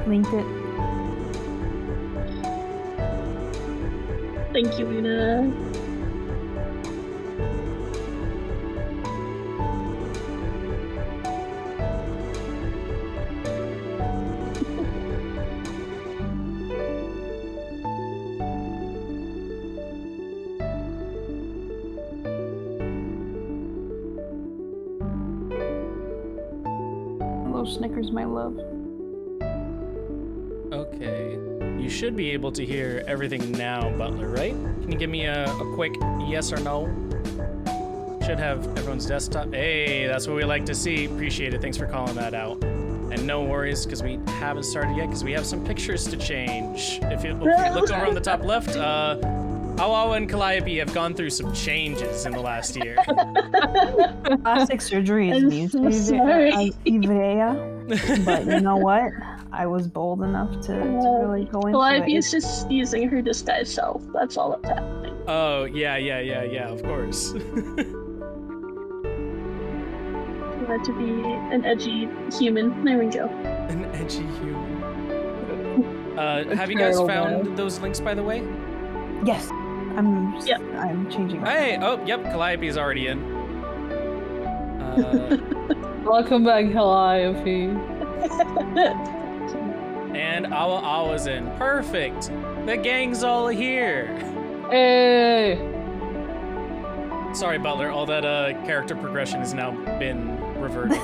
linked it. Thank you, Luna. Hello, Snickers, my love. Okay. You should be able to hear everything now, Butler, right? Can you give me a quick yes or no? Should have everyone's desktop. Hey, that's what we like to see. Appreciate it. Thanks for calling that out. And no worries, because we haven't started yet, because we have some pictures to change. If you look over on the top left, Awawa and Calliope have gone through some changes in the last year. Plastic surgery is new to Ivraia, but you know what? I was bold enough to really go into Calliope it. is just using her disguised self. That's all that's happening. Oh, yeah, of course. You want to be an edgy human. There we go. An edgy human. Have you guys found those links, by the way? Yes, I'm changing. Hey, yep, Calliope's already in. Welcome back, Calliope. And Awa's in. Perfect. The gang's all here. Hey. Sorry, Butler. All that character progression has now been reverted.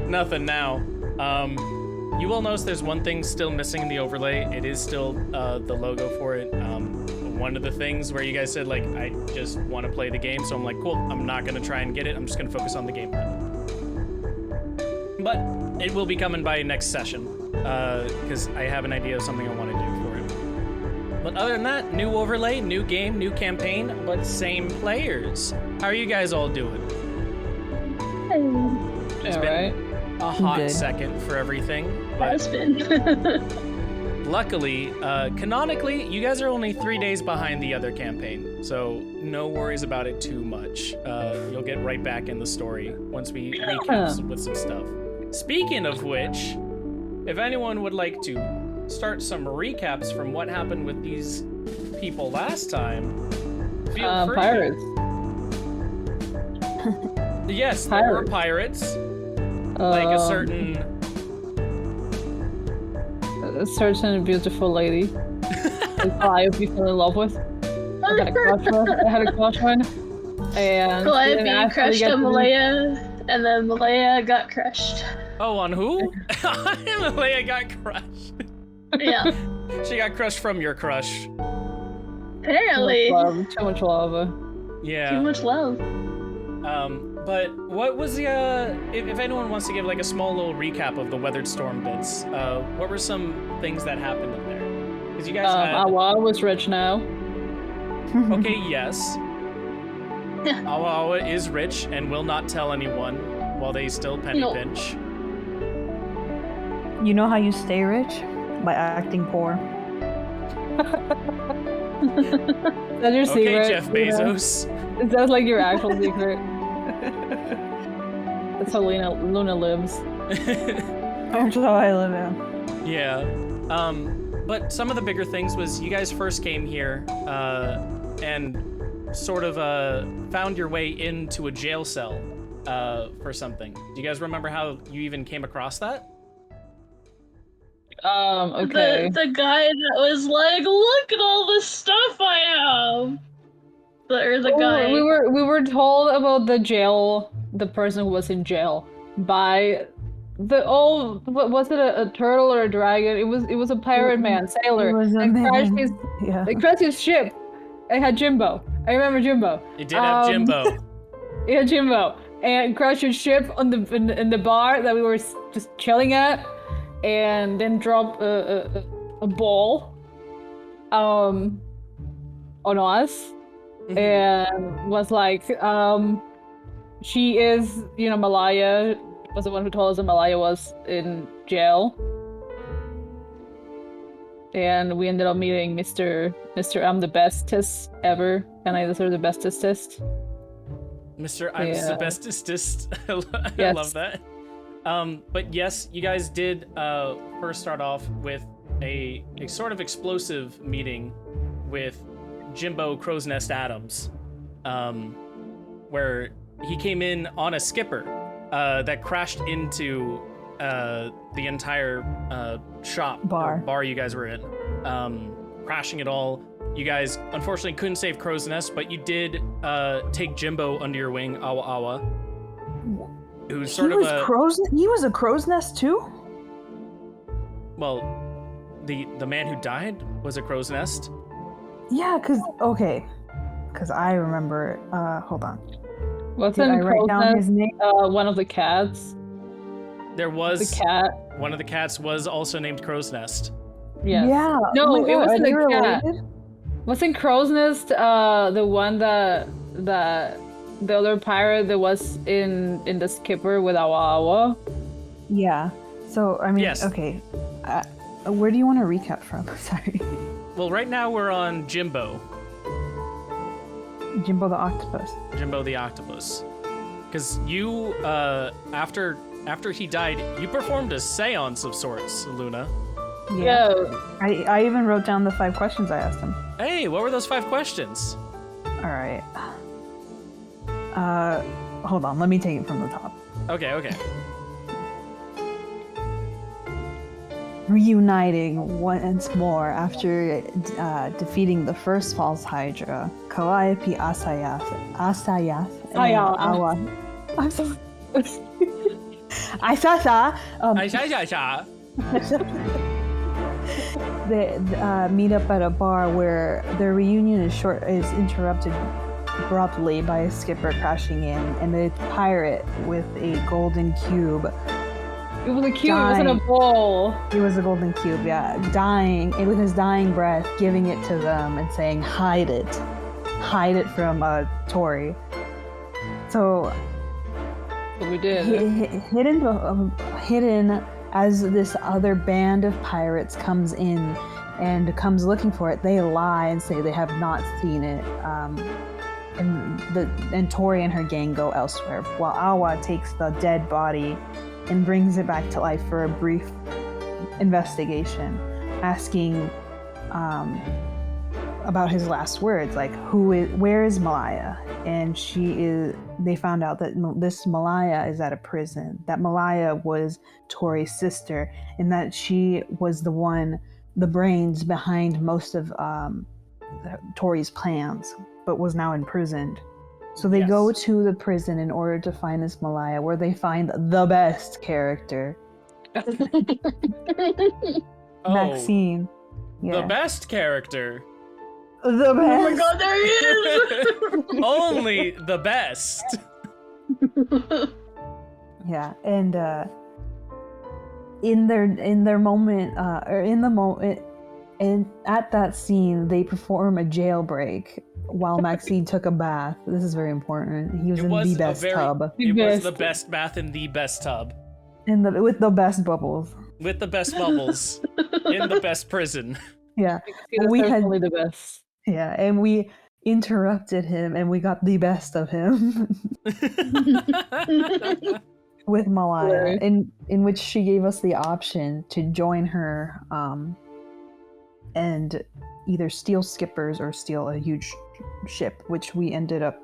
Nothing now. You will notice there's one thing still missing in the overlay. It is still the logo for it. One of the things where you guys said, like, I just want to play the game, so I'm like, cool, I'm not going to try and get it. I'm just going to focus on the game. But it will be coming by next session, because I have an idea of something I want to do for it. But other than that, new overlay, new game, new campaign, but same players. How are you guys all doing? It's been a hot second for everything. Has been. Luckily, canonically, you guys are only 3 days behind the other campaign, so no worries about it too much. You'll get right back in the story once we recap with some stuff. Speaking of which, if anyone would like to start some recaps from what happened with these people last time, feel free. Pirates. Yes, there were pirates. Like a certain beautiful lady. Calliope fell in love with. I had a crush on. And Calliope crushed on Malaya, and then Malaya got crushed. Oh, on who? Malaya got crushed. Yeah. She got crushed from your crush. Apparently. Too much lava. Yeah. Too much love. But what was the, if anyone wants to give like a small little recap of the Weathered Storm bits, what were some things that happened in there? Because you guys had... Awa was rich now. Okay, yes. Awa is rich and will not tell anyone while they still penny pinch. You know how you stay rich? By acting poor. That's your secret. Okay, Jeff Bezos. Is that like your actual secret? That's how Luna lives. That's how I live, yeah. But some of the bigger things was you guys first came here and sort of found your way into a jail cell for something. Do you guys remember how you even came across that? Okay. The guy that was like, look at all the stuff I have. The guy. We were told about the person who was in jail by what was it, a turtle or a dragon? It was a pirate man, sailor. They crashed his ship. It had Jimbo. I remember Jimbo. It did have Jimbo. It had Jimbo. And crashed his ship in the bar that we were just chilling at, and then dropped a ball on us. And was like, she is, Malaya was the one who told us that Malaya was in jail. And we ended up meeting Mr. I'm the bestest ever, and I deserve the bestest. Mr. I'm the bestest. I Yes. love that. But yes, you guys did first start off with a sort of explosive meeting with Jimbo Crow's Nest Adams, where he came in on a skipper that crashed into the entire shop bar you guys were in, crashing it all. You guys unfortunately couldn't save Crow's Nest, but you did take Jimbo under your wing, Awa Awa, who's sort of a he was a crow's nest too? Well, the man who died was a crow's nest. Yeah, cause I remember. Hold on. Wasn't Did I write down Crow's his name? one of the cats? There was The cat. one of the cats was also named Crow's Nest. Yes. Yeah. No, oh my it God, wasn't are they a cat. related? Wasn't Crow's Nest the one that the other pirate that was in the skipper with Awa Awa? Yeah. So I mean, Yes. okay. Where do you want to recap from? Sorry. Well, right now we're on Jimbo Jimbo the octopus. Jimbo the octopus. Because you, after he died, you performed a seance of sorts, Luna. Yeah. I even wrote down the 5 questions I asked him. Hey, what were those 5 questions? All right. Hold on. Let me take it from the top. Okay. Reuniting once more after defeating the first false Hydra, Calliope, Asayath, and Aya. Awa. I'm sorry. Isasa. They meet up at a bar where their reunion is interrupted abruptly by a skipper crashing in, and a pirate with a golden cube. It was a cube, it wasn't a bowl. It was a golden cube, yeah. Dying, and with his dying breath, giving it to them and saying, "Hide it from Tori." So We did. hidden as this other band of pirates comes in and comes looking for it, they lie and say they have not seen it. And Tori and her gang go elsewhere, while Awa takes the dead body and brings it back to life for a brief investigation, asking about his last words, like where is Malaya? And they found out that this Malaya is at a prison, that Malaya was Tori's sister, and that she was the brains behind most of Tori's plans, but was now imprisoned. So they go to the prison in order to find this Malaya, where they find the best character, Maxine. The best character. The best. Oh my God, there he is! Only the best. Yeah, and in their moment, and at that scene, they perform a jailbreak while Maxine took a bath. This is very important. He was in the best tub. It was the best bath in the best tub. With the best bubbles. With the best bubbles. In the best prison. Yeah. We had only the best. Yeah, and we interrupted him, and we got the best of him with Malaya, in which she gave us the option to join her and either steal skippers or steal a huge ship, which we ended up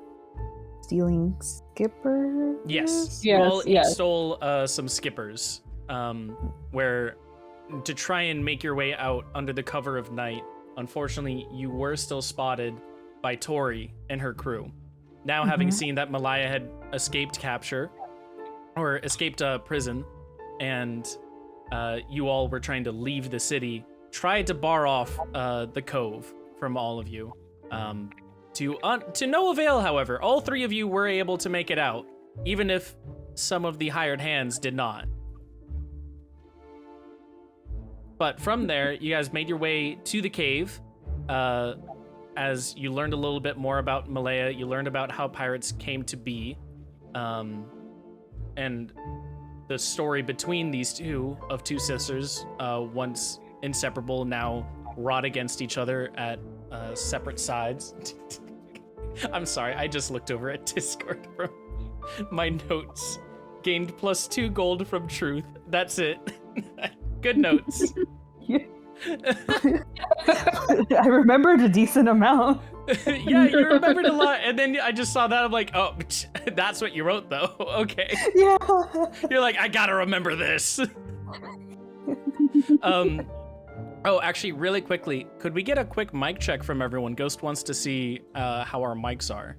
stealing skippers. Yes. Yes, Well, yes. stole some skippers, where to try and make your way out under the cover of night. Unfortunately, you were still spotted by Tori and her crew. Now, having seen that Malaya had escaped capture, or escaped prison, and you all were trying to leave the city, tried to bar off the cove from all of you. To no avail, however, all 3 of you were able to make it out, even if some of the hired hands did not. But from there, you guys made your way to the cave. As you learned a little bit more about Malaya, you learned about how pirates came to be, and the story between these two sisters, once inseparable, now wrought against each other at separate sides. I'm sorry, I just looked over at Discord from my notes. gained +2 gold from truth. That's it. Good notes. I remembered a decent amount. Yeah, you remembered a lot, and then I just saw that. I'm like, oh, that's what you wrote, though. Okay. Yeah. You're like, I gotta remember this. Oh, actually, really quickly, could we get a quick mic check from everyone? Ghost wants to see how our mics are.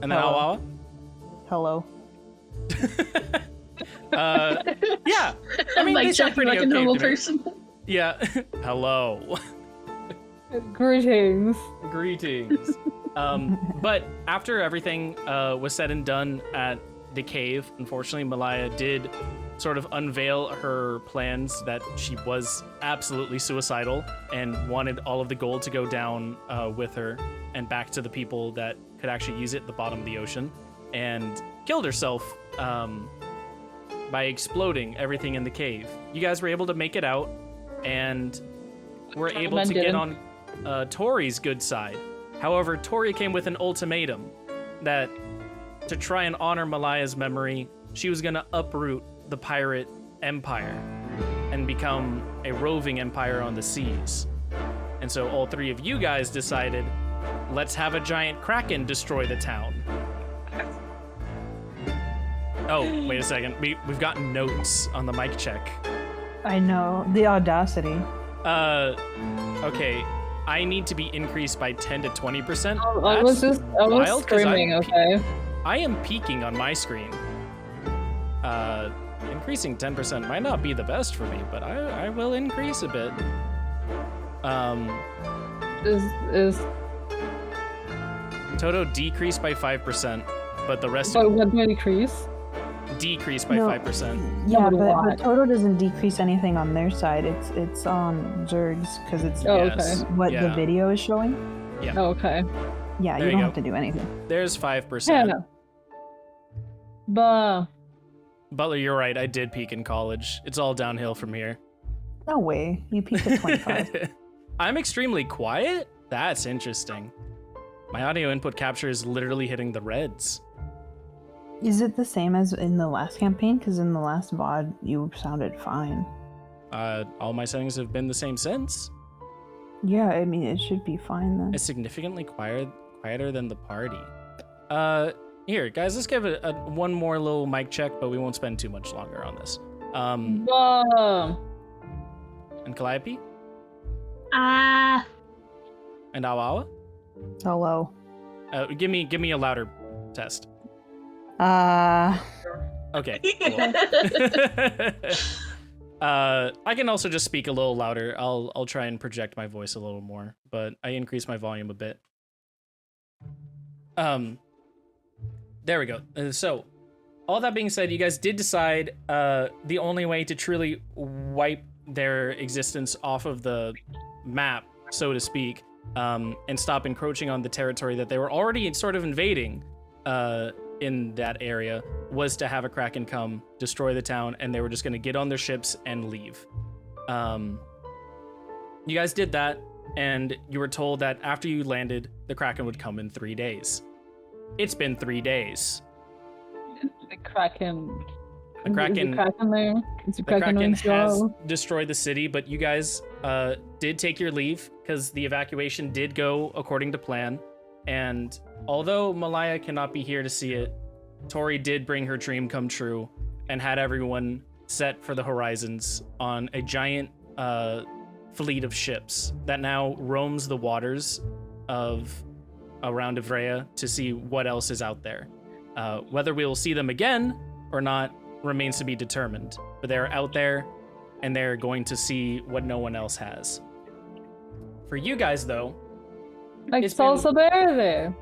And then Awawa? Hello. Yeah. I mean, Like they sound checking pretty like a okay normal to me. person. Yeah. Hello. Greetings. Greetings. But after everything was said and done at the cave, unfortunately, Malaya did sort of unveil her plans that she was absolutely suicidal and wanted all of the gold to go down with her and back to the people that could actually use it at the bottom of the ocean, and killed herself by exploding everything in the cave. You guys were able to make it out and were able to get on Tori's good side. However, Tori came with an ultimatum that to try and honor Malaya's memory, she was going to uproot the pirate empire and become a roving empire on the seas. And so all three of you guys decided, let's have a giant kraken destroy the town. Oh, wait a second. We've got notes on the mic check. I know. The audacity. Okay. I need to be increased by 10 to 20%. I was wild, 'cause screaming, okay? I am peaking on my screen. Increasing 10% might not be the best for me, but I will increase a bit. Is Toto decreased by 5%, but the rest what would decrease? decreased by No. 5%. Yeah, Not a lot. but Toto doesn't decrease anything on their side. It's on Zurg's because it's Oh, Yes. okay. what the Yeah. video is showing. Oh, okay. Yeah, There you you don't go. have to do anything. There's 5%. Yeah. But Butler, you're right. I did peak in college. It's all downhill from here. No way. You peaked at 25. I'm extremely quiet? That's interesting. My audio input capture is literally hitting the reds. Is it the same as in the last campaign? Because in the last VOD, you sounded fine. All my settings have been the same since. Yeah, I mean, it should be fine then. It's significantly quieter than the party. Here, guys, let's give it one more little mic check, but we won't spend too much longer on this. And Calliope? And Awawa? Hello. Give me a louder test. Okay, cool. I can also just speak a little louder. I'll try and project my voice a little more, but I increase my volume a bit. There we go. So, all that being said, you guys did decide the only way to truly wipe their existence off of the map, so to speak, and stop encroaching on the territory that they were already sort of invading in that area, was to have a kraken come, destroy the town, and they were just going to get on their ships and leave. You guys did that, and you were told that after you landed, the kraken would come in 3 days. It's been 3 days. the Kraken. The Kraken. Is the Kraken there? Is the The Kraken in has Joe? destroyed the city, but you guys did take your leave because the evacuation did go according to plan. And although Malaya cannot be here to see it, Tori did bring her dream come true and had everyone set for the horizons on a giant fleet of ships that now roams the waters of around Ivraia to see what else is out there. Whether we will see them again or not remains to be determined, but they're out there and they're going to see what no one else has. For you guys, though, Like it's been- Salsa Verde.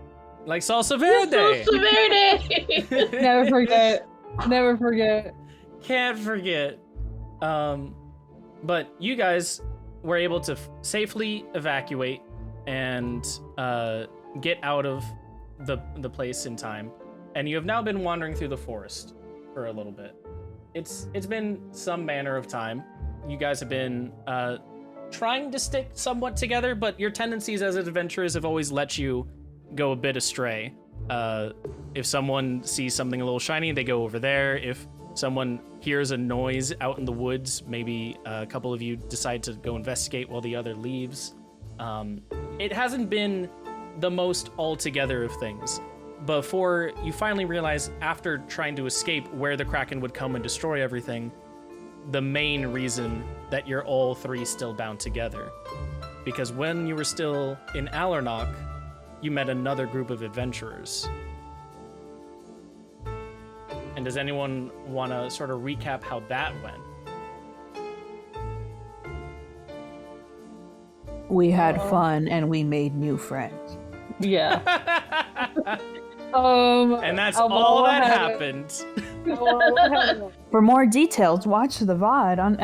like Salsa Verde, Salsa Verde! Never forget. Never forget. can't forget. But you guys were able to safely evacuate and get out of the place in time, and you have now been wandering through the forest for a little bit. It's been some manner of time. You guys have been trying to stick somewhat together, but your tendencies as adventurers have always let you go a bit astray. If someone sees something a little shiny, they go over there. If someone hears a noise out in the woods, maybe a couple of you decide to go investigate while the other leaves. It hasn't been the most altogether of things. Before you finally realize, after trying to escape where the Kraken would come and destroy everything, the main reason that you're all three still bound together. Because when you were still in Alernok, you met another group of adventurers. And does anyone want to sort of recap how that went? We had fun and we made new friends. Yeah. And that's all that happened. For more details, watch the VOD on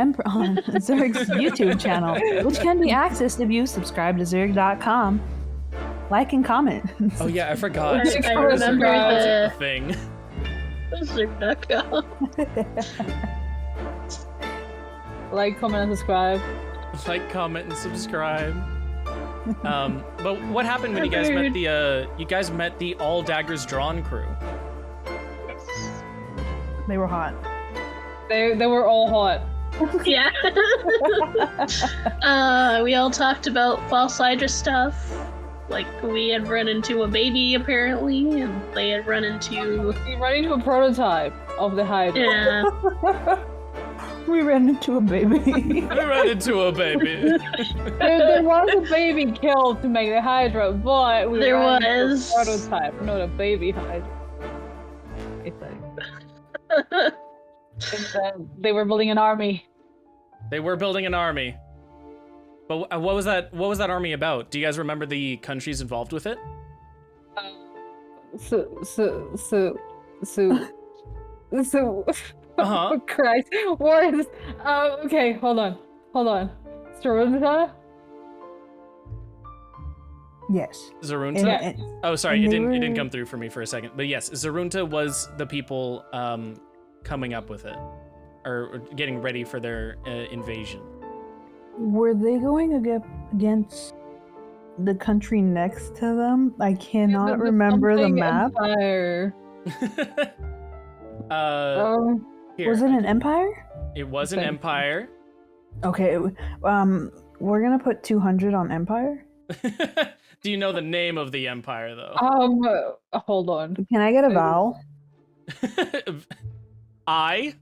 Zurg's YouTube channel, which can be accessed if you subscribe to Zurg.com. Like and comment. Oh yeah, I forgot. I remember the thing. Zurg.com. Like, comment, and subscribe. Like, comment, and subscribe. But what happened when you guys met the All Daggers Drawn crew? They were hot. They were all hot. Yeah. We all talked about false Hydra stuff. Like, we had run into a baby, apparently, and they had run into... We ran into a prototype of the Hydra. Yeah. We ran into a baby. I ran into a baby. There was a baby killed to make the Hydra, but we There ran into was. a prototype, not a baby Hydra. I think. And then they were building an army. They were building an army. But what was that army about? Do you guys remember the countries involved with it? Oh Christ! What is? Okay, hold on. Zarunta? Yes. Zarunta? And- Oh, sorry, and it they didn't were- come through for me for a second. But yes, Zarunta was the people coming up with it, or getting ready for their invasion. Were they going against the country next to them? I cannot remember the map. Empire. Here, Was it an empire? It was an Okay. empire. Okay, we're gonna put 200 on empire. Do you know the name of the empire, though? Hold on. Can I get a vowel? I?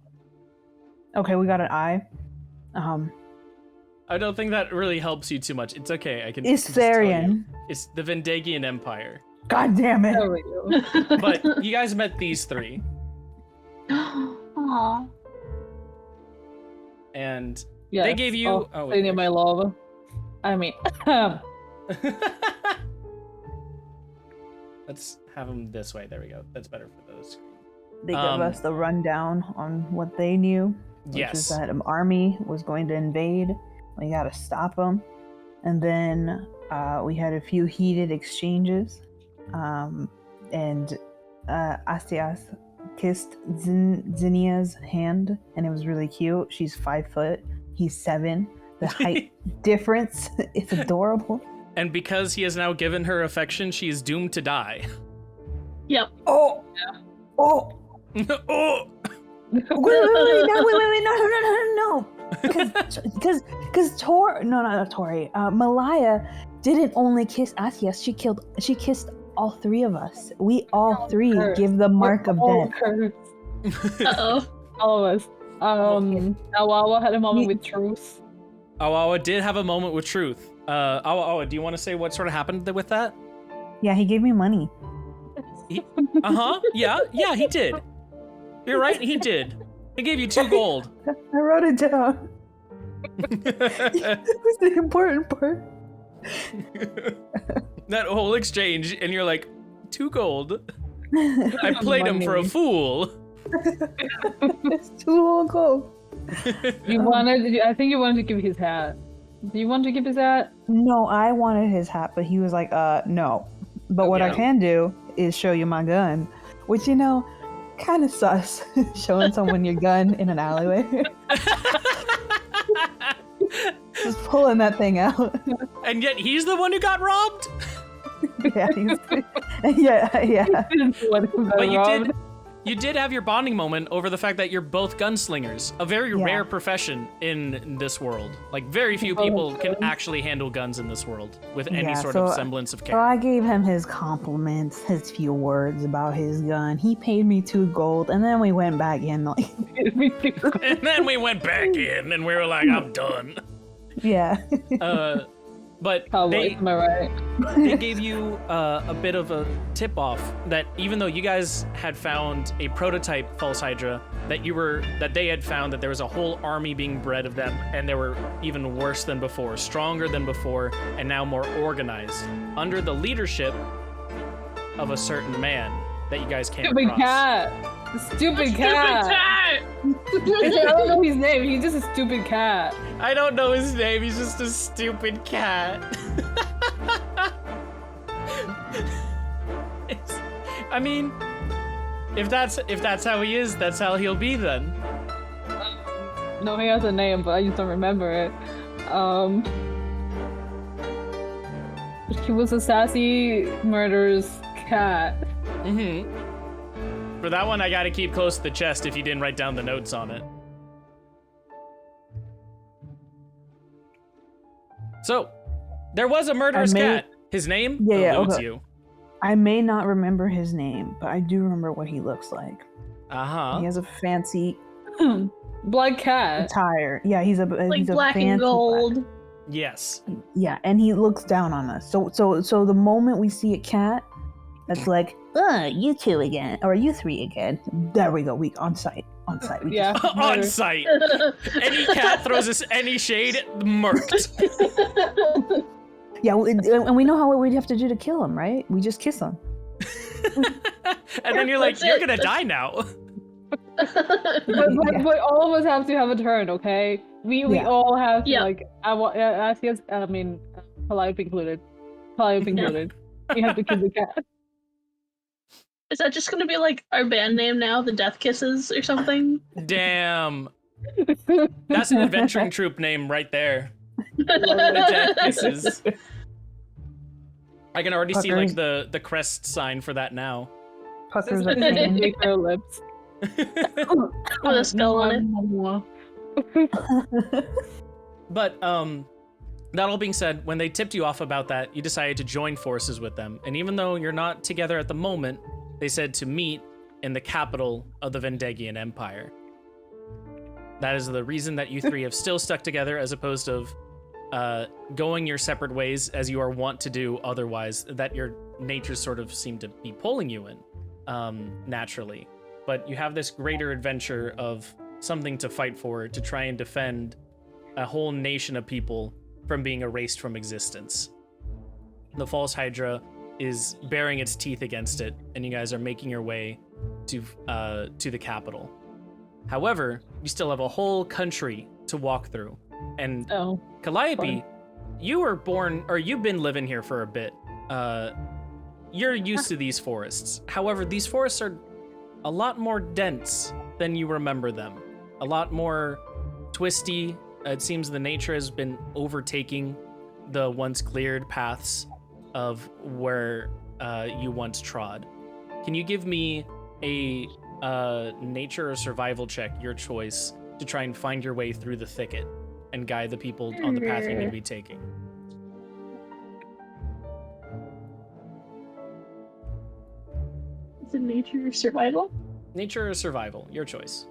Okay, we got an I. I don't think that really helps you too much. It's okay. I can just tell you. Istharian. It's the Vendagian Empire. God damn it. There we go. But you guys met these three, Aww. and Yes. they gave you. Oh, wait, Senior, my love. I mean, let's have them this way. There we go. That's better for those. They gave us the rundown on what they knew. Which Yes. is that an army was going to invade. We gotta stop them. And then we had a few heated exchanges. And Astias kissed Zinnia's hand, and it was really cute. She's 5 foot. He's 7. The height difference, it's adorable. And because he has now given her affection, she is doomed to die. Yep. Oh! Yeah. Oh! Oh! Wait, no. Because Tori, Malaya didn't only kiss Asias, she kissed all 3 of us. We all 3 give the mark of death. Uh-oh. All of us. Awawa had a moment with truth. Awawa did have a moment with truth. Awawa, do you want to say what sort of happened with that? Yeah, he gave me money. Yeah, he did. You're right, he did. He gave you 2 gold. I wrote it down. That was the important part. That whole exchange, and you're like, 2 gold? I played him for a fool. It's too long ago. I think you wanted to give his hat. Do you want to give his hat? No, I wanted his hat, but he was like, no. But what I Okay. can do is show you my gun, which, kind of sus, showing someone your gun in an alleyway. Just pulling that thing out. And yet he's the one who got robbed? Yeah, yeah. But you did have your bonding moment over the fact that you're both gunslingers, a very rare profession in this world. Like, very few people can actually handle guns in this world with any sort of semblance of care. So I gave him his compliments, his few words about his gun. He paid me 2 gold, and then we went back in. Like, and then we went back in, and we were like, I'm done. Yeah. But am I right? they gave you a bit of a tip-off that even though you guys had found a prototype false hydra, that they had found that there was a whole army being bred of them, and they were even worse than before, stronger than before, and now more organized, under the leadership of a certain man that you guys came Stupid across. cat. The stupid cat. I don't know his name. He's just a stupid cat. I don't know his name. He's just a stupid cat. I mean, if that's how he is, that's how he'll be then. No, he has a name, but I just don't remember it. He was a sassy murderous cat. Mm-hmm. For that one, I gotta keep close to the chest if you didn't write down the notes on it. So, there was a murderous cat. His name eludes you. I may not remember his name, but I do remember what he looks like. Uh-huh. He has a fancy black cat attire. Yeah, he's a black fancy and gold. Black. Yes. Yeah, and he looks down on us. So the moment we see a cat, that's like, you 2 again, or you 3 again. There we go. We on site. We yeah, on site. Any cat throws us any shade, murked. Yeah, and we know how we'd have to do to kill him, right? We just kiss him. And then you're like, you're gonna die now. but all of us have to have a turn, okay? We all have to, like, Calliope included. We have to kill the cat. Is that just gonna be like our band name now, the Death Kisses or something? Damn. That's an adventuring troop name right there. The Death Kisses. I can already see like the crest sign for that now. Puckers are saying make her lips. With a spell on it. But that all being said, when they tipped you off about that, you decided to join forces with them. And even though you're not together at the moment, they said to meet in the capital of the Vendegian Empire. That is the reason that you 3 have still stuck together, as opposed to going your separate ways as you are wont to do otherwise, that your natures sort of seem to be pulling you in naturally. But you have this greater adventure of something to fight for, to try and defend a whole nation of people from being erased from existence. The False Hydra is baring its teeth against it, and you guys are making your way to the capital. However, you still have a whole country to walk through. And Calliope, you were born, or you've been living here for a bit. You're used to these forests. However, these forests are a lot more dense than you remember them. A lot more twisty. It seems the nature has been overtaking the once cleared paths of where you once trod. Can you give me a nature or survival check, your choice, to try and find your way through the thicket and guide the people on the path you need to be taking? Is it nature or survival? Nature or survival, your choice.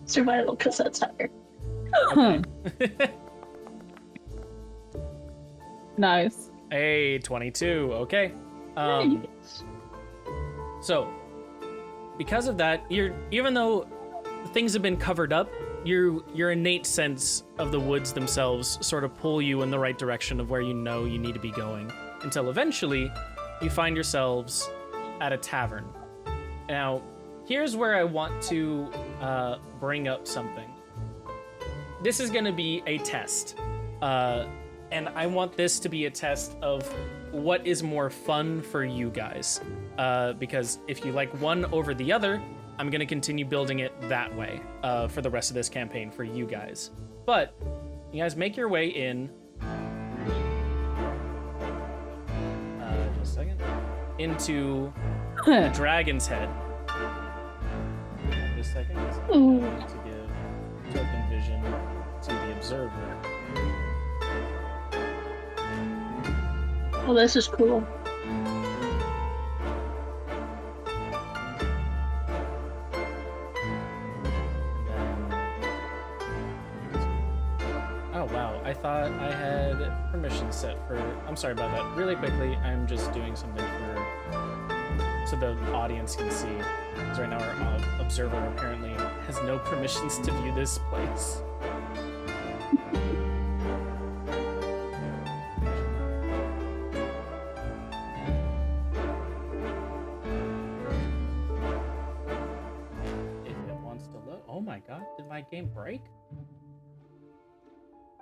Survival, because that's higher. Okay. Nice. Hey, 22. Okay. So, because of that, even though things have been covered up, your innate sense of the woods themselves sort of pull you in the right direction of where you know you need to be going, until eventually you find yourselves at a tavern. Now, here's where I want to bring up something. This is going to be a test. And I want this to be a test of what is more fun for you guys. Because if you like one over the other, I'm going to continue building it that way for the rest of this campaign for you guys. But you guys make your way in into the dragon's head. Just a second. 'Cause I need to give token vision to the observer. Oh, this is cool. Oh wow, I thought I had permission set for... I'm sorry about that. Really quickly, I'm just doing something so the audience can see. Because right now our observer apparently has no permissions to view this place. If it wants to look... Oh my god, did my game break?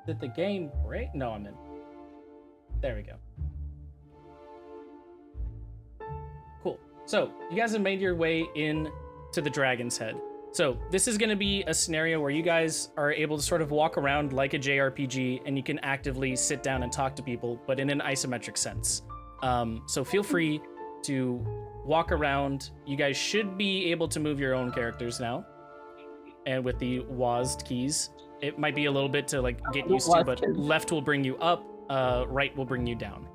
Did the game break? No, I'm in. There we go. Cool. So, you guys have made your way in to the dragon's head. So, this is going to be a scenario where you guys are able to sort of walk around like a JRPG, and you can actively sit down and talk to people, but in an isometric sense. So, feel free to walk around. You guys should be able to move your own characters now. And with the WASD keys. It might be a little bit to like get used to, but left will bring you up, right will bring you down.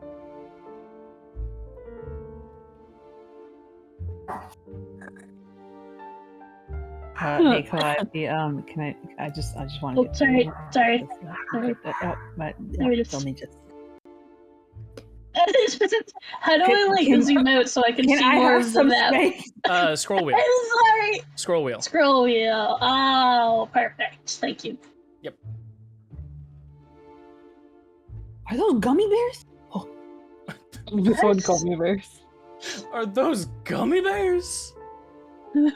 Hey, Calliope, can I just want to Oh, sorry. But Sorry, just- let me just... How do I like zoom out so I can see more of the map? Scroll wheel. I'm sorry. Scroll wheel. Scroll wheel. Oh, perfect. Thank you. Yep. Are those gummy bears? Oh, This one gummy bears. Are those gummy bears? Wait,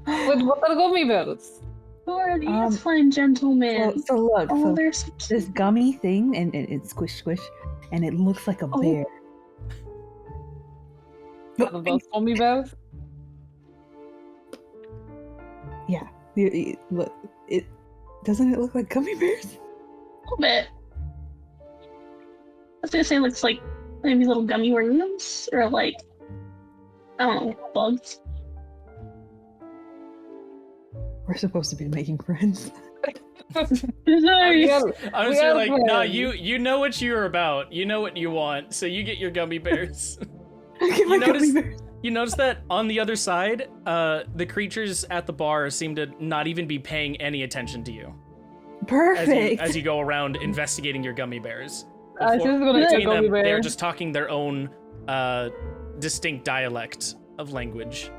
what are gummy bears? Who are these fine gentlemen? so look, Oh, so they're so cute. this gummy thing, and it's squish squish, and it looks like a Oh. bear. Are those gummy bears? Yeah, look, it doesn't it look like gummy bears? A little bit. I was gonna say it looks like maybe little gummy worms or like I don't know, bugs. We're supposed to be making friends. Nice. I'm We just are like, nah, friends. you know what you're about. You know what you want, so you get your gummy bears. Get my notice- gummy bears. You notice that on the other side, the creatures at the bar seem to not even be paying any attention to you Perfect. as you go around investigating your gummy bears. I was just gonna eat a Between gummy them, they're bear. just talking their own distinct dialect of language.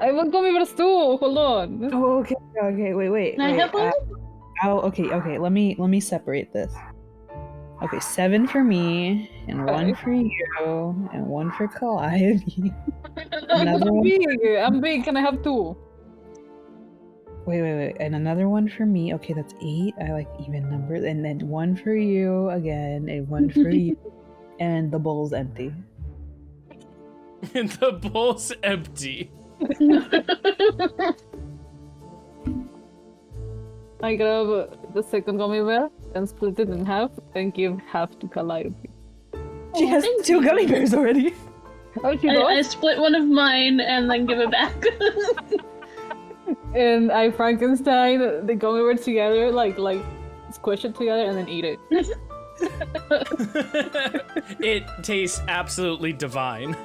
I want gummy bears too. Hold on. Oh, okay, wait. Can I have one? Okay. Let me separate this. Okay, 7 for me, and 1 for you, and 1 for Calliope. Another I'm one. big. I'm big. Can I have 2? Wait, and another 1 for me. Okay, that's 8. I like even numbers, and then 1 for you again, and 1 for you, and the bowl's empty. And the bowl's empty. I grab the second gummy bear and split it in half and give half to Calliope. She has thank 2 gummy bears already. Oh, she I does? split one of mine and then give it back. And I Frankenstein the gummy bear together, like squish it together and then eat it. It tastes absolutely divine.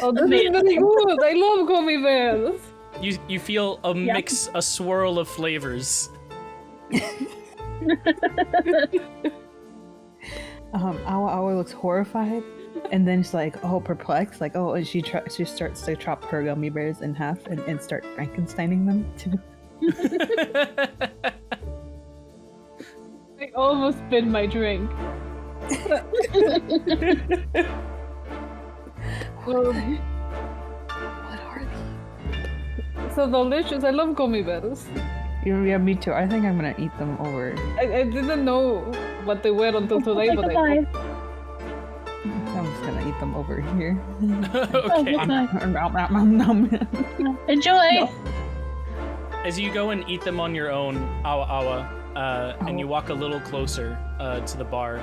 Oh, this is very good. I love gummy bears. You feel a mix, a swirl of flavors. Awa looks horrified, and then she's like, oh, perplexed, like, oh, and she starts to chop her gummy bears in half and start Frankensteining them too. I almost spilled my drink. What are they? So delicious. I love gummy bears. Yeah, me too. I think I'm gonna eat them over. I didn't know what they were until today, but I I'm just gonna eat them over here. Okay. Enjoy. As you go and eat them on your own, Awa, and you walk a little closer to the bar,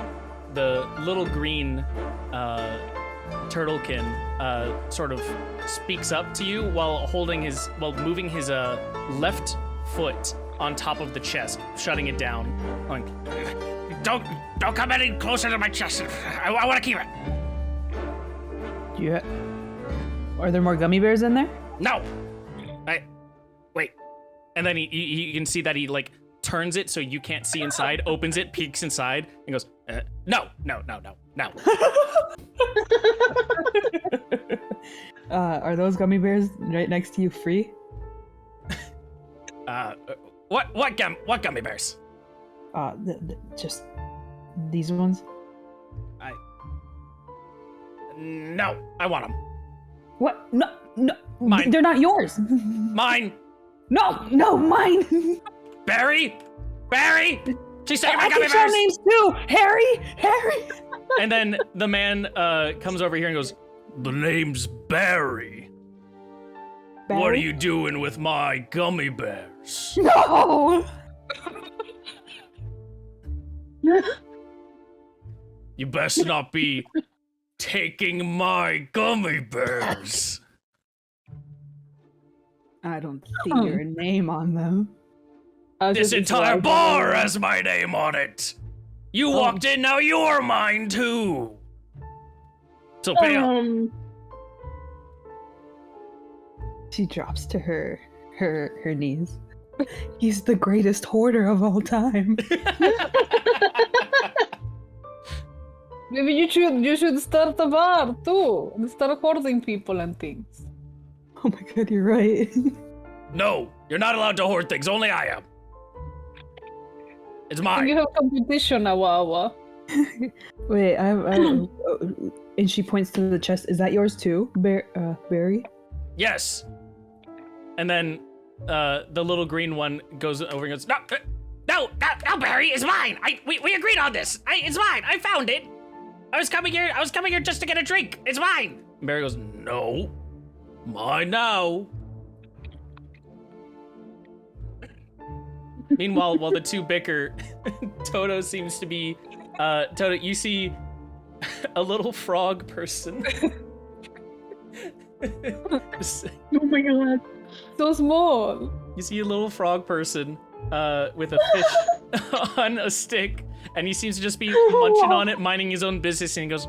the little green turtlekin sort of speaks up to you while moving his left foot on top of the chest, shutting it down. Like, don't come any closer to my chest. I want to keep it. Are there more gummy bears in there? No. Wait. And then you can see that he like turns it so you can't see inside, opens it, peeks inside, and goes, no. Are those gummy bears right next to you free? What gummy bears? Just these ones. No, I want them. What? No. Mine. They're not yours. Mine. No, mine. Barry. She's taking my I gummy can show bears. names too. Harry. And then the man comes over here and goes, the name's Barry. What are you doing with my gummy bears? No. You best not be taking my gummy bears. I don't see your name on them. This entire bar has my name on it. You walked in, now you're mine too. So pay up. She drops to her knees. He's the greatest hoarder of all time. Maybe you should start a bar too and start hoarding people and things. Oh my god, you're right. No, you're not allowed to hoard things. Only I am. It's mine. You have competition, Awawa. Wait, and she points to the chest. Is that yours too, Barry? Yes. And then the little green one goes over and goes, no, Barry, it's mine. We agreed on this. It's mine. I found it. I was coming here just to get a drink. It's mine. And Barry goes, no, mine now. Meanwhile, while the two bicker, Toto seems to be, Toto, you see a little frog person. Oh my god. So small. You see a little frog person with a fish on a stick, and he seems to just be munching on it, minding his own business, and he goes,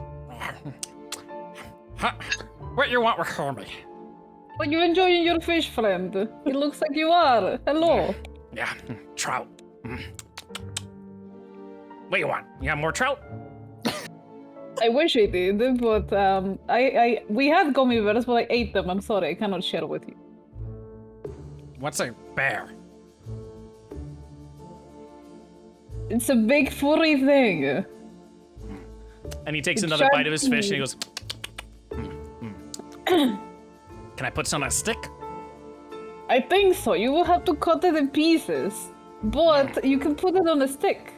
what you want with me? Are you enjoying your fish, friend? It looks like you are. Hello. Yeah, trout. What you want? You have more trout? I wish I did, but we had gummy bears, but I ate them. I'm sorry, I cannot share with you. What's a bear? It's a big furry thing. And he takes It's another bite of his chunky. fish and he goes, Can I put some on a stick? I think so. You will have to cut it in pieces, but you can put it on a stick.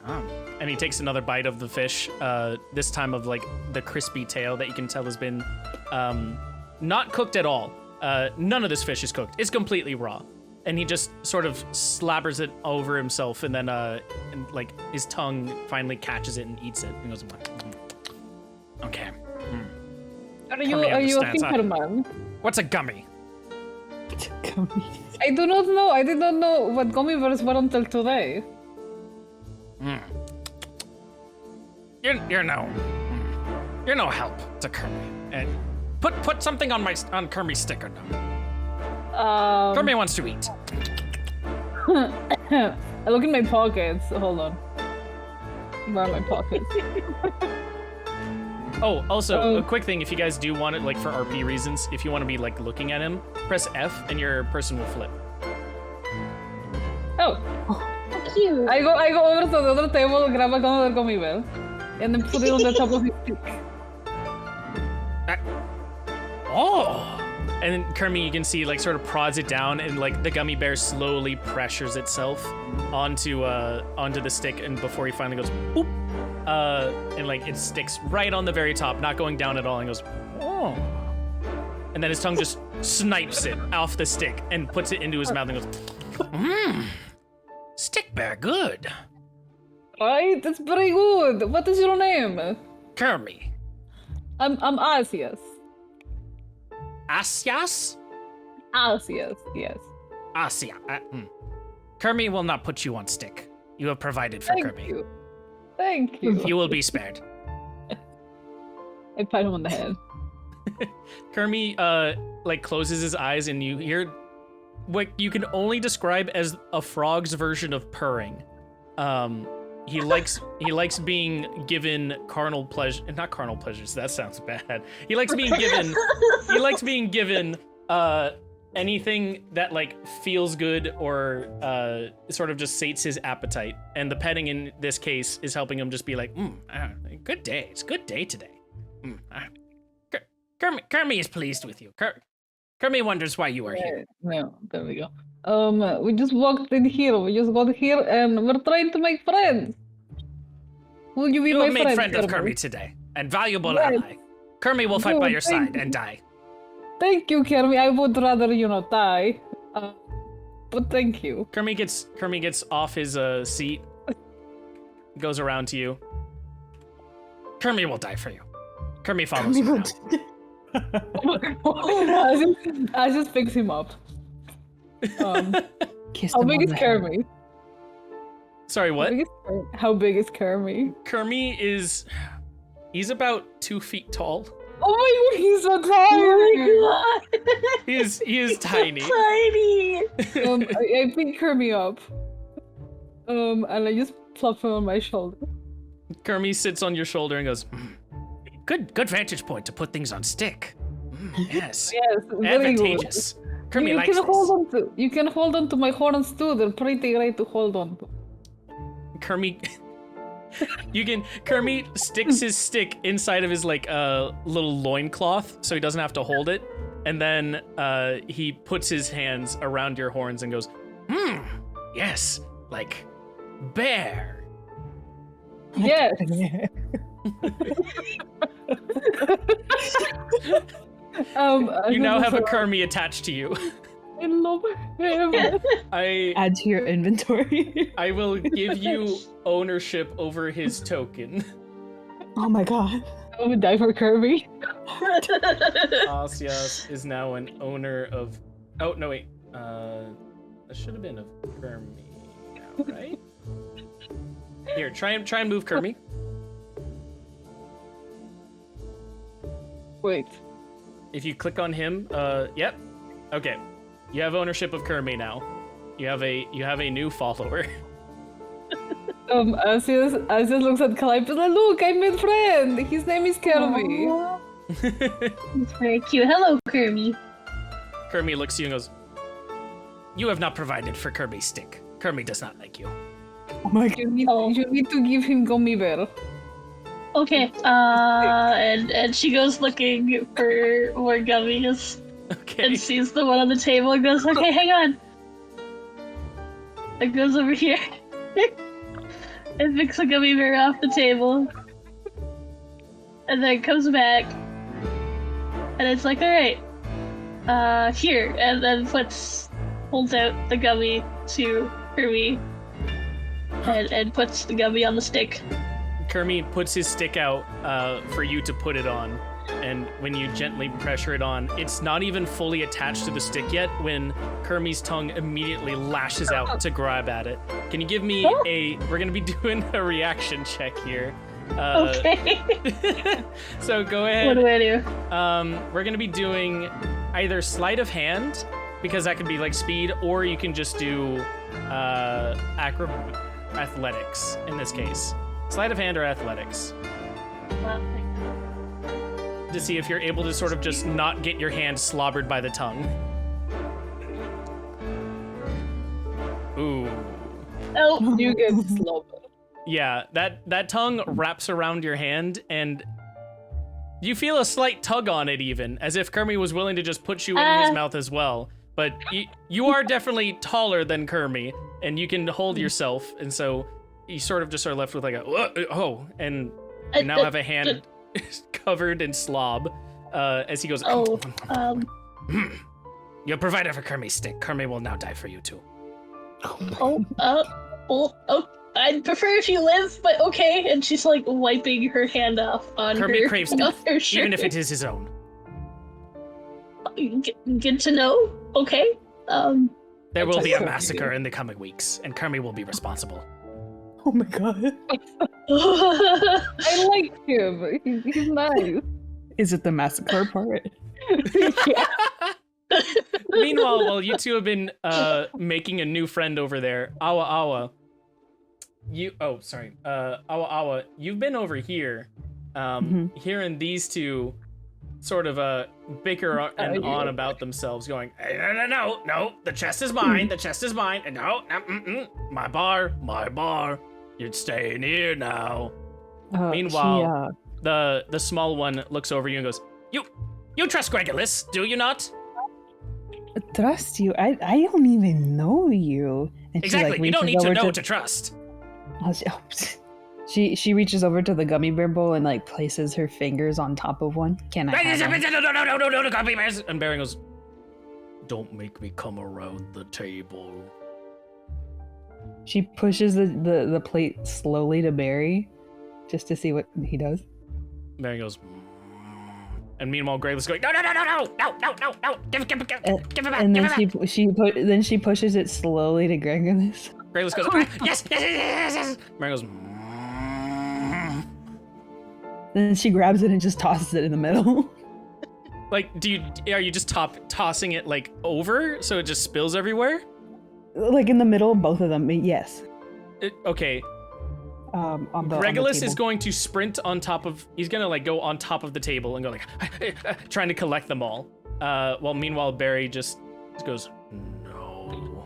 And he takes another bite of the fish, this time of like the crispy tail that you can tell has been not cooked at all. None of this fish is cooked. It's completely raw. And he just sort of slabbers it over himself, and then and, like his tongue finally catches it and eats it. And goes, okay. Are you a understands, thinker man? What's a gummy? Gummy. I do not know. I did not know what gummy bears were until today. You're no help to Kermie. And put something on Kermie's stick or no. Kermie wants to eat. I look in my pockets. Hold on. Where are my pockets? Oh, also, a quick thing, if you guys do want it, like, for RP reasons, if you want to be, like, looking at him, press F, and your person will flip. Oh. Cute. I go over to the other table, grab another gummy bear, and then put it on the top of his stick. Oh! And then Kermie, you can see, like, sort of prods it down, and, like, the gummy bear slowly pressures itself onto the stick, and before he finally goes, boop! And, like, it sticks right on the very top, not going down at all, and goes, oh. And then his tongue just snipes it off the stick and puts it into his mouth and goes, stick bear, good. Right? That's very good. What is your name? Kermie. I'm Asius. Asias? Asius, yes. Asia. Kermie will not put you on stick. You have provided for Thank Kermie. you. Thank you. You will be spared. I pat him on the head. Kermie, like, closes his eyes and you hear what you can only describe as a frog's version of purring. He likes being given carnal pleasure, not carnal pleasures, that sounds bad. He likes being given anything that like feels good or sort of just sates his appetite. And the petting in this case is helping him just be like, good day. It's a good day today. Kermie is pleased with you. Kermie wonders why you are here. No, there we go. We just walked in here. We just got here and we're trying to make friends. Will you be You my have made friend of Kermie? Kermie today, and valuable Yes. ally. Kermie will fight by your Thank side you. and die. Thank you, Kermie. I would rather die. But thank you. Kermie gets off his seat, goes around to you. Kermie will die for you. Kermie follows you now. I just fix him up. Kiss How them big on is the head. Kermie? Sorry, what? How big is Kermie? Kermie he's about 2 feet tall. Oh my god, he's so Oh tiny! my god! He is tiny. Tiny! I pick Kermie up. And I just plop him on my shoulder. Kermie sits on your shoulder and goes, Good vantage point to put things on stick. Yes. Yes, very good. Advantageous. Kermie You likes can this. hold on to my horns too. They're pretty great to hold on to. Kermie Kermie sticks his stick inside of his like little loincloth so he doesn't have to hold it, and then he puts his hands around your horns and goes, yes, like bear. Yes. You now have a Kermie attached to you. I love him. Add to your inventory. I will give you ownership over his token. Oh my god. I would die for Kirby. Asias is now an owner of. Oh no wait. That should have been of Kermie, now, right? Here, try and move Kermie. Wait. If you click on him, yep. Okay. You have ownership of Kermie now. You have a new follower. Asias looks at Calliope and like, look, I made friend. His name is Kirby. It's very cute. Hello, Kermie. Kermie looks at you and goes, "You have not provided for Kirby's stick. Kermie does not like you." Oh my god. You need to give him gummy bear. Okay, and she goes looking for more gummies Okay. and sees the one on the table and goes, okay, hang on. And goes over here and picks a gummy bear off the table. And then comes back and it's like, alright, here, and then holds out the gummy to Kirby and puts the gummy on the stick. Kermie puts his stick out for you to put it on, and when you gently pressure it on, it's not even fully attached to the stick yet when Kermie's tongue immediately lashes out to grab at it. Can you give me we're gonna be doing a reaction check here. Okay. So go ahead. What do I do? We're gonna be doing either sleight of hand, because that could be like speed, or you can just do athletics in this case. Sleight of hand or athletics. To see if you're able to sort of just not get your hand slobbered by the tongue. Ooh. Oh, You get slobber. Yeah, that tongue wraps around your hand, and you feel a slight tug on it even, as if Kermie was willing to just put you in his mouth as well. But you are definitely taller than Kermie, and you can hold yourself, and so you sort of left with like a, oh, and you now have a hand covered in slob, as he goes, You're provided for Kermie's stick. Kermie will now die for you too. I'd prefer if you live, but okay. And she's like wiping her hand off on Kermit her, craves on death, her shirt. even if it is his own. Good to know. Okay. There will be a so massacre in the coming weeks, and Kermit will be responsible. Oh my god. I like him. He's nice. Is it the massacre part? Yeah. Meanwhile, while you two have been making a new friend over there, Awa Awa, Awa Awa, you've been over here, hearing these two sort of bicker and on about themselves, going, hey, no, the chest is mine, and no, my bar, you're staying here now. Meanwhile, the small one looks over you and goes, you trust Gregolis, do you not? Trust you? I don't even know you. And Exactly, she, you don't need reaches to over know to trust. She reaches over to the gummy bear bowl and like places her fingers on top of one. Can I have one? No, gummy bears. And Barry goes, don't make me come around the table. She pushes the plate slowly to Barry, just to see what he does. Barry goes, and meanwhile, Grayla's going, no, give it back, And then give it back. then she pushes it slowly to Gregolis. Grayla's goes, yes. Barry goes, Then she grabs it and just tosses it in the middle. like, are you just tossing it like over so it just spills everywhere? Like in the middle of both of them, yes. Okay. On the Regulus is table. going to sprint on top of. He's gonna like go on top of the table and go like, trying to collect them all. While meanwhile Barry just goes no,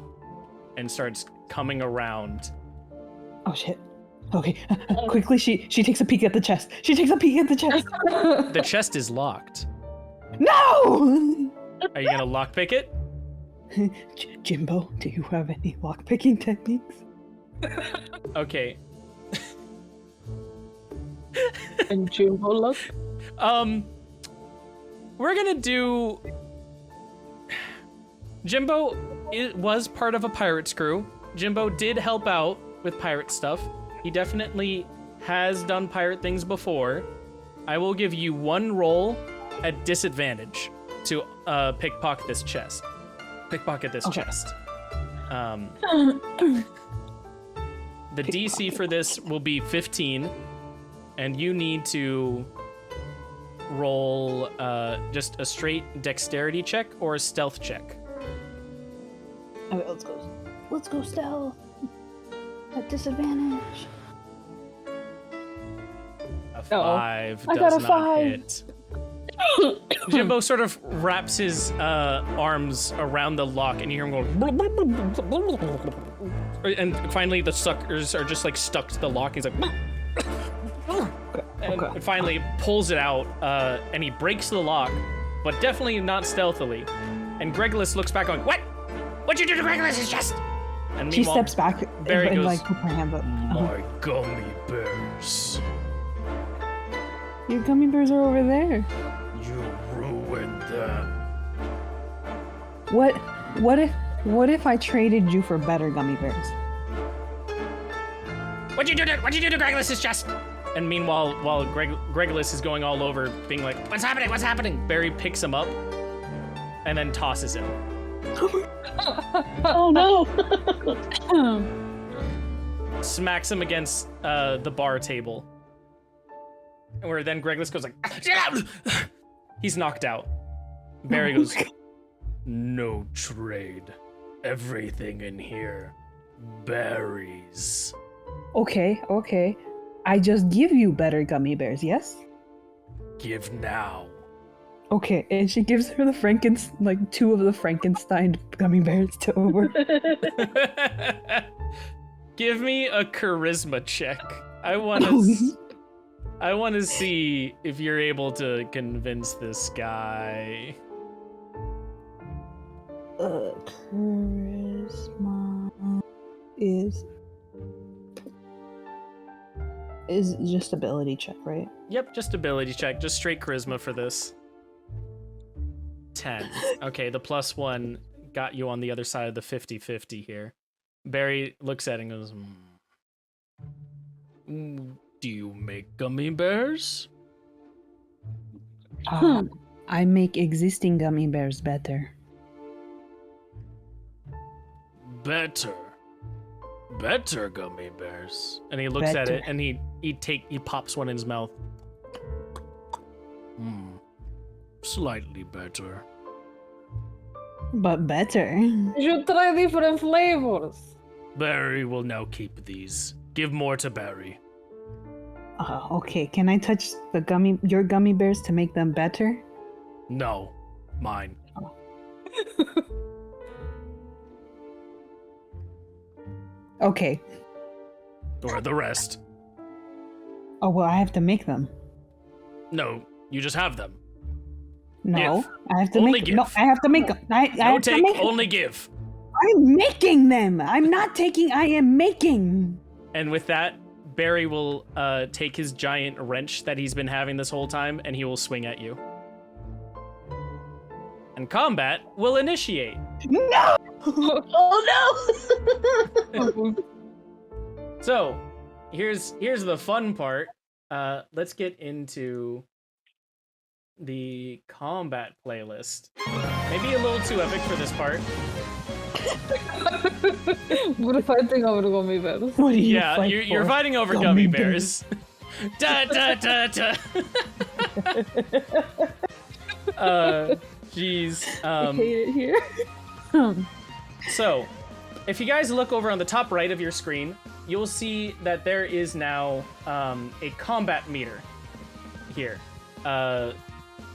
and starts coming around. Oh shit. Okay. Quickly, she takes a peek at the chest. The chest is locked. No! Are you gonna lockpick it? Jimbo, do you have any lockpicking techniques? Okay. And Jimbo look. We're gonna do. Jimbo was part of a pirate's crew. Jimbo did help out with pirate stuff. He definitely has done pirate things before. I will give you one roll at disadvantage to pickpocket this chest. Pickpocket this chest. The DC for this will be 15, and you need to roll just a straight dexterity check or a stealth check. Okay, let's go stealth. At disadvantage. A 5 I does got a not 5. hit. Jimbo sort of wraps his arms around the lock, and you hear him going. And finally, the suckers are just like stuck to the lock. He's like, and finally pulls it out, and he breaks the lock, but definitely not stealthily. And Gregolis looks back, going, "What? What'd you do to Gregolis' chest?" And She steps back Barry and goes, like puts her hands up. "My gummy bears. Your gummy bears are over there. You ruined them." What if I traded you for better gummy bears? What'd you do to Gregolis' chest? And meanwhile, while Gregolis is going all over, being like, What's happening? Barry picks him up and then tosses him. Oh no! Smacks him against the bar table. Where then Gregolis goes like, he's knocked out. Barry goes, no trade. Everything in here. Berries. Okay. I just give you better gummy bears, yes? Give now. Okay, and she gives her the two of the Frankenstein gummy bears to over. Give me a charisma check. I want to see if you're able to convince this guy. Charisma is just ability check, right? Yep, just ability check. Just straight charisma for this. 10. Okay, the +1 got you on the other side of the 50-50 here. Barry looks at it and goes, Do you make gummy bears? I make existing gummy bears better. Better gummy bears. And he looks at it and he pops one in his mouth. Slightly better. But better. You should try different flavors. Barry will now keep these. Give more to Barry. Okay. Can I touch your gummy bears to make them better? No, mine. Okay. Or the rest. Oh well, I have to make them. No, you just have them. No, Give. I have to Only make. give. No, I have to make them. I No have to take, make them. only give. I'm making them. I'm not taking. I am making. And with that, Barry will take his giant wrench that he's been having this whole time, and he will swing at you. And combat will initiate. No. Oh no! So, here's the fun part. Let's get into the combat playlist. Maybe a little too epic for this part. We're fighting over gummy bears. What do you Yeah, fight you're for? fighting over gummy bears. Da da da da. Jeez. I hate it here. So, if you guys look over on the top right of your screen, you'll see that there is now a combat meter here, or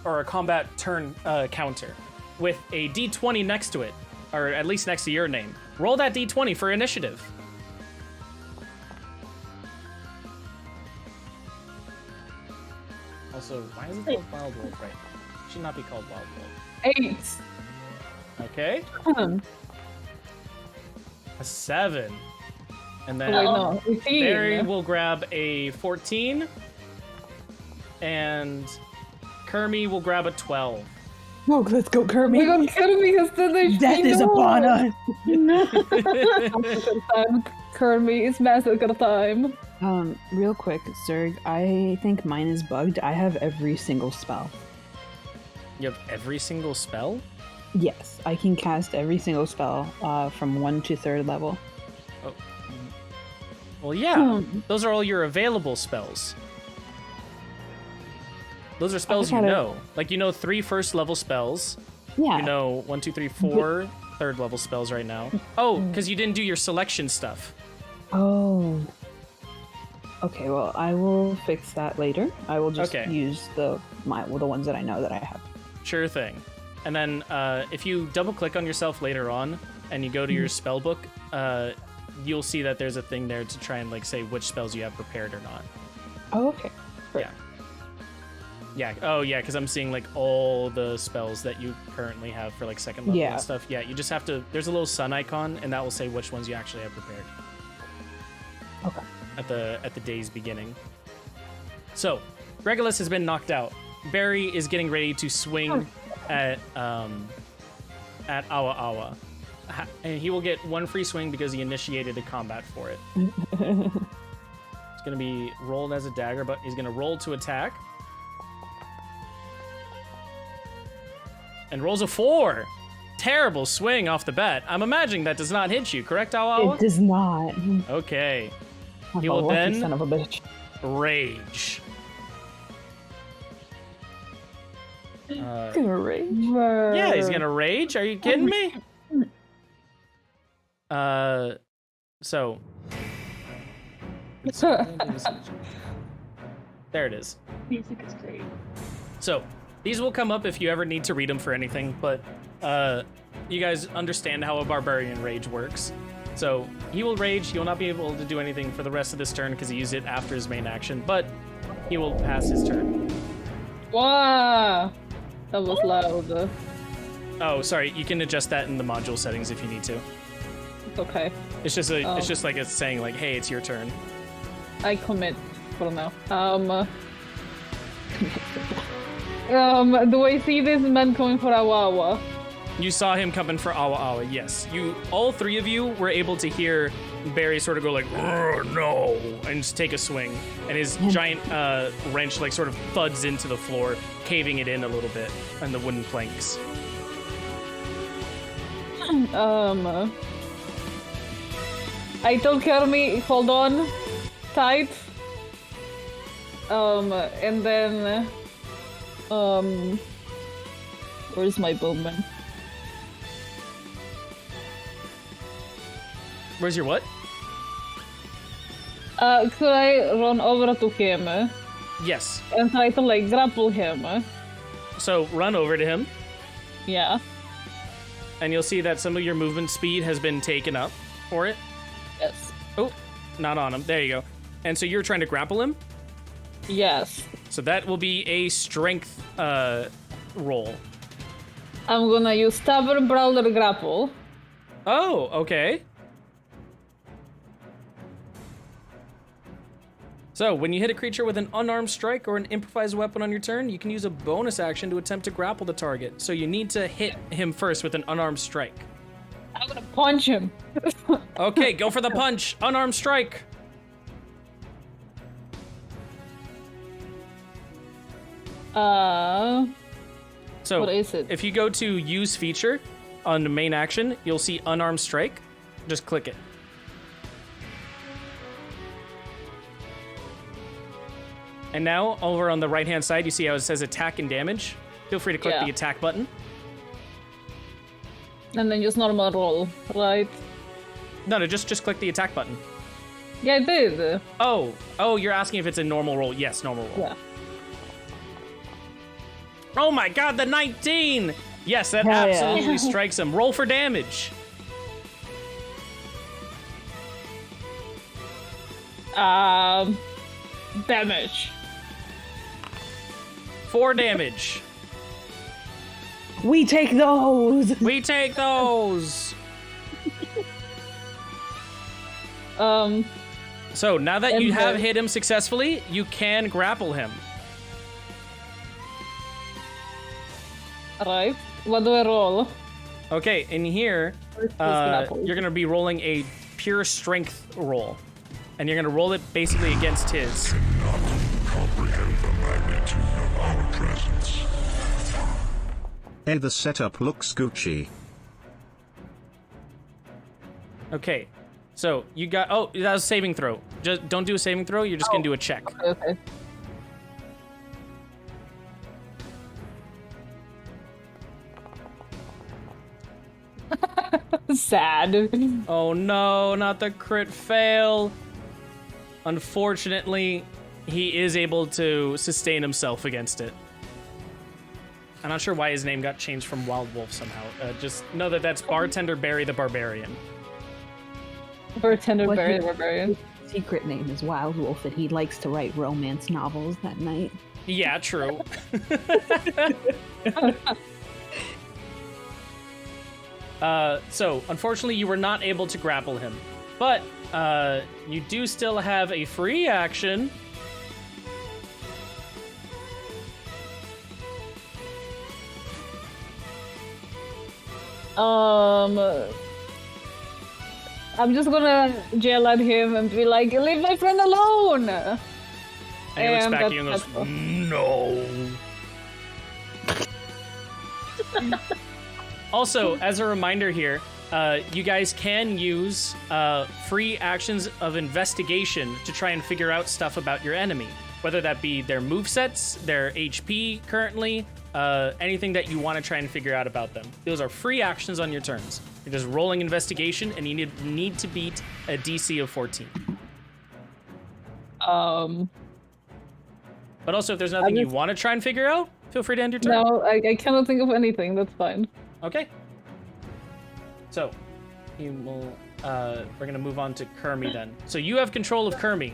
a combat turn counter with a D20 next to it, or at least next to your name. Roll that D20 for initiative. Also, why is it called Wild Wolf? Right? It should not be called Wild Wolf. 8. Okay. A 7. And then Wait, no. 18. Barry will grab a 14. And Kermie will grab a 12. Oh, let's go, Kirby. We got Kirby instead of Death is upon us. Kirby, it's massacre time. Real quick, Zurg, I think mine is bugged. I have every single spell. You have every single spell? Yes, I can cast every single spell from 1 to 3rd level. Oh. Well, yeah. Those are all your available spells. Those are spells you know. Like, you know 3 first level spells. Yeah. You know 1, 2, 3, 4 third level spells right now. Oh, because you didn't do your selection stuff. Oh. Okay, well, I will fix that later. I will just use the ones that I know that I have. Sure thing. And then if you double click on yourself later on and you go to your spell book, you'll see that there's a thing there to try and like say which spells you have prepared or not. Oh, okay. Great. Yeah. Yeah. Oh, yeah. Because I'm seeing like all the spells that you currently have for like 2nd level and stuff. Yeah. You just have to. There's a little sun icon, and that will say which ones you actually have prepared. Okay. At the day's beginning. So, Regulus has been knocked out. Barry is getting ready to swing at Awa Awa, and he will get 1 free swing because he initiated a combat for it. It's gonna be rolled as a dagger, but he's gonna roll to attack. And rolls a 4. Terrible swing off the bat. I'm imagining that does not hit you, correct, Awa? It does not. Okay. I'm He a will lucky then son of a bitch. rage. Gonna rage. Yeah, he's gonna rage. Are you kidding me? So. There it is. Music is great. So, these will come up if you ever need to read them for anything, but you guys understand how a barbarian rage works. So, he will rage. He will not be able to do anything for the rest of this turn because he used it after his main action, but he will pass his turn. Wow! That was loud. Oh, sorry. You can adjust that in the module settings if you need to. It's okay. It's just it's just like it's saying like, hey, it's your turn. I commit for now. Do I see this man coming for Awawa? You saw him coming for Awa Awa, yes. All 3 of you were able to hear Barry sort of go like, no, and just take a swing. And his giant wrench like sort of thuds into the floor, caving it in a little bit on the wooden planks. I told Kermit, hold on, tight. And then, where's my bowman? Where's your what? Could I run over to him Yes. and try to like grapple him? So run over to him, Yeah. and you'll see that some of your movement speed has been taken up for it. Yes. Oh, not on him. There you go. And so you're trying to grapple him? Yes. So that will be a strength roll. I'm gonna use Stubborn Brawler Grapple. Oh, okay. So, when you hit a creature with an unarmed strike or an improvised weapon on your turn, you can use a bonus action to attempt to grapple the target. So you need to hit him first with an unarmed strike. I'm gonna punch him. Okay, go for the punch. Unarmed strike. So, What is it? if you go to use feature on the main action, you'll see unarmed strike. Just click it. And now, over on the right-hand side, you see how it says attack and damage. Feel free to click Yeah. the attack button. And then just normal roll, right? No, just click the attack button. Yeah, I did. Oh, you're asking if it's a normal roll. Yes, normal roll. Yeah. Oh my god, the 19! Yes, that Hell yeah. absolutely strikes him. Roll for damage. Damage. 4 damage. We take those. We take those. So now that you have hit him successfully, you can grapple him. Alright. What do I roll? Okay, in here, grapple? you're gonna be rolling a pure strength roll. And you're gonna roll it basically against his. Comprehend the magnitude of our presence. Hey, the setup looks Gucci. Okay, so you got, oh, that was a saving throw. Just don't do a saving throw, you're just gonna do a check. Okay. Sad. Oh no, not the crit fail. Unfortunately, he is able to sustain himself against it. I'm not sure why his name got changed from Wild Wolf somehow. Just know that that's Bartender Barry the Barbarian. Bartender What Barry he- the Barbarian. His secret name is Wild Wolf, and he likes to write romance novels that night. Yeah, true. So, unfortunately, you were not able to grapple him. But, you do still have a free action. I'm just gonna yell at him and be like, leave my friend alone! And he looks back at you and that's goes, all. no. Also, as a reminder here, you guys can use free actions of investigation to try and figure out stuff about your enemy. Whether that be their movesets, their HP currently, anything that you want to try and figure out about them. Those are free actions on your turns. You're just rolling investigation, and you need to beat a DC of 14. But also, if there's nothing you want to try and figure out, feel free to end your turn. No, I cannot think of anything, that's fine. Okay. So, you will. We're gonna move on to Kermie then. So you have control of Kermie.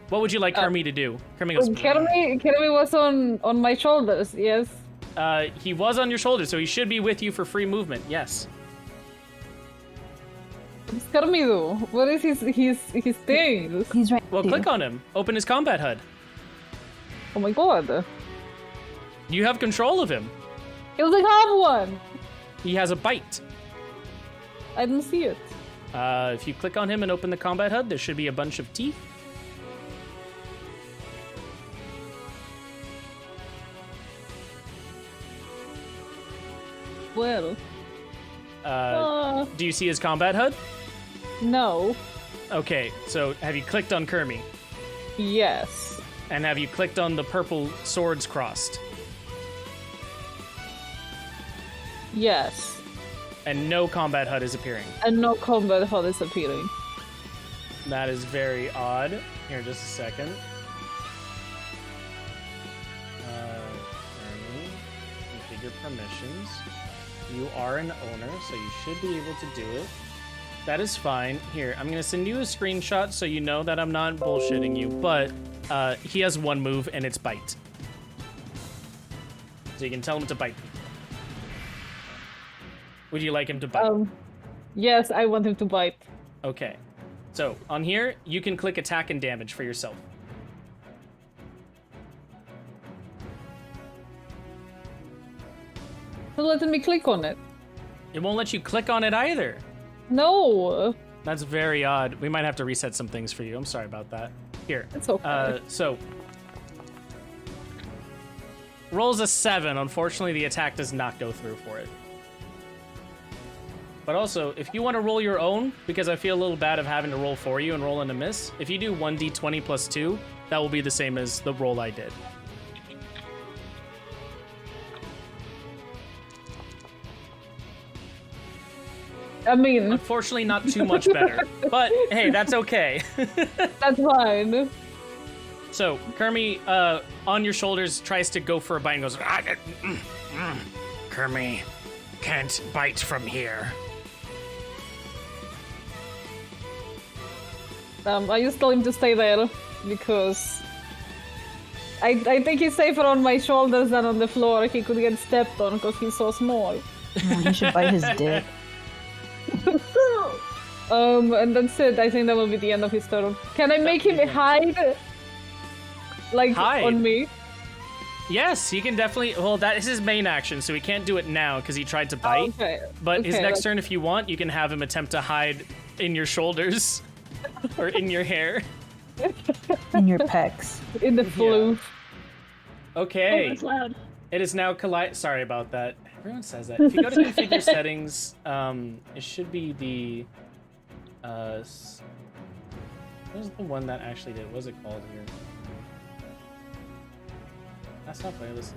What would you like Kermie to do? Kermie goes. Kermit was on my shoulders, yes. He was on your shoulder, so he should be with you for free movement. Yes. What's Kermit do? What is his thing? He's right Well, there. click on him. Open his combat HUD. Oh my god. You have control of him. He doesn't have one! He has a bite. I didn't see it. If you click on him and open the combat HUD, there should be a bunch of teeth. Well, Do you see his combat HUD? no. Okay, so have you clicked on Kermie? Yes. And have you clicked on the purple swords crossed? Yes. And no combat HUD is appearing. And no combat HUD is appearing. That is very odd. Here, just a second. Kermie, configure permissions. You are an owner, so you should be able to do it. That is fine. Here, I'm gonna send you a screenshot so you know that I'm not bullshitting you, but he has one move and it's bite. So you can tell him to bite people. Would you like him to bite? Yes, I want him to bite. Okay. So, on here, you can click attack and damage for yourself. So letting me click on it. It won't let you click on it either. No. That's very odd. We might have to reset some things for you. I'm sorry about that. Here. It's okay. So, rolls a 7. Unfortunately, the attack does not go through for it. But also, if you want to roll your own, because I feel a little bad of having to roll for you and roll in a miss, if you do 1d20 plus 2, that will be the same as the roll I did. I mean, Unfortunately, not too much better. But, hey, that's okay. that's fine. So, Kermie, on your shoulders, tries to go for a bite and goes, Kermie, can't bite from here. I just tell him to stay there because I think he's safer on my shoulders than on the floor. He could get stepped on because he's so small. He should bite his dick. And that's it. I think that will be the end of his turn. Can I make him hide? Like, Hide? on me? Yes, he can definitely. Well, that is his main action, so he can't do it now because he tried to bite. Okay. But his Okay, next like- turn, if you want, you can have him attempt to hide in your shoulders or in your hair. In your pecs. In the flu. Oh, Okay. that's loud. It is now Sorry about that. Everyone says that. If you go to configure settings, it should be the. What was the one that actually did? What was it called here? That's not playlist.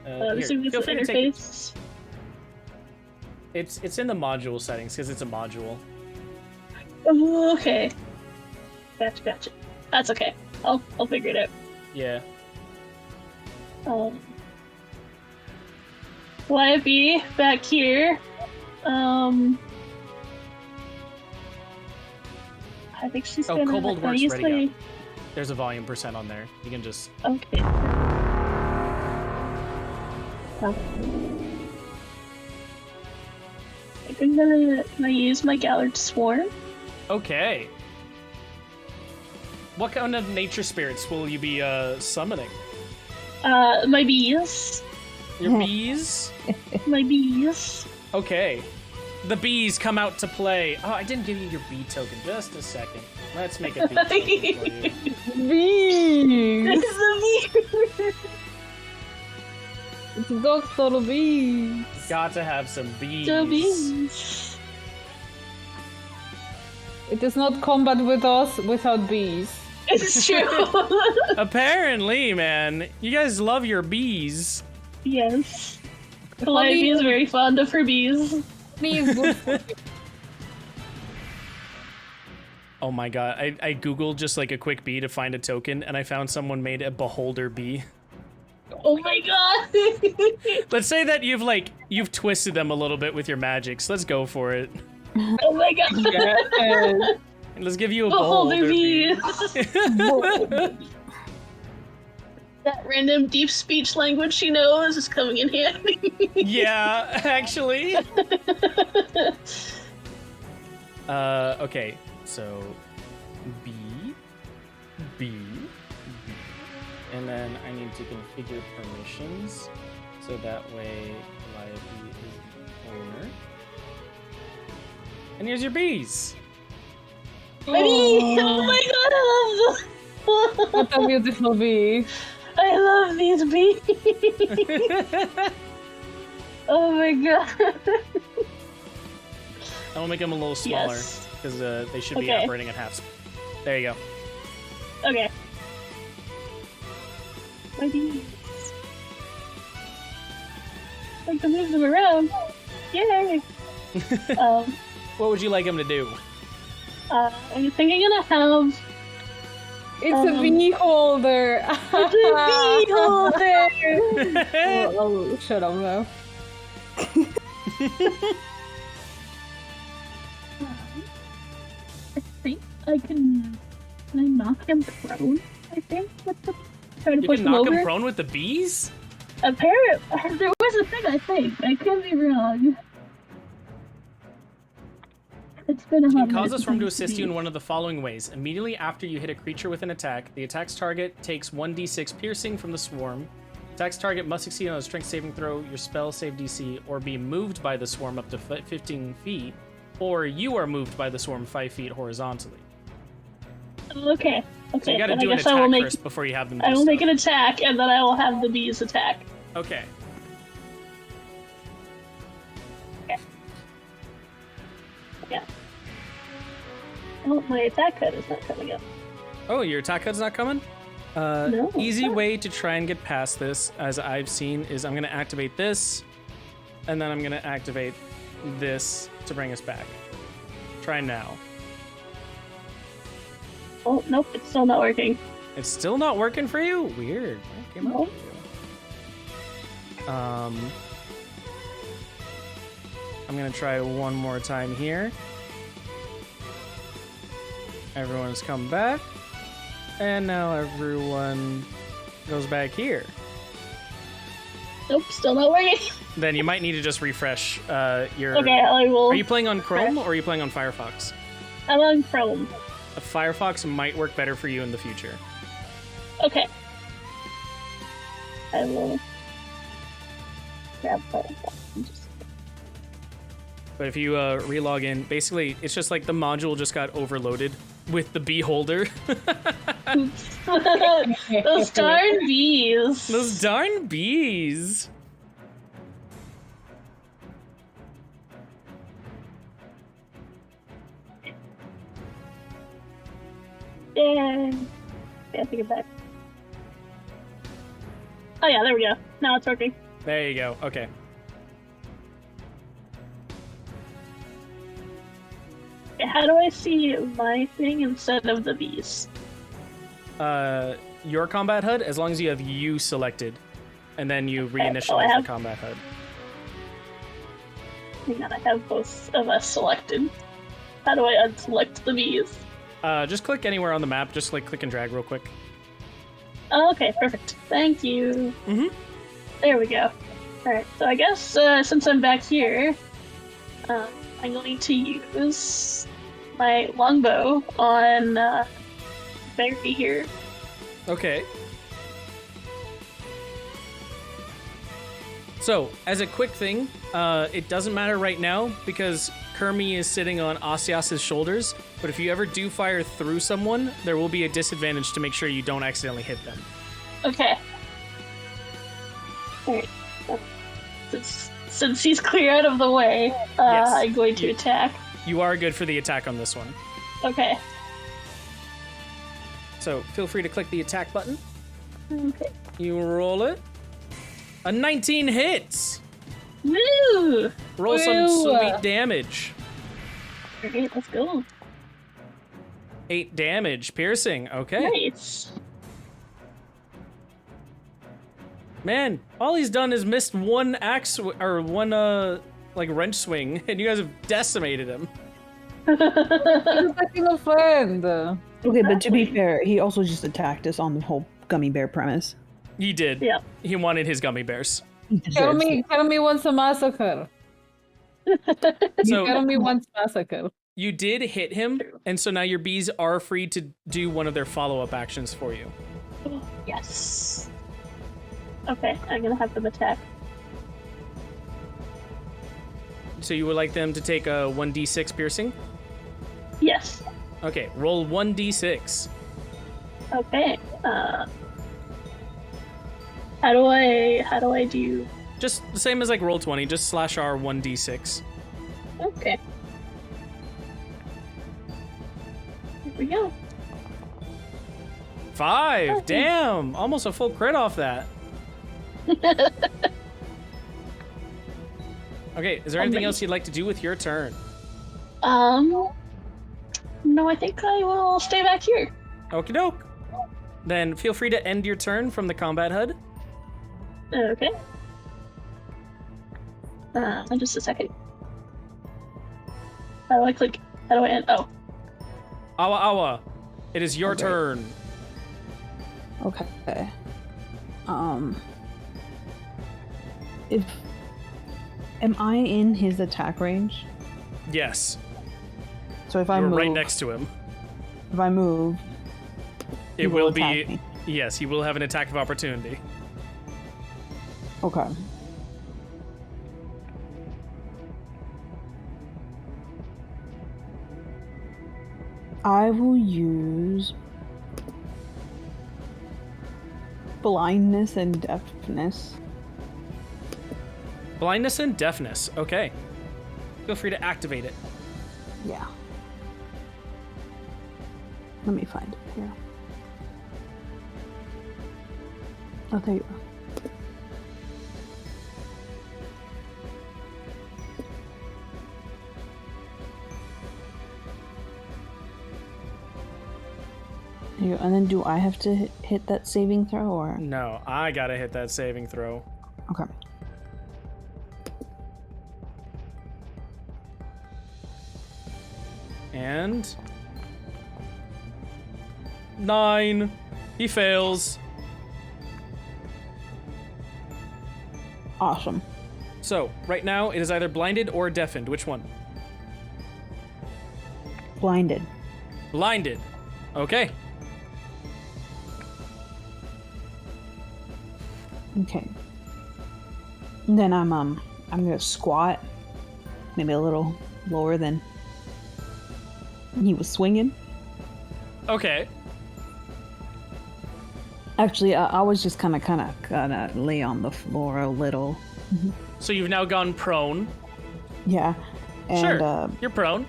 This is Feel free to take it. interface. It's in the module settings because it's a module. Oh, okay. Gotcha. That's okay. I'll figure it out. Yeah. YFE back here. I think she's gonna. Kobold works use ready my- up. There's a volume percent on there. You can just. Okay. I think can I use my Gallard Swarm? Okay. What kind of nature spirits will you be summoning? My bees. Your bees? My bees. Okay. The bees come out to play. Oh, I didn't give you your bee token. Just a second. Let's make a bee token for you. Bees! The It's Dr. Bees! Got to have some bees. bees. It is not combat with us without bees. It's true. Apparently, man. You guys love your bees. Yes. Calliope is very fond of her bees. Bees good for you. Oh my god. I googled just like a quick bee to find a token, and I found someone made a beholder bee. Oh my god. Let's say that you've twisted them a little bit with your magics. Let's go for it. Oh my god. Yes. Let's give you a Beholder beholder bee. bees. That random deep speech language she knows is coming in handy. Yeah, actually. Okay, so B, B, B, and then I need to configure permissions, so that way Calliope is the owner. And here's your bees. My bee! Oh my god, I love them! What a beautiful bee. I love these bees! Oh my god. I will make them a little smaller Yes. because they should be Okay. operating at half speed. There you go. Okay. My bees. I can move them around. Yay! What would you like them to do? I think I'm gonna have It's a bee holder. the bee holder! Oh, shut up now. I think I can I knock him prone? I think with the try to You push can him knock over. them prone with the bees? Apparently, there was a thing. I think I could be wrong. It's been a You hot can cause minute this swarm to since assist you in bees. one of the following ways. Immediately after you hit a creature with an attack, the attack's target takes 1d6 piercing from the swarm. Attack's target must succeed on a strength saving throw, your spell save DC, or be moved by the swarm up to 15 feet, or you are moved by the swarm 5 feet horizontally. Okay. So you gotta then do I an guess I will attack make first before you have them do I will make stuff. an attack, and then I will have the bees attack. Okay. Yeah. Oh, my attack code is not coming up. Oh, your attack HUD's not coming? No, Easy it's not. way to try and get past this, as I've seen, is I'm gonna activate this, and then I'm gonna activate this to bring us back. Try now. Oh, nope, it's still not working. It's still not working for you? Weird. What came up Nope. for you? I'm gonna try one more time here. Everyone's come back. And now everyone goes back here. Nope, still not working. Then you might need to just refresh your... Okay, I will. Are you playing on Chrome or are you playing on Firefox? I'm on Chrome. Firefox might work better for you in the future. Okay. I will grab Firefox and just But if you relog in, basically it's just like the module just got overloaded with the bee holder. Those darn bees. Those darn bees. Yay. Okay, I take it back. Oh yeah, there we go. Now it's working. There you go. Okay. Okay, how do I see my thing instead of the bees? Your combat HUD, as long as you have you selected, and then you reinitialize have- the combat HUD. Hang on, I have both of us selected. How do I unselect the bees? Just click anywhere on the map. Just like click and drag real quick. Oh, okay, perfect. Thank you. Mhm. There we go. Alright, so I guess since I'm back here, I'm going to use my longbow on Barry here. Okay. So, as a quick thing, it doesn't matter right now because Kermie is sitting on Asias's shoulders, but if you ever do fire through someone, there will be a disadvantage to make sure you don't accidentally hit them. Okay. Alright. Since he's clear out of the way, Yes. I'm going to attack. You are good for the attack on this one. Okay. So, feel free to click the attack button. Okay. You roll it. A 19 hits! Woo! Roll some Woo. sweet damage. Alright, let's go. 8 damage, piercing. Okay. Nice. Man, all he's done is missed one axe or one like wrench swing, and you guys have decimated him. He's attacking a friend. Okay, but to be fair, he also just attacked us on the whole gummy bear premise. He did. Yeah. He wanted his gummy bears. He Tell deserves it. me once a massacre. So Tell me once massacre. you did hit him, and so now your bees are free to do one of their follow-up actions for you. Yes. Okay, I'm gonna have them attack. So you would like them to take a 1d6 piercing? Yes. Okay, roll 1d6. Okay. How do I do? Just the same as like roll 20, just slash R 1d6. Okay. Here we go. 5. Okay. Damn, almost a full crit off that. Okay, is there anything else you'd like to do with your turn? No, I think I will stay back here. Okie doke. Then feel free to end your turn from the combat HUD. Okay. Just a second. How do I click? How do I end? Oh. Awa Awa, it is your Okay. turn. Okay. Am I in his attack range? Yes, So if I you're move, right next to him. if I move, he It will attack be. me. Yes, he will have an attack of opportunity. Okay. I will use blindness and deafness. Blindness and deafness. Okay. Feel free to activate it. Yeah. Let me find it here. Oh, there you are. Here, and then do I have to hit that saving throw or? No, I gotta hit that saving throw. Okay. And 9. He fails. Awesome. So, right now, it is either blinded or deafened. Which one? Blinded. Blinded. Okay. Okay. And then I'm gonna squat, maybe a little lower than he was swinging. Okay. Actually, I was just kind of lay on the floor a little. So you've now gone prone. Yeah. And, Sure. You're prone.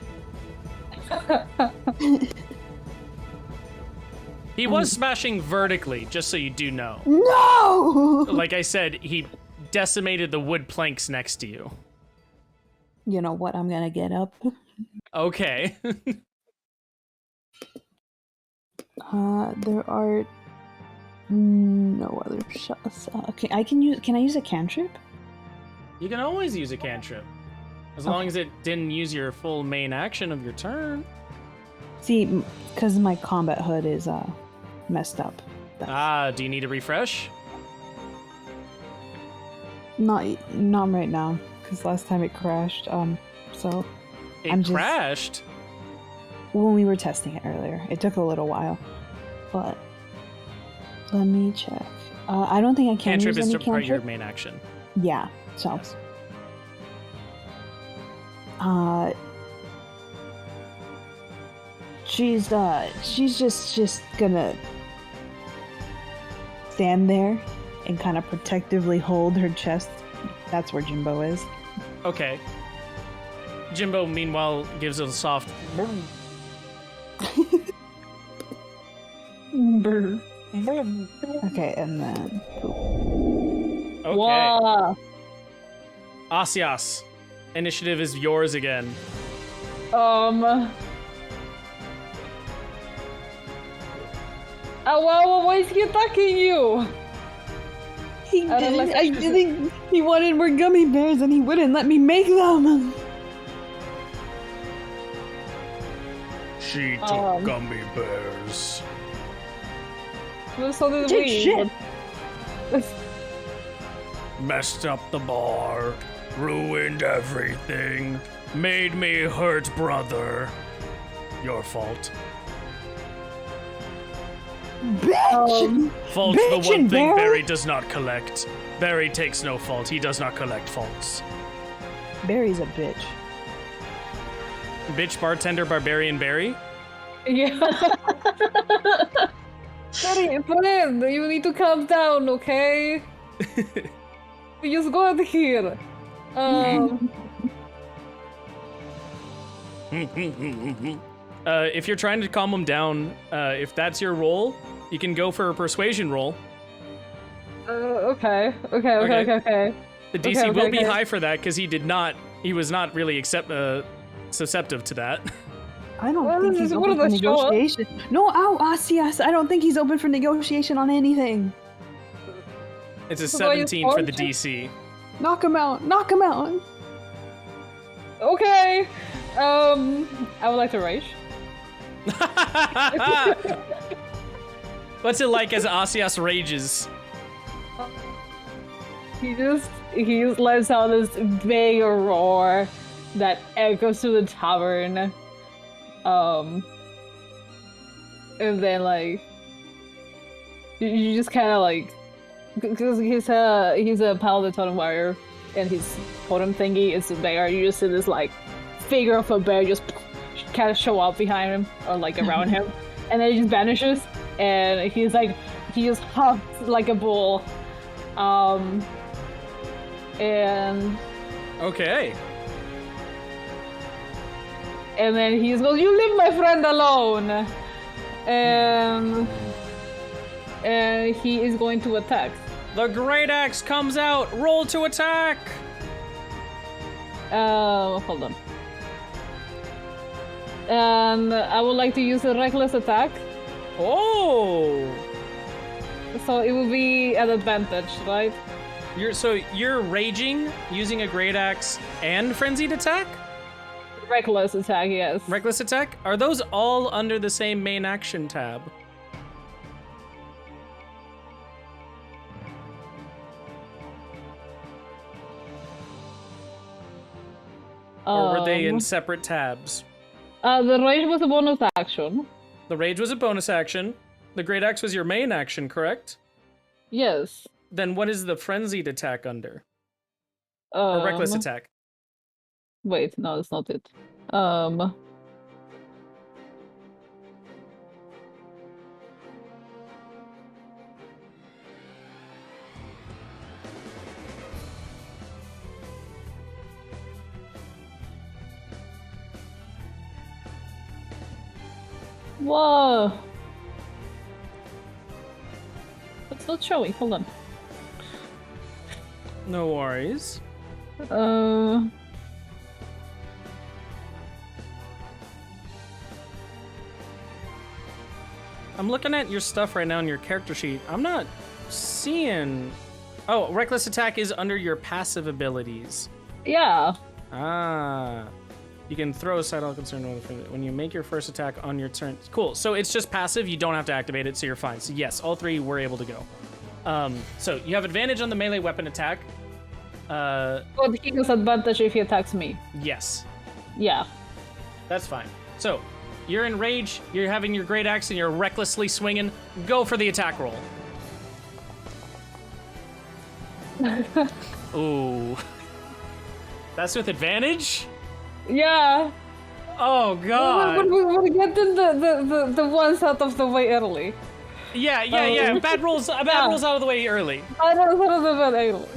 He was smashing vertically, just so you do know. No! Like I said, he decimated the wood planks next to you. You know what? I'm gonna get up. Okay. There are no other shots. Okay, Can I use a cantrip? You can always use a cantrip. As long as it didn't use your full main action of your turn. See, because my combat hood is messed up. Do you need a refresh? Not right now, because last time it crashed. So It crashed? when we were testing it earlier, it took a little while, but let me check. I don't think I can Cantrip use is any to part your cantrip. main action. Yeah. So. Yes. She's just gonna stand there and kind of protectively hold her chest. That's where Jimbo is. Okay. Jimbo, meanwhile, gives it a soft. Okay, and then Okay. Wow. Asias, initiative is yours again. Oh, wow, why is he attacking you? he I don't like I think he wanted more gummy bears and he wouldn't let me make them. She took gummy bears. Well, so did Take we. shit. Messed up the bar, ruined everything, made me hurt brother. Your fault. Bitch! Fault the Bitch one and thing Barry? Barry does not collect. Barry takes no fault. He does not collect faults. Barry's a bitch. Bitch bartender barbarian Barry. Yeah. Sorry, friend, you need to calm down, okay? We just got here. If you're trying to calm him down, if that's your role, you can go for a persuasion roll. Okay. The DC will be high for that because he was not really susceptible to that. I don't think he's open for negotiation. No, Asias, I don't think he's open for negotiation on anything. It's a 17 for the DC. Knock him out. Knock him out. Okay. I would like to rage. What's it like as Asias rages? He lets out this big roar that echoes through the tavern. And then like you just kind of like, because he's a paladin totem warrior, and his totem thingy is there. You just see this like figure of a bear just kind of show up behind him or like around him, and then he just vanishes, and he just hops like a bull, and okay. And then he goes, "You leave my friend alone," and he is going to attack. The great axe comes out. Roll to attack. Hold on. And I would like to use a reckless attack. Oh. So it will be an advantage, right? You're raging using a great axe and frenzied attack? Reckless attack, yes. Reckless attack? Are those all under the same main action tab? Or were they in separate tabs? The rage was a bonus action. The rage was a bonus action. The great axe was your main action, correct? Yes. Then what is the frenzied attack under? Or reckless attack? Wait, no, that's not it. Whoa! It's not showing, hold on. No worries. I'm looking at your stuff right now in your character sheet. I'm not seeing... Oh, reckless attack is under your passive abilities. Yeah. Ah. You can throw aside all concern when you make your first attack on your turn. Cool. So it's just passive. You don't have to activate it, so you're fine. So yes, all three were able to go. So you have advantage on the melee weapon attack. But he has advantage if he attacks me. Yes. Yeah. That's fine. So you're in rage. You're having your great axe and you're recklessly swinging. Go for the attack roll. Ooh. That's with advantage? Yeah. Oh god. We're getting the ones out of the way early. Yeah. Bad rolls out of the way early. I don't know the bad early.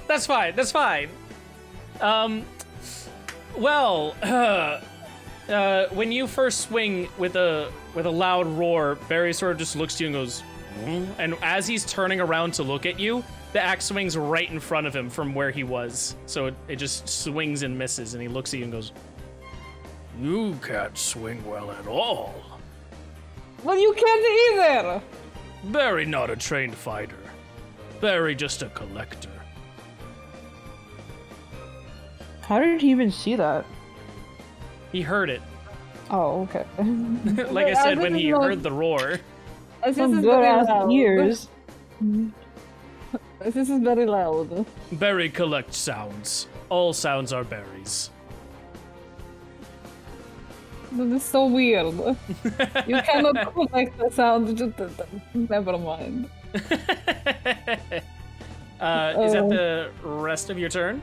That's fine. When you first swing with a loud roar, Barry sort of just looks to you and goes, and as he's turning around to look at you, the axe swings right in front of him from where he was. So it just swings and misses, and he looks at you and goes, "You can't swing well at all." Well, you can't either. Barry not a trained fighter. Barry just a collector. How did he even see that? He heard it. Oh, okay. Like I said, when he heard the roar. This Some is good very ass loud. ears. This is very loud. Barry collects sounds. All sounds are Barry's. That is so weird. You cannot collect the sound. Never mind. Is that the rest of your turn?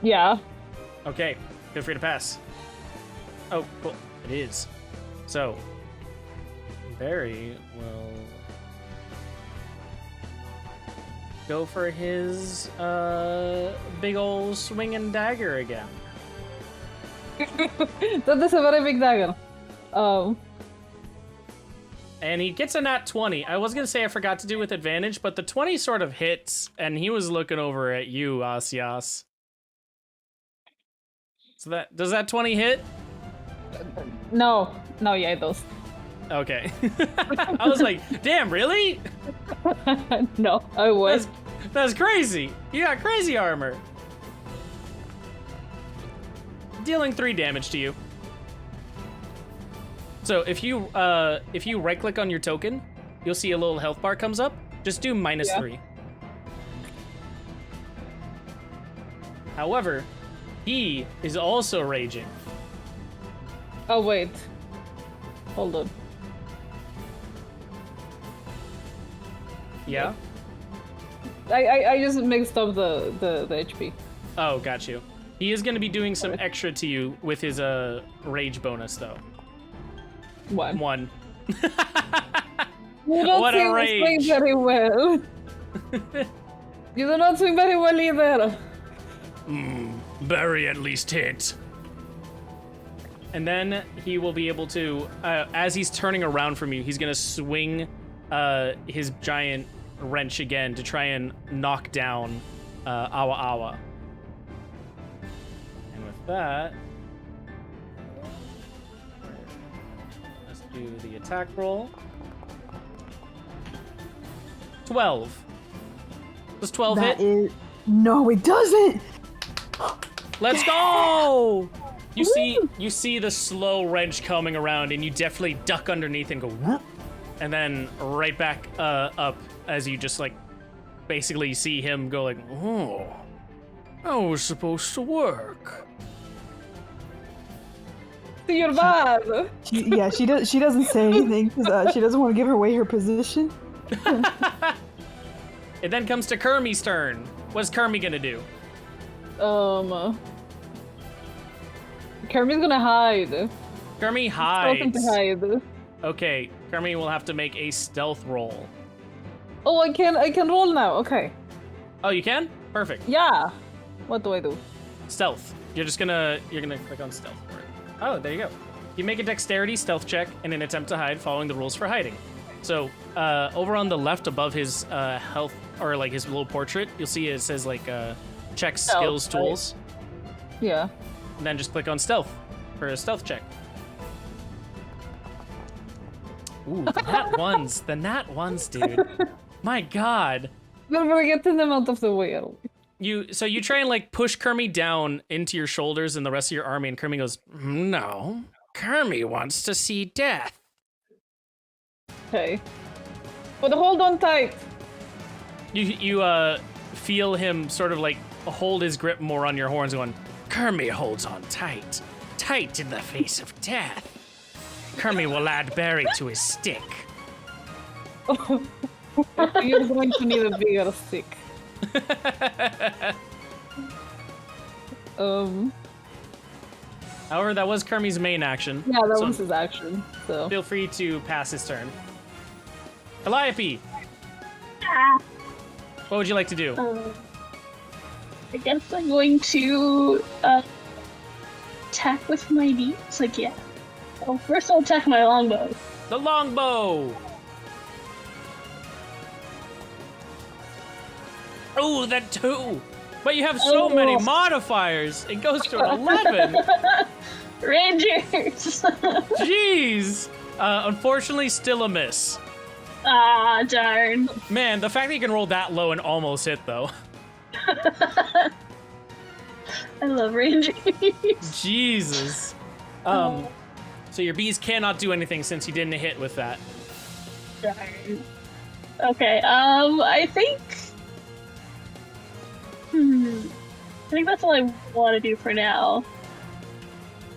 Yeah. Okay, feel free to pass. Oh, cool. It is. So, Barry will go for his big ol' swinging dagger again. That is a very big dagger. And he gets a nat 20. I was gonna say I forgot to do with advantage, but the 20 sort of hits, and he was looking over at you, Asias. So does that 20 hit? No, yeah, it does. Okay. I was like, damn, really? No, I was. That's crazy. You got crazy armor. Dealing 3 damage to you. So if you right click on your token, you'll see a little health bar comes up. Just do -3. However, he is also raging. Oh wait. Hold on. Yeah? I just mixed up the HP. Oh, got you. He is going to be doing some extra to you with his rage bonus, though. One. 1. You don't What a swing rage. very well. You do not swing very well either. Barry at least hit. And then he will be able to, as he's turning around from you, he's going to swing his giant wrench again to try and knock down Awa Awa. And with that, let's do the attack roll. 12. Does 12 hit? That is. No, it doesn't! Let's go! You see the slow wrench coming around, and you definitely duck underneath and go whoop, and then right back up as you just like basically see him go like, oh, that was supposed to work. You're bad. She doesn't say anything because she doesn't want to give away her position. It then comes to Kermie's turn. What's Kermie gonna do? Kermie's gonna hide. Kermie Tell him to hides. hide. Okay, Kermie will have to make a stealth roll. Oh, I can roll now. Okay. Oh, you can? Perfect. Yeah. What do I do? Stealth. You're gonna click on stealth for it. Oh, there you go. You make a dexterity stealth check in an attempt to hide following the rules for hiding. So, over on the left above his health, or like his little portrait, you'll see it says like check skills right? tools. Yeah. And then just click on stealth for a stealth check. Ooh, the nat ones, dude. My God. We're getting them out of the way. You try and like push Kermie down into your shoulders and the rest of your army, and Kermie goes, no, Kermie wants to see death. Okay. But hold on tight. You feel him sort of like hold his grip more on your horns, going, Kermie holds on tight, tight in the face of death. Kermie will add Barry to his stick. You're going to need a bigger stick. However, that was Kermie's main action. Yeah, that so was his action. So feel free to pass his turn. Calliope, what would you like to do? I guess I'm going to attack with my beats. Like, yeah. Well, first I'll attack my longbow. The longbow. Oh, that 2. But you have so many modifiers. It goes to an 11. Rangers! Jeez. Unfortunately, still a miss. Ah, darn. Man, the fact that you can roll that low and almost hit, though. I love Rangers. Jesus. So your bees cannot do anything since you didn't hit with that. Darn. Okay, I think... I think that's all I want to do for now.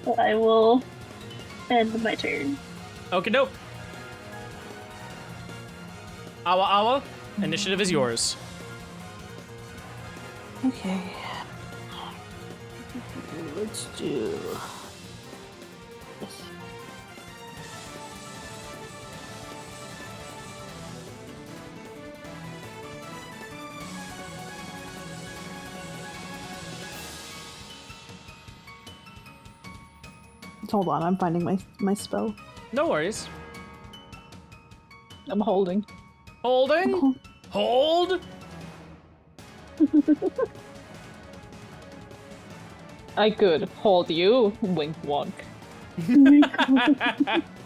So I will end my turn. Okie doke. Awa Awa, initiative is yours. Okay. let's do this. Hold on, I'm finding my spell. No worries. I'm holding. Holding? Hold? I could hold you. Wink wonk.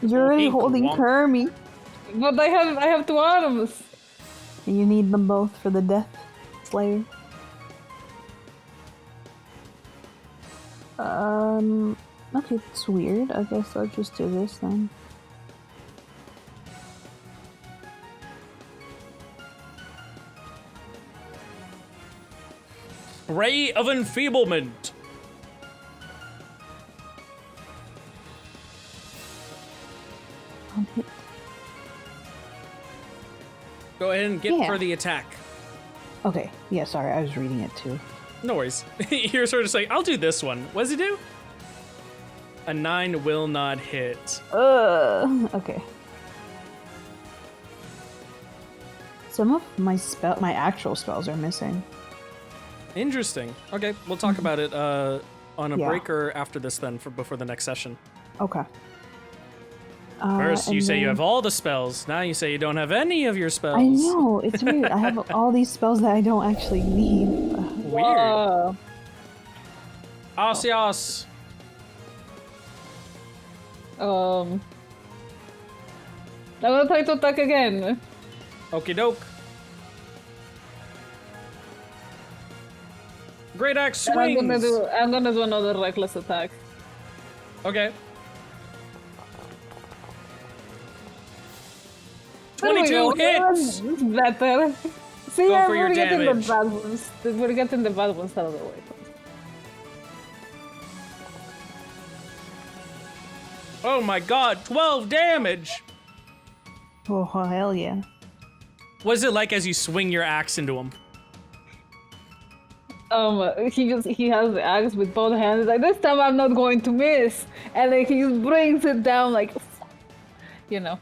You're already Wink holding wonk. Kermie. But I have 2 arms. And you need them both for the Death Slayer. Okay, it's weird. I guess I'll just do this then. Ray of Enfeeblement. Go ahead and get Yeah. for the attack. Okay, yeah, sorry, I was reading it too. No worries. You're sort of just like, I'll do this one. What does he do? A 9 will not hit. Okay. Some of my actual spells are missing. Interesting. Okay, we'll talk about it on a Yeah. break or after this then, before the next session. Okay. First, you and say you then- have all the spells. Now you say you don't have any of your spells. I know, it's weird. I have all these spells that I don't actually need. Weird. Asios. I'm gonna try to attack again. Okie doke. Great axe And swings. I'm gonna do another reckless attack. Okay. There we 22 go. hits. That's better. See, Go for your we're getting the damage. bad ones. We're getting the bad ones out of the way. Oh my god, 12 damage. Oh, hell yeah. What is it like as you swing your axe into him? He has the axe with both hands. Like, this time I'm not going to miss. And then he just brings it down like, you know.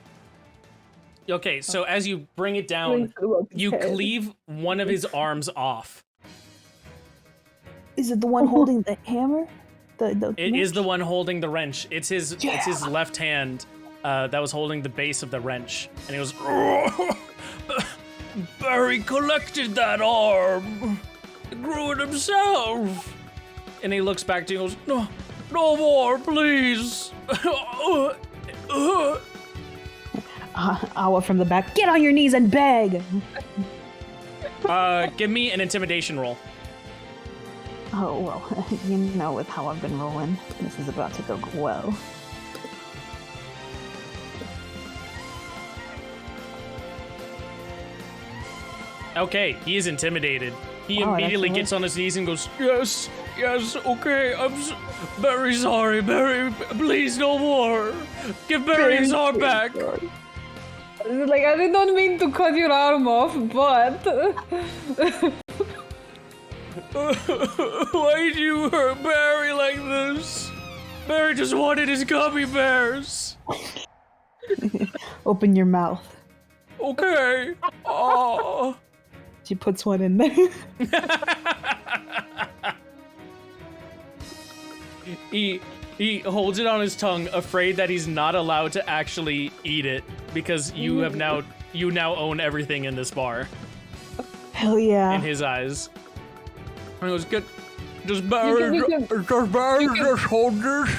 Okay, so as you bring it down, brings it above his you head. cleave one of his arms off. Is it the one holding the hammer? The It is wrench? the one holding the wrench. It's his Yeah. left hand that was holding the base of the wrench. And he goes, Barry collected that arm. He grew it himself. And he looks back to you and goes, no more, please. Awa from the back. Get on your knees and beg! Give me an intimidation roll. Oh, well, you know with how I've been rolling, this is about to go well. Okay, he is intimidated. He Wow, immediately that's gets on his knees and goes, yes, okay, I'm very sorry, Barry, please no more. Give Barry his arm back. Like, I didn't mean to cut your arm off, but... Why'd you hurt Barry like this? Barry just wanted his gummy bears. Open your mouth. Okay. Oh. She puts one in there. He holds it on his tongue, afraid that he's not allowed to actually eat it because you now own everything in this bar Hell yeah. in his eyes. And he goes, just You can- just hold this.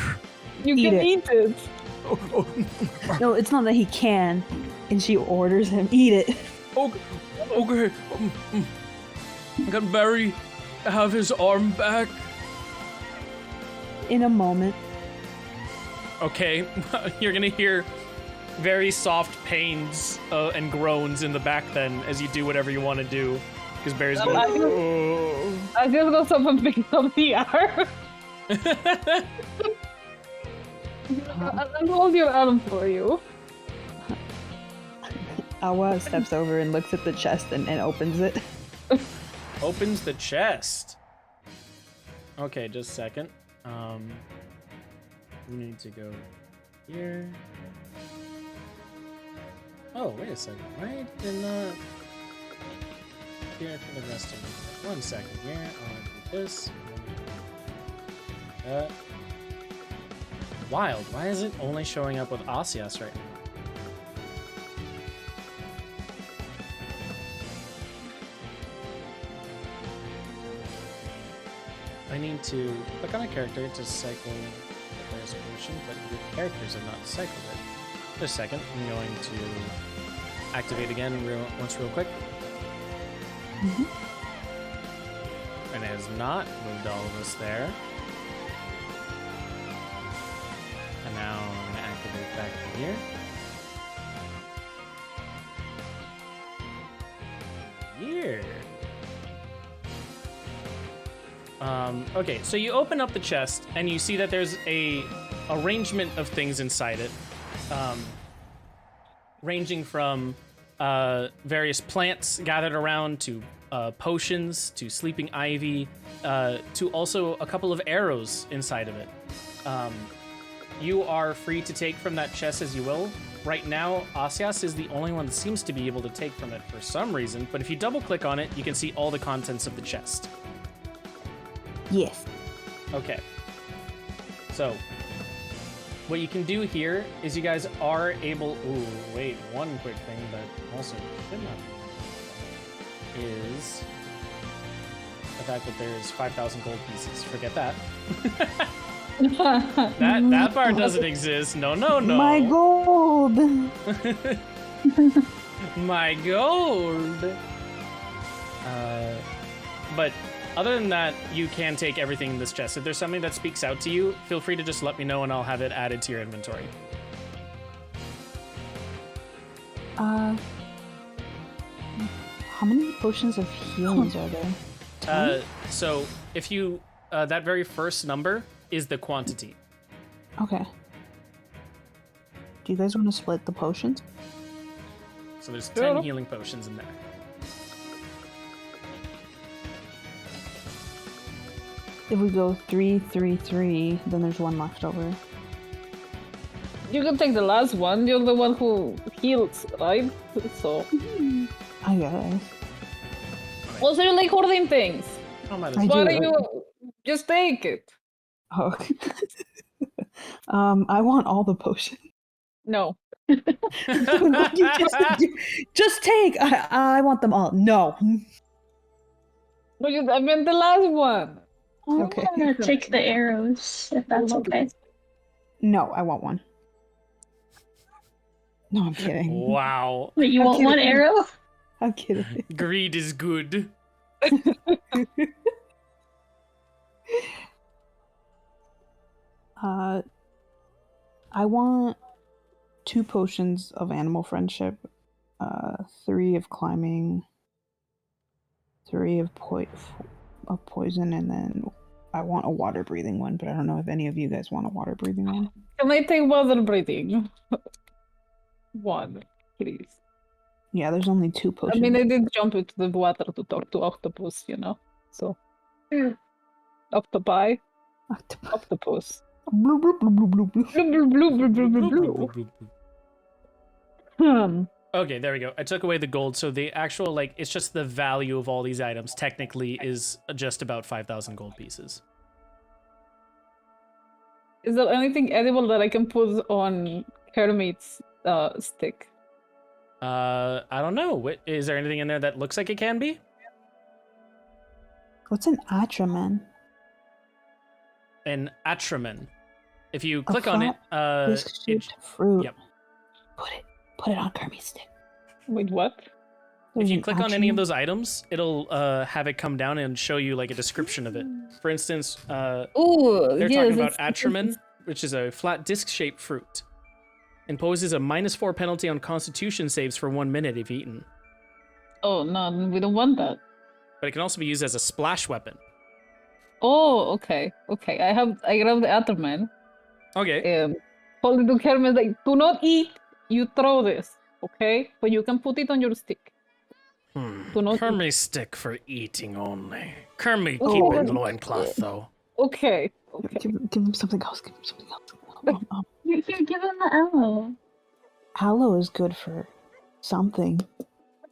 You Eat can it. eat it. No, it's not that he can. And she orders him, eat it. Okay. Can Barry have his arm back? In a moment. Okay, you're gonna hear very soft pains and groans in the back then as you do whatever you want to do. Because Barry's going, "Oh." I just go someone pick up the arm. I'll hold your arm for you. Awa steps over and looks at the chest and opens it. Opens the chest. Okay, just a second. We need to go here. Oh, wait a second. Why did not here for the rest of it? 1 second here. I'll do this. Wild. Why is it only showing up with Asias right now? I need to click on a character to cycle the player's potion, but the characters have not cycled it. Just a second. I'm going to activate again once real quick. And it has not moved all of us there. And now I'm going to activate back in here. Weird. Okay, so you open up the chest and you see that there's a arrangement of things inside it, ranging from various plants gathered around to potions to sleeping ivy to also a couple of arrows inside of it. You are free to take from that chest as you will. Right now, Asias is the only one that seems to be able to take from it for some reason, but if you double click on it, you can see all the contents of the chest. Yes. Okay. So, what you can do here is you guys are able... Ooh, wait, one quick thing that also should not be is the fact that there's 5,000 gold pieces. Forget that. that part doesn't exist. No. My gold! My gold! But other than that, you can take everything in this chest. If there's something that speaks out to you, feel free to just let me know and I'll have it added to your inventory. How many potions of healings are there? 10? So if you, that very first number is the quantity. Okay. Do you guys want to split the potions? So there's 10 healing potions in there. If we go 3, 3, 3, then there's one left over. You can take the last one. You're the one who heals, right? So. I guess. Also, you like hoarding things. Oh, my I Why do. don't you just take it? Oh. I want all the potions. No. What you just take. I want them all. No. But I meant the last one. Okay. I'm gonna take the arrows, if that's okay. No, I want one. No, I'm kidding. Wow. Wait, you want one arrow? I'm kidding. Greed is good. I want 2 potions of animal friendship, 3 of climbing, 3 of poison, and then I want a water breathing one, but I don't know if any of you guys want a water breathing one. Can I take water breathing? One, please. Yeah, there's only 2 potions. I mean, I did jump into the water to talk to Octopus, you know? So. Octopi. Octopus. Bloop, bloop, bloop, bloop, bloop, bloop. Blue, blue, blue, blue, blue, blue, blue. Okay, there we go. I took away the gold, so the actual, like, it's just the value of all these items technically is just about 5,000 gold pieces. Is there anything edible that I can put on Kermit's stick? I don't know. Is there anything in there that looks like it can be? What's an atraman? An atraman. If you click on it, Disc-shaped fruit. Yep. Put it on Kermit's stick. Wait, what? If you click on any of those items, it'll have it come down and show you like a description of it. For instance, Ooh, they're yes, talking about atraman, which is a flat disc-shaped fruit. Imposes a -4 penalty on Constitution saves for 1 minute if eaten. Oh, no, we don't want that. But it can also be used as a splash weapon. Oh, okay. Okay, I grabbed the other man. Okay. Hold it to Kermit, like, do not eat, you throw this, okay? But you can put it on your stick. Do not Kermit stick for eating only. Kermit Oh, keep it but- in loincloth, though. Okay, Okay. Give him something else. Give him something else. You're giving the aloe. Aloe is good for something.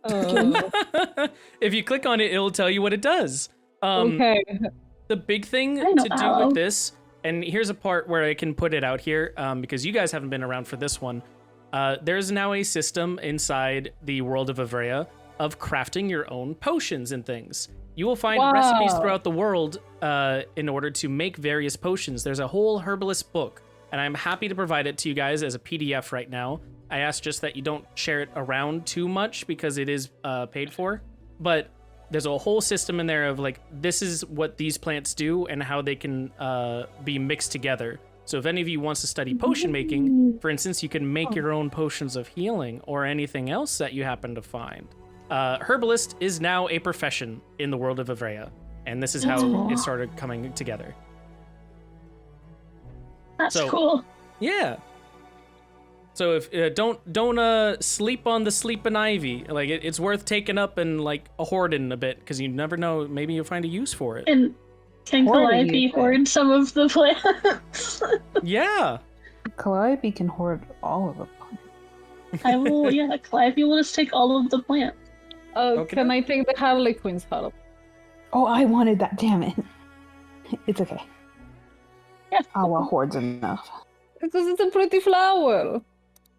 If you click on it, it'll tell you what it does. Okay. The big thing I know to do aloe. with this, and here's a part where I can put it out here, because you guys haven't been around for this one. There's now a system inside the world of Ivraia of crafting your own potions and things. You will find recipes throughout the world in order to make various potions. There's a whole herbalist book, and I'm happy to provide it to you guys as a PDF right now. I ask just that you don't share it around too much because it is paid for, but there's a whole system in there of like, this is what these plants do and how they can be mixed together. So if any of you wants to study potion making, for instance, you can make your own potions of healing or anything else that you happen to find. Herbalist is now a profession in the world of Ivraia, and this is how it started coming together. That's So- cool. Yeah. So if don't sleep on the sleeping ivy. Like it's worth taking up and like hoarding a bit because you never know. Maybe you'll find a use for it. And can Hoarding, Calliope you say? hoard some of the plants? Yeah. Calliope can hoard all of them. I will, yeah, Calliope will just take all of the plants. Okay. Can I take the Harlequin's harp? Oh, I wanted that. Damn it. It's okay. Yeah. Awa hoards enough. Because it's a pretty flower.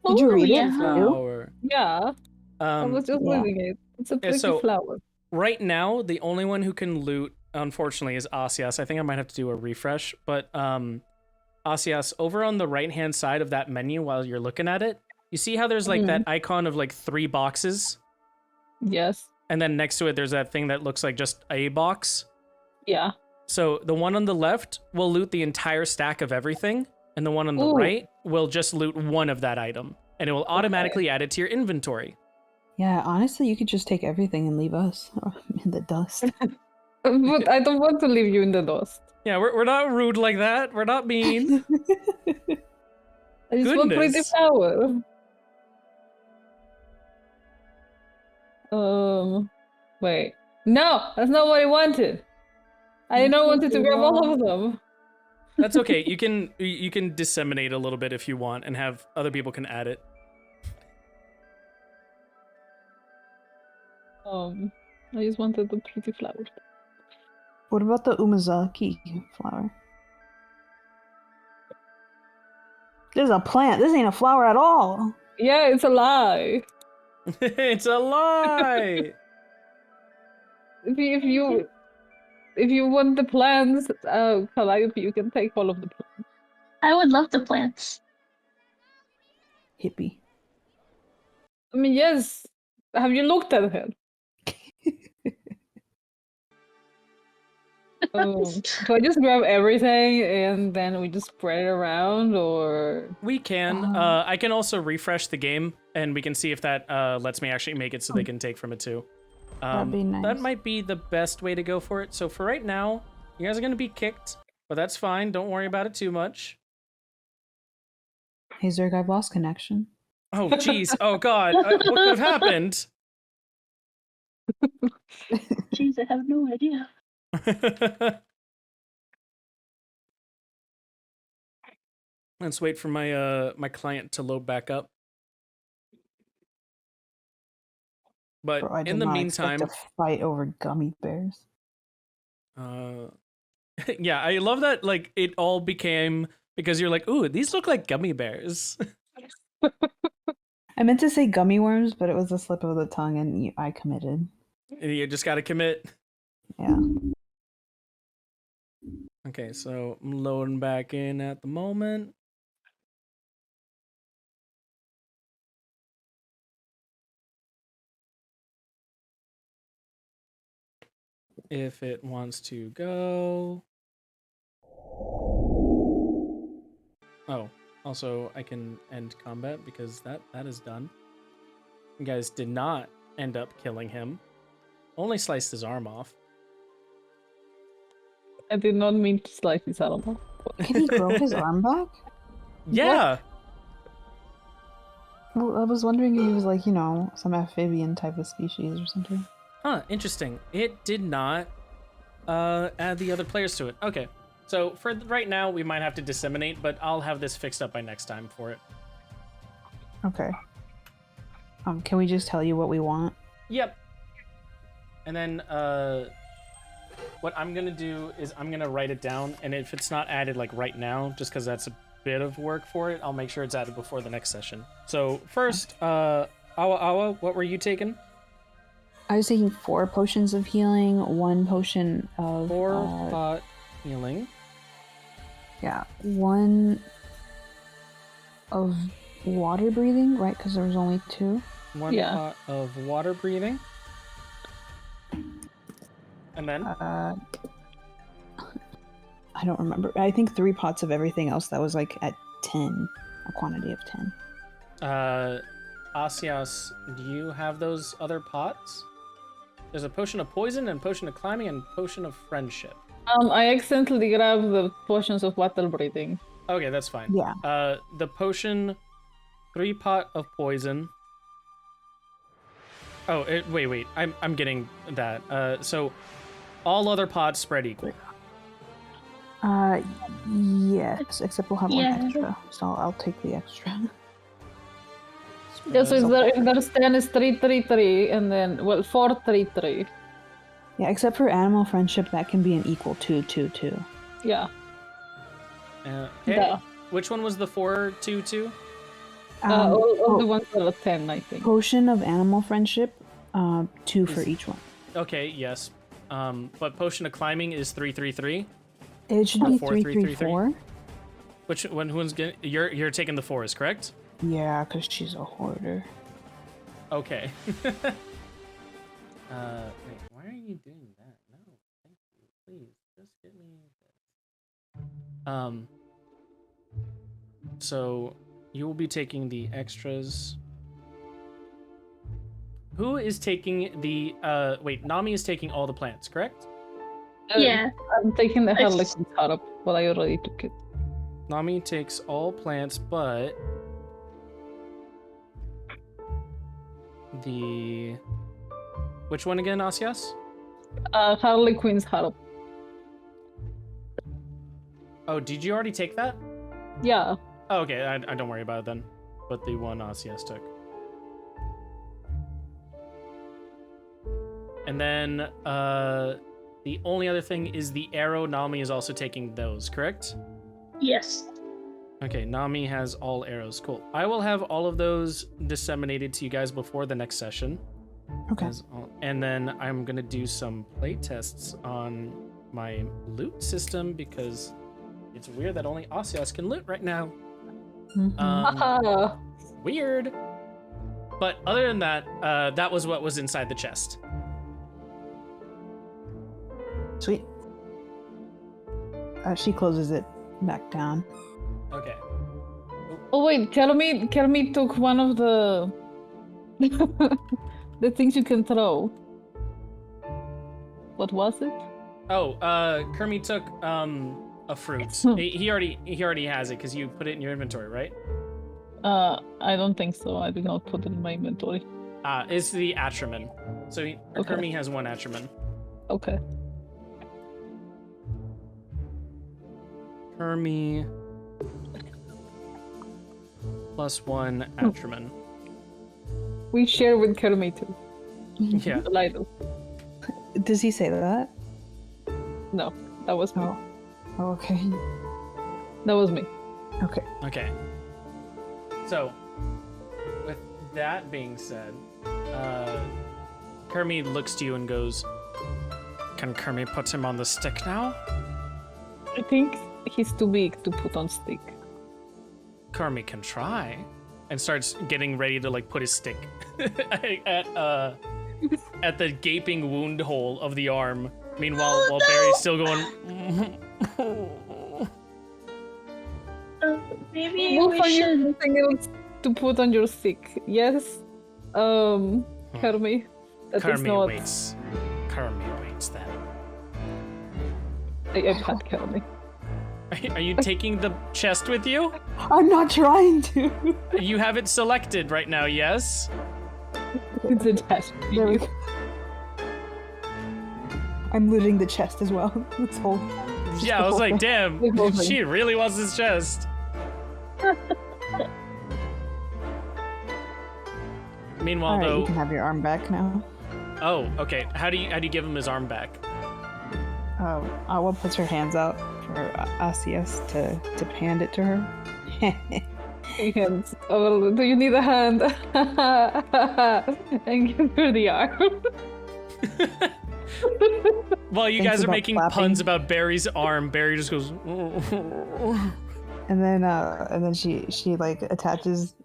Did you read yeah. it? Flower. Yeah, I was just yeah. reading it. It's a pretty so- flower. Right now, the only one who can loot, unfortunately, is Asias. I think I might have to do a refresh, but Asias, over on the right-hand side of that menu while you're looking at it, you see how there's like that icon of like 3 boxes? Yes. And then next to it, there's that thing that looks like just a box. Yeah. So the one on the left will loot the entire stack of everything, and the one on the Ooh. right will just loot one of that item, and it will automatically add it to your inventory. Yeah, honestly, you could just take everything and leave us in the dust. But I don't want to leave you in the dust. Yeah, we're not rude like that. We're not mean. I just want pretty Goodness. flower. Wait. No, that's not what I wanted. I did not wanted to grab all of them. That's okay. You can disseminate a little bit if you want, and have other people can add it. I just wanted the pretty flowers. What about the umazaki flower? This is a plant. This ain't a flower at all. Yeah, it's a lie. It's a lie. If you want the plants, Calliope, you can take all of the plants. I would love the plants. Hippie. I mean, yes. Have you looked at it? Do I just grab everything and then we just spread it around, or? We can. I can also refresh the game, and we can see if that lets me actually make it so they can take from it too. That'd be nice. That might be the best way to go for it. So for right now, you guys are going to be kicked, but that's fine. Don't worry about it too much. Hey, Zurg, I've lost connection. Oh, jeez. Oh, God. What could have happened? Jeez, I have no idea. Let's wait for my my client to load back up. But Bro, I in did the not meantime, expect to fight over gummy bears. yeah, I love that. Like it all became because you're like, ooh, these look like gummy bears. I meant to say gummy worms, but it was a slip of the tongue, and I committed. And you just got to commit. Yeah. Okay, so I'm loading back in at the moment. If it wants to go. Oh, also I can end combat because that is done. You guys did not end up killing him. Only sliced his arm off. I did not mean to slice his arm off. Can he grow his arm back? Yeah. Well, I was wondering if he was like, some amphibian type of species or something. Huh, interesting. It did not add the other players to it. Okay. So for right now, we might have to disseminate, but I'll have this fixed up by next time for it. Okay. Can we just tell you what we want? Yep. And then what I'm gonna do is I'm gonna write it down, and if it's not added like right now, just because that's a bit of work for it, I'll make sure it's added before the next session. So first, Awa, what were you taking? I was taking 4 potions of healing, 1 potion of 4 pot healing. Yeah, 1 of water breathing, right? Because there was only 2. 1 pot of water breathing. And then? I don't remember. I think 3 pots of everything else that was like at 10, a quantity of 10. Asias, do you have those other pots? There's a potion of poison and potion of climbing and potion of friendship. I accidentally grabbed the potions of water breathing. Okay, that's fine. Yeah. The potion, 3 pot of poison. Oh, wait. I'm getting that. So all other pots spread equal. Yes, except we'll have 1 extra, so I'll take the extra. Yeah, so if there's 10 is 3, 3, 3, and then, 4, 3, 3. Yeah, except for animal friendship, that can be an equal 2, 2, 2. Yeah. Okay. Yeah. Which one was the 4, 2, 2? All the ones that are 10, I think. Potion of animal friendship, 2 for each one. Okay, yes. But potion of climbing is 3, 3, 3. It should be 4, 3, 3, 3, 3, 3. 4. Which one? Who's getting? You're taking the 4s, correct? Yeah, because she's a hoarder. Okay. Wait, why are you doing that? No, thank you. Please, just get me this. So you will be taking the extras. Who is taking the wait, Nami is taking all the plants, correct? Yeah. I'm taking the Harlequin setup, but I already took it. Nami takes all plants, but the which one again, Asias? Harlequin's setup. Oh, did you already take that? Yeah. Oh, okay, I don't worry about it then. But the one Asias took. And then the only other thing is the arrow. Nami is also taking those, correct? Yes. Okay, Nami has all arrows. Cool. I will have all of those disseminated to you guys before the next session. Okay. And then I'm going to do some play tests on my loot system because it's weird that only Asias can loot right now. Weird. But other than that, that was what was inside the chest. Sweet. She closes it back down. Okay. Oh wait, Kermit took one of the the things you can throw. What was it? Oh, Kermit took a fruit. he already has it because you put it in your inventory, right? I don't think so. I did not put it in my inventory. It's the Atraman. So Okay. Kermit has 1 Atraman. Okay. Kermit plus 1 Atraman. We share with Kermit too. Yeah. Lido. Does he say that? No, that was me. Oh, okay. That was me. Okay. Okay. So, with that being said, Kermit looks to you and goes, "Can Kermit put him on the stick now?" I think he's too big to put on stick. Kermit can try, and starts getting ready to like put his stick at the gaping wound hole of the arm. Meanwhile, while Barry's still going. Maybe We'll we find you should. something else to put on your stick. Yes, Kermit. That is Kermit not. waits. Kermit waits then. I've had Kermit. Are you taking the chest with you? I'm not trying to. You have it selected right now, yes? It's attached to There we you. go. I'm looting the chest as well. This whole. Yeah, I was like, damn, The whole thing. she really wants this chest. Meanwhile, All right, you though, can have your arm back now. oh, okay. How do you give him his arm back? Oh, Awa puts her hands out for Asias to hand it to her. Hands. Oh, do you need a hand? And give her the arm. While you Thanks guys are about making clapping. puns about Barry's arm, Barry just goes. And then she like attaches,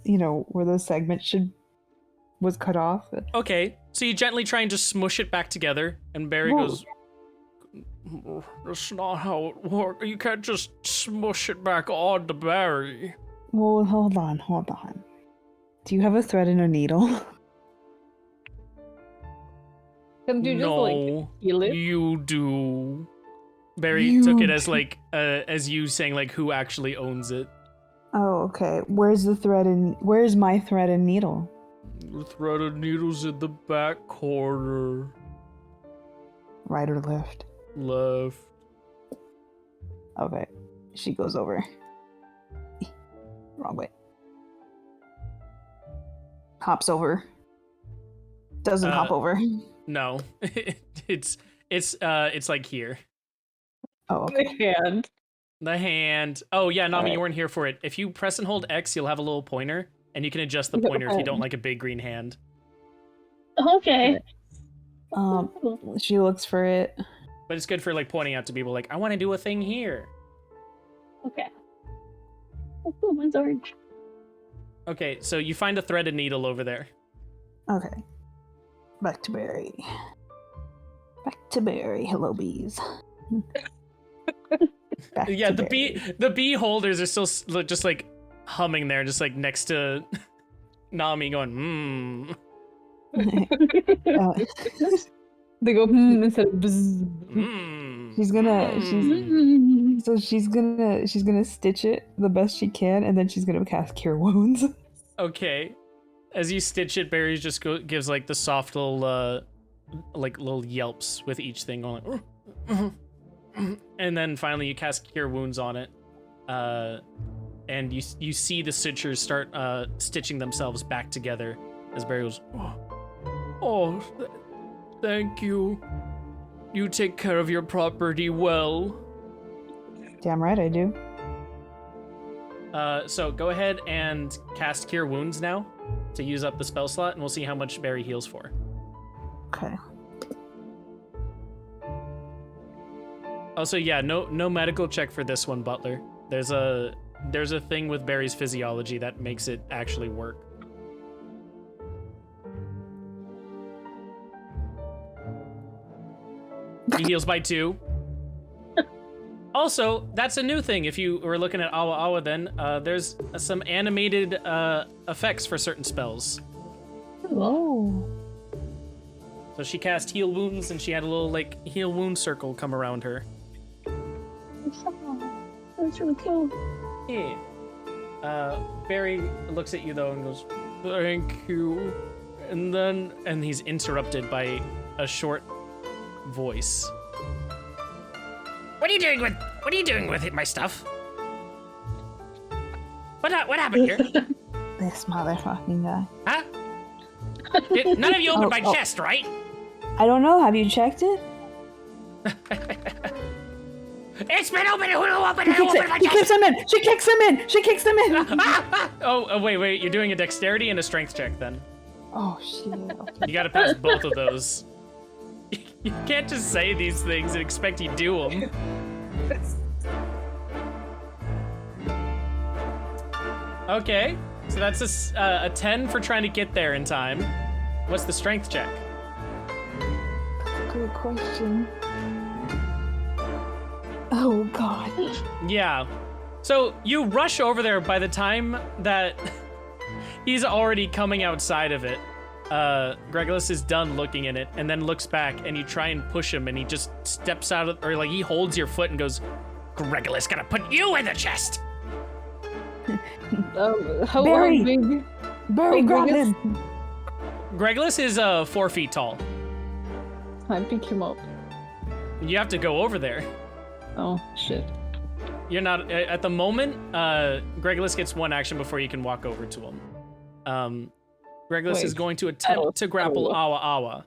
where those segments was cut off. Okay, so you gently try and just smush it back together, and Barry Whoa. goes. That's not how it works. You can't just smush it back on the Barry. Well, hold on. Do you have a thread and a needle? Can you just No, heal it? you do. Barry You took it as like as you saying like who actually owns it. Oh, okay. Where's my thread and needle? The thread of needles in the back corner. Right or left? Left. Okay. She goes over. Wrong way. Hops over. Doesn't hop over. No, it's like here. Oh, okay. The hand. The hand. Oh yeah, Nami, Alright. you weren't here for it. If you press and hold X, you'll have a little pointer, and you can adjust the pointer if you don't like a big green hand. Okay. She looks for it. But it's good for like pointing out to people like, I want to do a thing here. Okay. Oh, cool, mine's orange. Okay, so you find a threaded needle over there. Okay. Back to Barry. Hello, bees. Back Yeah, to the Barry. the bee holders are still just like humming there, just like next to Nami going, They go instead of bzzz. She's gonna stitch it the best she can, and then she's gonna cast Cure Wounds. Okay. As you stitch it, Barry just gives like the soft little little yelps with each thing going like, and then finally you cast Cure Wounds on it, and you see the stitchers start stitching themselves back together as Barry goes, thank you. You take care of your property well. Damn right I do. So go ahead and cast Cure Wounds now to use up the spell slot, and we'll see how much Barry heals for. Okay. Also, yeah, no medical check for this one, Butler. There's a thing with Barry's physiology that makes it actually work. He heals by 2. Also, that's a new thing. If you were looking at Awa Awa, then there's some animated effects for certain spells. Oh. So she cast Heal Wounds, and she had a little like heal wound circle come around her. That's really cool. Yeah. Barry looks at you though and goes, "Thank you," and he's interrupted by a short voice. What are you doing with my stuff? What happened here? This motherfucking guy. Huh? None of you opened my chest, right? I don't know. Have you checked it? It's been open. Who opened it? He kicks him in. She kicks him in. Oh, wait. You're doing a dexterity and a strength check then. Oh shit. Okay. You gotta pass both of those. You can't just say these things and expect you do them. Okay, so that's a 10 for trying to get there in time. What's the strength check? Good question. Oh god. Yeah. So you rush over there. By the time that he's already coming outside of it, Gregulus is done looking in it and then looks back, and you try and push him, and he just steps out of, or like he holds your foot and goes, "Gregulus, gonna put you in the chest." How Barry! big? Barry, grab Gregulus? him. Gregulus is 4 feet tall. I pick him up? You have to go over there. Oh, shit. You're not at the moment. Gregolis gets one action before you can walk over to him. Gregolis Wait. is going to attempt to grapple Awa Awa.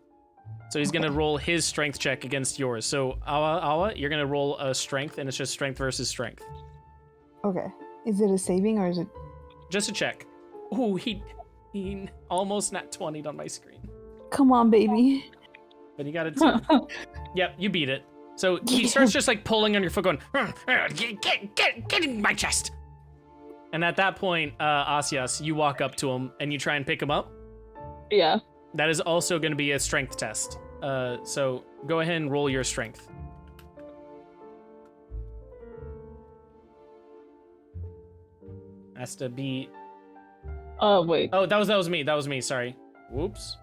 So he's gonna roll his strength check against yours. So Awa Awa, you're gonna roll a strength, and it's just strength versus strength. Okay. Is it a saving or is it? Just a check. Ooh, he almost nat 20'd on my screen. Come on, baby. But he got a 2. Yep, you beat it. So he starts just like pulling on your foot, going, get in my chest. And at that point, Asias, you walk up to him and you try and pick him up. Yeah. That is also going to be a strength test. So go ahead and roll your strength. Has to be. Oh, wait. Oh, that was me. That was me. Sorry. Whoops.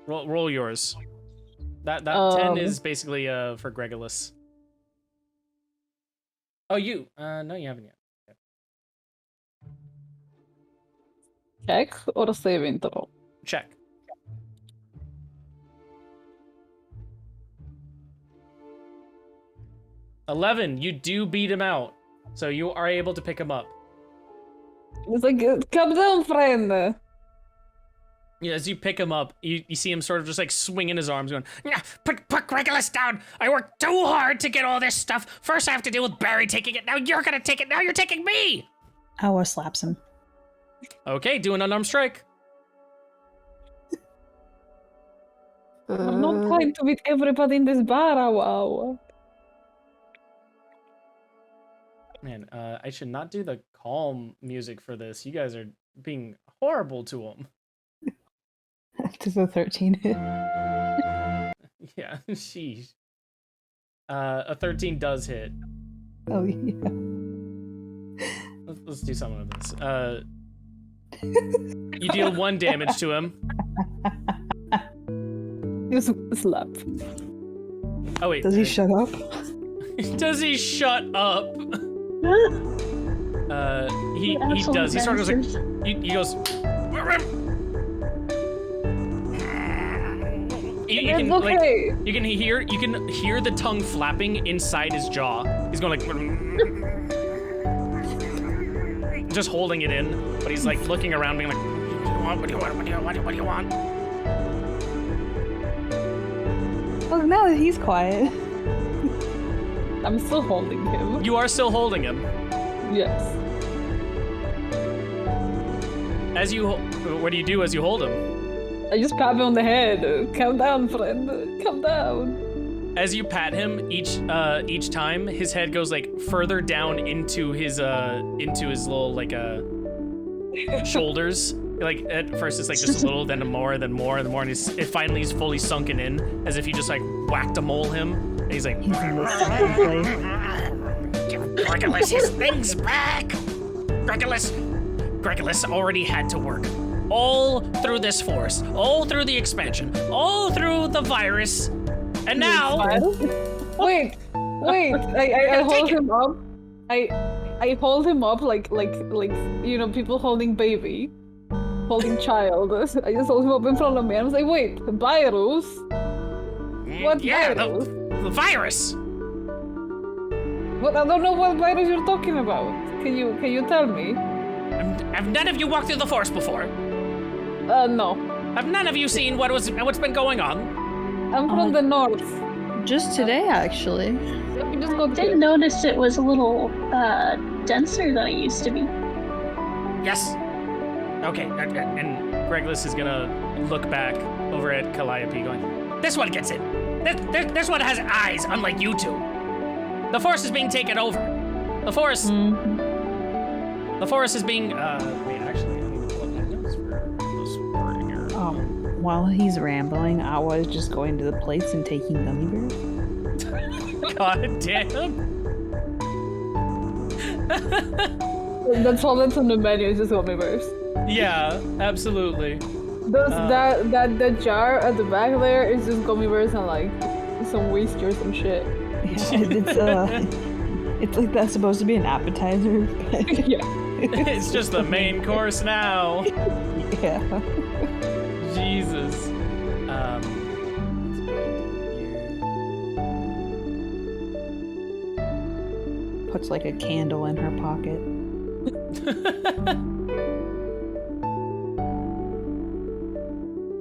Roll yours. That 10 is basically for Gregolis. Oh, you. No, you haven't yet. Check or saving throw? Check. $11. You do beat him out, so you are able to pick him up. It's like, come down, friend. Yeah, as you pick him up, you see him sort of just like swinging his arms, going, "Yeah, put Gregolis down. I worked too hard to get all this stuff. First, I have to deal with Barry taking it. Now you're gonna take it. Now you're taking me." Awa slaps him. Okay, do an unarmed strike. I'm not trying to beat everybody in this bar, wow. Man, I should not do the calm music for this. You guys are being horrible to him. Does a 13 hit? Yeah, sheesh. A 13 does hit. Oh, yeah. Let's do something with this. You deal 1 damage to him. Just slap. Oh wait. Does he shut up? Does he shut up? He does. He sort of goes like, he goes. You can okay. like you can hear the tongue flapping inside his jaw. He's going like just holding it in, but he's like looking around, being like, "What do you want? What do you want? What do you want?" Well, now that he's quiet. I'm still holding him. You are still holding him. Yes. What do you do as you hold him? I just pat him on the head. Calm down, friend. Calm down. As you pat him, each time his head goes like further down into his little like shoulders. Like at first it's like just a little, then more, then more, and more, and it finally is fully sunken in, as if you just like whacked a mole him. And he's like, He's in this second place. "Give Gregolis his things back. Gregolis already had to work all through this forest, all through the expansion, all through the virus, and now." Wait. I hold him up. I hold him up like you know, people holding baby, holding child. I just hold him up in front of me. I was like, wait, virus? What Yeah, virus? the virus. What? I don't know what virus you're talking about. Can you tell me? Have none of you walked through the forest before? No. Have none of you seen what's been going on? I'm from the north. Just today, actually. Let me just go I did to notice it was a little denser than it used to be. Yes. Okay, and Gregolis is gonna look back over at Calliope, going, "This one gets it. This one has eyes, unlike you two. The forest is being taken over. The forest. The forest is being. Wait, actually, I need to pull up my notes for those were here. While he's rambling, Awa is just going to the plates and taking gummy bears. God damn. That's all that's on the menu. Is just gummy bears. Yeah, absolutely. That jar at the back there is just gummy bears and like some whiskey or some shit. Yeah, it's like that's supposed to be an appetizer. But Yeah. It's just the main course now. yeah. Jesus. Let's go puts like a candle in her pocket.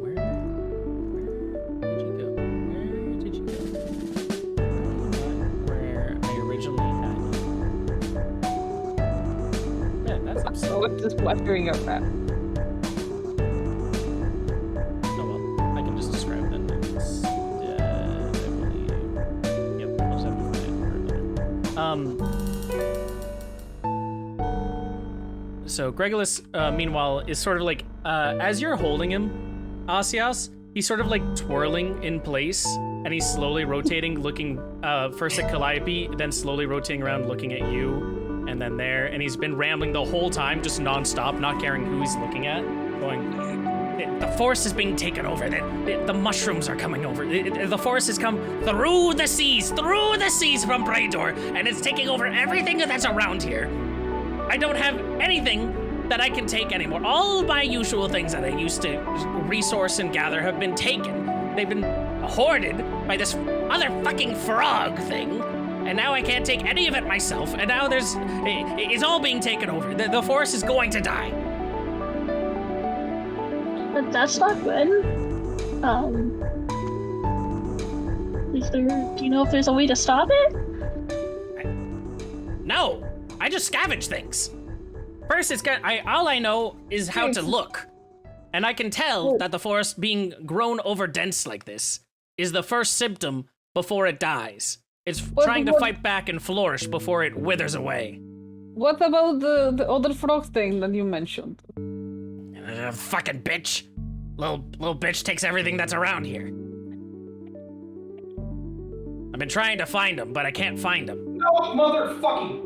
Where did you go? Where I originally had you. Yeah, that's So absurd. it's just fluttering around. Oh well, I can just describe that instead, I believe. Yep, I'll just have to find it for another. So Gregulus, meanwhile, is sort of like, as you're holding him, Asias, he's sort of like twirling in place, and he's slowly rotating, looking first at Calliope, then slowly rotating around, looking at you, and then there, and he's been rambling the whole time, just non-stop, not caring who he's looking at, going, the forest is being taken over, the mushrooms are coming over, the forest has come through the seas from Braydor, and it's taking over everything that's around here. I don't have anything that I can take anymore. All my usual things that I used to resource and gather have been taken. They've been hoarded by this other fucking frog thing, and now I can't take any of it myself, and now it's all being taken over. The forest is going to die. But that's not good. Do you know if there's a way to stop it? No, I just scavenge things. First, all I know is how to look. And I can tell that the forest being grown over dense like this is the first symptom before it dies. It's trying to fight back and flourish before it withers away. What about the other frog thing that you mentioned? Fucking bitch. Little bitch takes everything that's around here. I've been trying to find him, but I can't find him. No, motherfucking.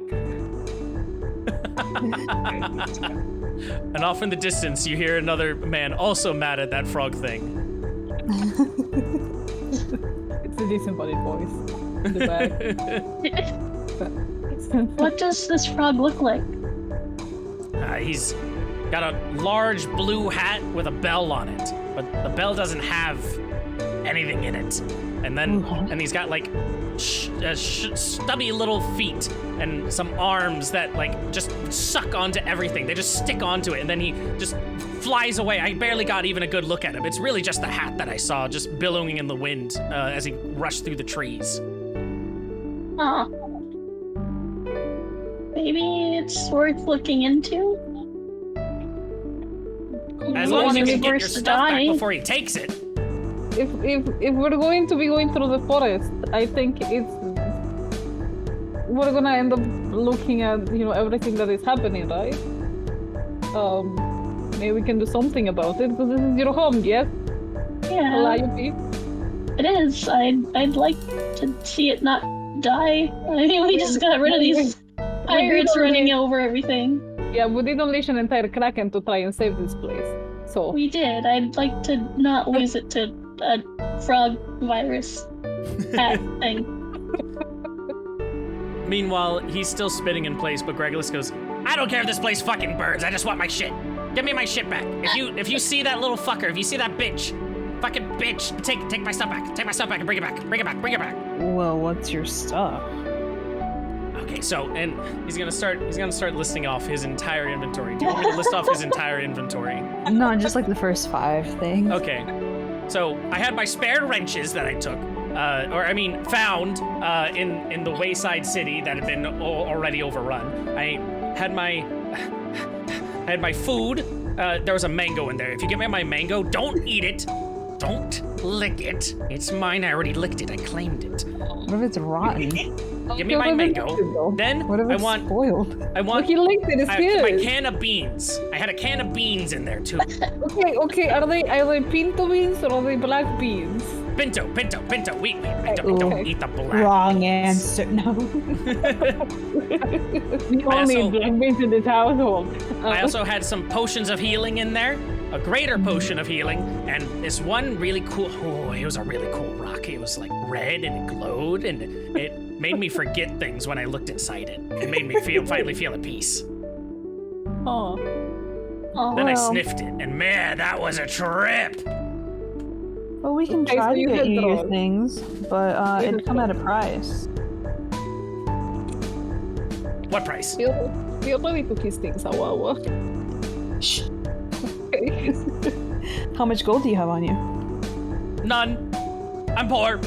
And off in the distance, you hear another man also mad at that frog thing. It's a disembodied voice in the back. What does this frog look like? He's got a large blue hat with a bell on it, but the bell doesn't have anything in it. And he's got like stubby little feet and some arms that like just suck onto everything. They just stick onto it, and then he just flies away. I barely got even a good look at him. It's really just the hat that I saw just billowing in the wind as he rushed through the trees. Huh. Maybe it's worth looking into? As long as you can get your to stuff back die. before he takes it. If we're going to be going through the forest, I think we're gonna end up looking at everything that is happening, right? Maybe we can do something about it because this is your home, yes? Yeah, Calliope? it is. I'd like to see it not die. I mean, we just got rid of these pirates running over everything. Yeah, we did unleash an entire kraken to try and save this place. So We did. I'd like to not lose it to a frog virus hat thing. Meanwhile, he's still spinning in place, but Gregulus goes, I don't care if this place fucking burns, I just want my shit. Give me my shit back. If you see that little fucker, if you see that bitch, fucking bitch, take my stuff back. Take my stuff back and bring it back. Bring it back. Bring it back. Well, what's your stuff? Okay, so, and he's gonna start listing off his entire inventory. Do you want me to list off his entire inventory? No, just like the first 5 things. Okay. So I had my spare wrenches that I took, found in the wayside city that had been already overrun. I had my food. There was a mango in there. If you give me my mango, don't eat it. Don't lick it. It's mine. I already licked it. I claimed it. What if it's rotten? Give me my mango. Then What if it's spoiled? I want Look, he licked it. It's my good. can of beans. I had a can of beans in there too. Okay. Are they pinto beans or are they black beans? Pinto. We Okay. don't eat the black. Wrong beans. answer. No. We only eat black beans in this household. I also had some potions of healing in there, a greater potion of healing, and this one really cool. Oh, it was a really cool rock. It was like red and it glowed, and it made me forget things when I looked inside it. It made me finally feel at peace. Oh. Then I sniffed it, and man, that was a trip. Well, we can Okay, try so to you get had you your drugs. things, but it'd come at a price. What price? We already took his things, Awawa. Shh. Okay. How much gold do you have on you? None. I'm poor.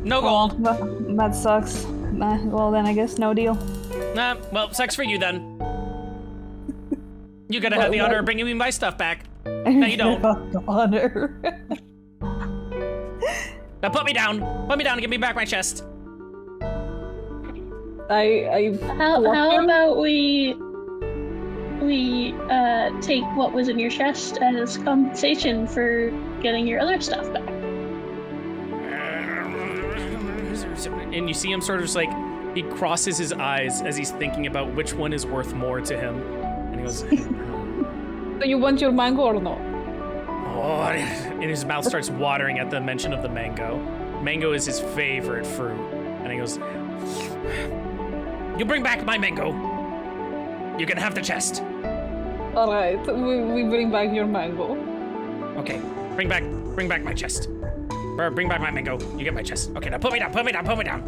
No Oh, gold. that sucks. Well, then I guess no deal. Nah, well, sucks for you then. You gotta have the honor of bringing me my stuff back. No, you don't. The honor. Now put me down. Put me down and give me back my chest. How about we take what was in your chest as compensation for getting your other stuff back? And you see him sort of just like, he crosses his eyes as he's thinking about which one is worth more to him. And he goes, So you want your mango or no? oh, and his mouth starts watering at the mention of the mango. Mango is his favorite fruit. And he goes, you bring back my mango. You can have the chest. Alright, we bring back your mango. Okay, bring back my chest. Or bring back my mango. You get my chest. Okay, now put me down.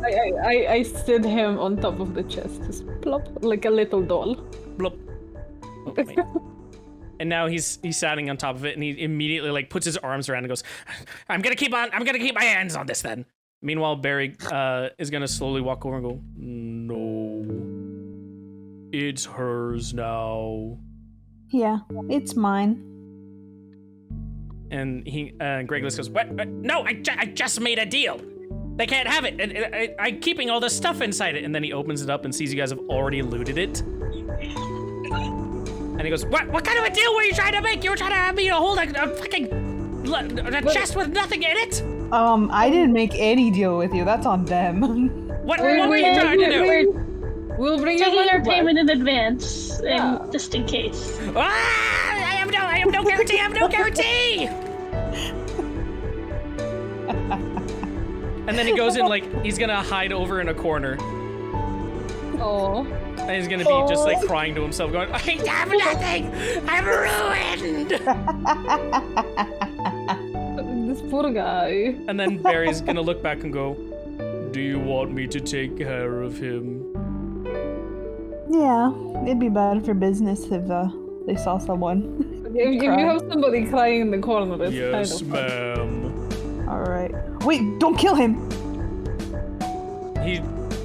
I sit him on top of the chest, just plop, like a little doll. Blop. Oh, wait. And now he's sitting on top of it, and he immediately like puts his arms around and goes, I'm gonna keep my hands on this then. Meanwhile, Barry is gonna slowly walk over and go, no, it's hers now. Yeah, it's mine. And Greglis goes, what? No, I just made a deal. They can't have it. And I'm keeping all this stuff inside it. And then he opens it up and sees you guys have already looted it. And he goes, what kind of a deal were you trying to make? You were trying to have me hold a chest with nothing in it? I didn't make any deal with you. That's on them. What were you trying to do? We'll bring Taking your our money payment in advance, Yeah. and just in case. Ah, I have no guarantee. I have no guarantee. And then he goes in like he's gonna hide over in a corner. Oh. And he's gonna be just like crying to himself, going, I have nothing. I'm ruined. This poor guy. And then Barry's gonna look back and go, do you want me to take care of him? Yeah, it'd be bad for business if they saw someone. If you have somebody crying in the corner, it's Yes, kind of ma'am. All right. Wait, don't kill him.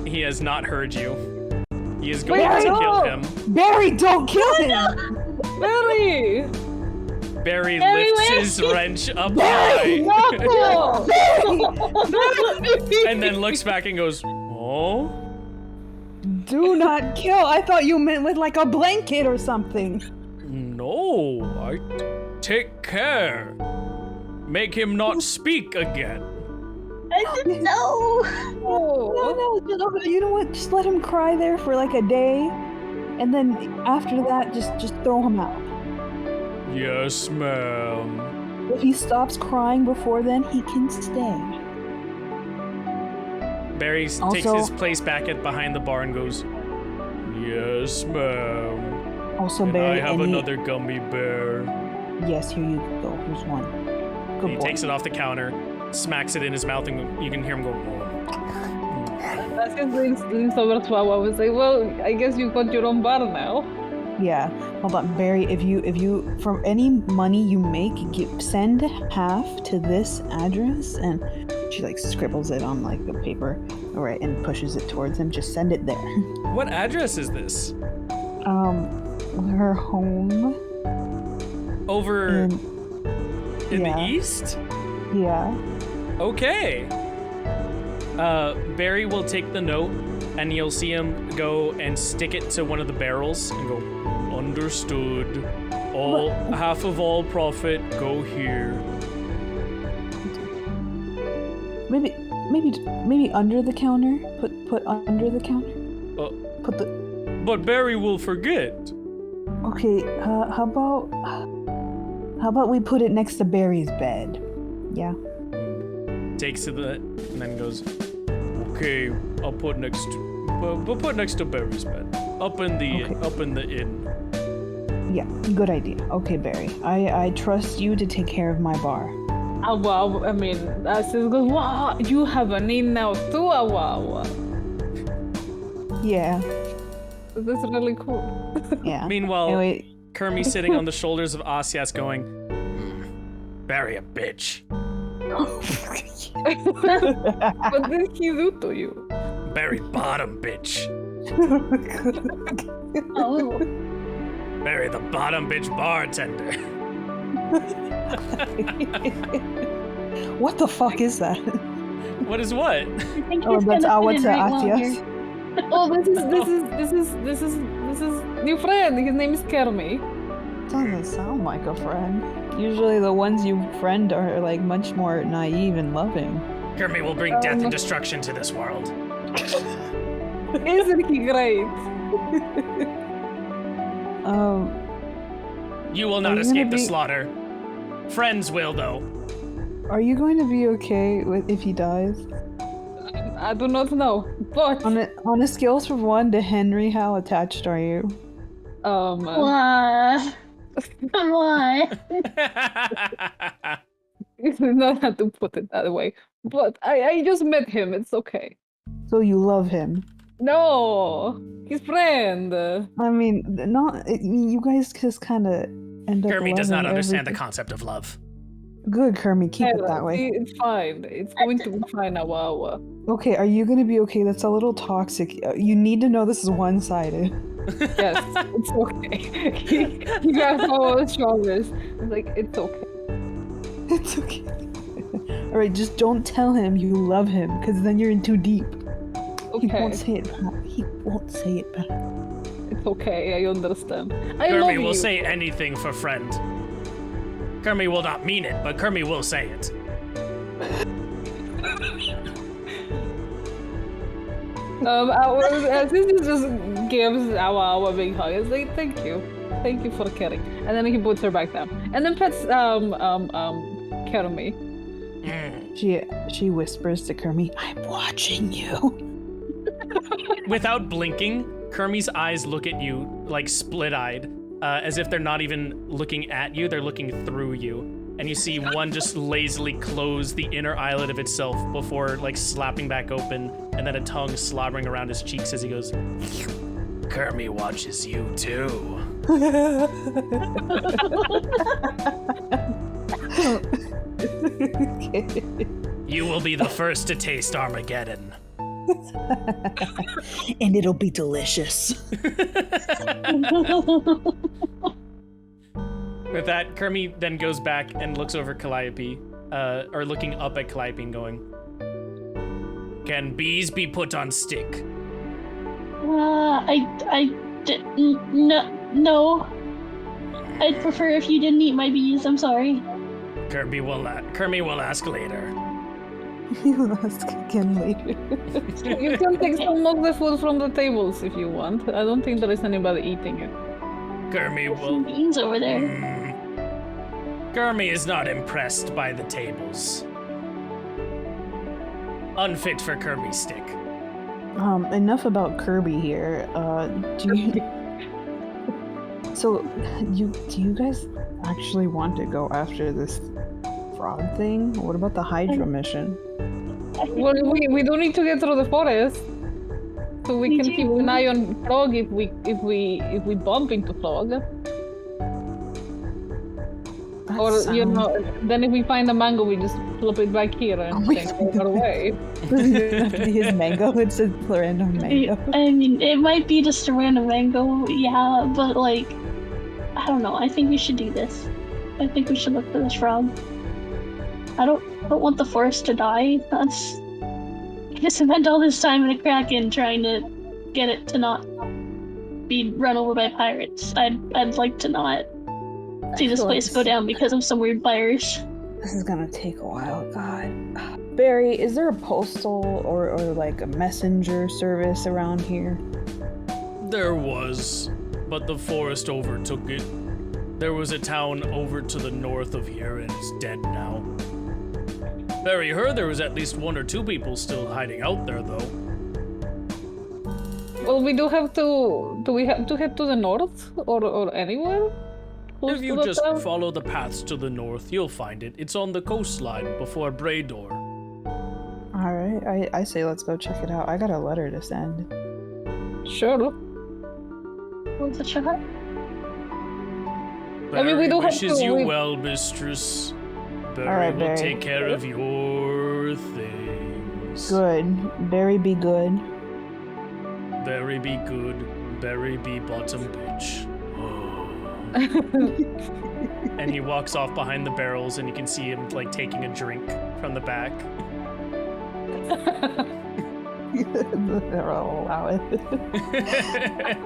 He has not heard you. He is going Barry, to kill no! him. Barry, don't kill him. Barry! Barry Barry, lifts wait. his wrench up Barry, high. No! And then looks back and goes, oh? Do not kill. I thought you meant with like a blanket or something. No, take care. Make him not speak again. I didn't know. No, you know what? Just let him cry there for like a day, and then after that, just throw him out. Yes, ma'am. If he stops crying before then, he can stay. Barry takes Also- his place back behind the bar and goes, yes, ma'am. Also, And Barry, I have any... another gummy bear. Yes, here you go. Here's one. Good He boy. takes it off the counter, smacks it in his mouth, and you can hear him go, oh. That's just leans over to Wawa and say, well, I guess you've got your own bar now. Yeah. Hold on, Barry. If you from any money you make, send half to this address, and she like scribbles it on like the paper, all right, and pushes it towards him. Just send it there. What address is this? Her home. Over in yeah. the east? Yeah. Okay. Barry will take the note, and you'll see him go and stick it to one of the barrels and go, understood. Half of all profit go here. Maybe under the counter. Put under the counter. Put the. But Barry will forget. Okay. How about we put it next to Barry's bed? Yeah. Takes it and then goes, okay, I'll put next to Barry's bed. Up in the inn. Yeah, good idea. Okay, Barry. I trust you to take care of my bar. Wow, I mean, Sis goes, wow, you have an inn now too, wow. Yeah. That's really cool. Yeah. Meanwhile, Anyway, Kermie sitting on the shoulders of Asias going, Barry a bitch. What did he do to you? Barry bottom bitch. Oh. Barry the bottom bitch bartender. what the fuck is that? What is what? I think Oh, he's that's gonna our fit in right well Asias. here. Oh, this is new friend. His name is Kermie. Doesn't sound like a friend. Usually the ones you friend are like much more naive and loving. Kermie will bring death and destruction to this world. Isn't he great? You will Are not you escape gonna the be- slaughter. Friends will, though. are you going to be okay with if he dies? I do not know, but On a scale from 1 to Henry, how attached are you? Why? Why? It's not how to put it that way. But I just met him. It's okay. So you love him? No, his friend. I mean, you guys just kind of end up. Kermie does not loving understand the everything. concept of love. Good, Kermie, keep it that way. It's fine. It's going to be fine. Awa. Okay, are you gonna be okay? That's a little toxic. You need to know this is one-sided. Yes, it's okay. He grabs all his shoulders. It's like, it's okay. It's okay. All right, just don't tell him you love him, because then you're in too deep. He won't Okay, say it back. He won't say it back. it's okay. I understand. I love Kermie you. will say anything for friend. Kermie will not mean it, but Kermie will say it. Since he just gives Awa a big hug, it's like, thank you for caring. And then he puts her back down, and then pets Kermie. She whispers to Kermie, "I'm watching you." Without blinking, Kermie's eyes look at you like split-eyed, as if they're not even looking at you, they're looking through you. And you see one just lazily close the inner eyelid of itself before like slapping back open, and then a tongue slobbering around his cheeks as he goes, Kermie watches you too. You will be the first to taste Armageddon. And it'll be delicious. With that, Kermie then goes back and looks over Calliope, or looking up at Calliope and going, Can bees be put on stick? No. I'd prefer if you didn't eat my bees. I'm sorry. Kermie will ask later. You'll ask again later. You can take some of the food from the tables if you want. I don't think there is anybody eating it. Kermie Some will... beans over there. Kermie is not impressed by the tables. Unfit for Kermie's stick. Enough about Kirby here. Do you guys actually want to go after this frog thing? What about the Hydra mission? Well, we do need to get through the forest, so we can keep an eye on Frog if we bump into Frog. Then if we find a mango, we just flip it back here and take it away. Doesn't even have to be his mango, it's a random mango. I mean, it might be just a random mango, yeah, but like, I don't know. I think we should do this. I think we should look for this frog. I don't want the forest to die. I just spent all this time in a kraken trying to get it to not be run over by pirates. I'd like to not see this place go down because of some weird virus. This is gonna take a while, God. Barry, is there a postal or like a messenger service around here? There was, but the forest overtook it. There was a town over to the north of here and it's dead now. Barry heard there was at least 1 or 2 people still hiding out there though. Well, we do have to. Do we have to head to the north or anywhere? Close If you to the just town? follow the paths to the north, you'll find it. It's on the coastline before Braydor. Alright, I say let's go check it out. I got a letter to send. Sure. What's a shot? I mean, we don't have wishes to- you we- well, mistress. Barry Alright, will Barry. take care of your things. Good. Barry be good. Barry be good. Barry be bottom bitch. And he walks off behind the barrels, and you can see him like taking a drink from the back. Allow it.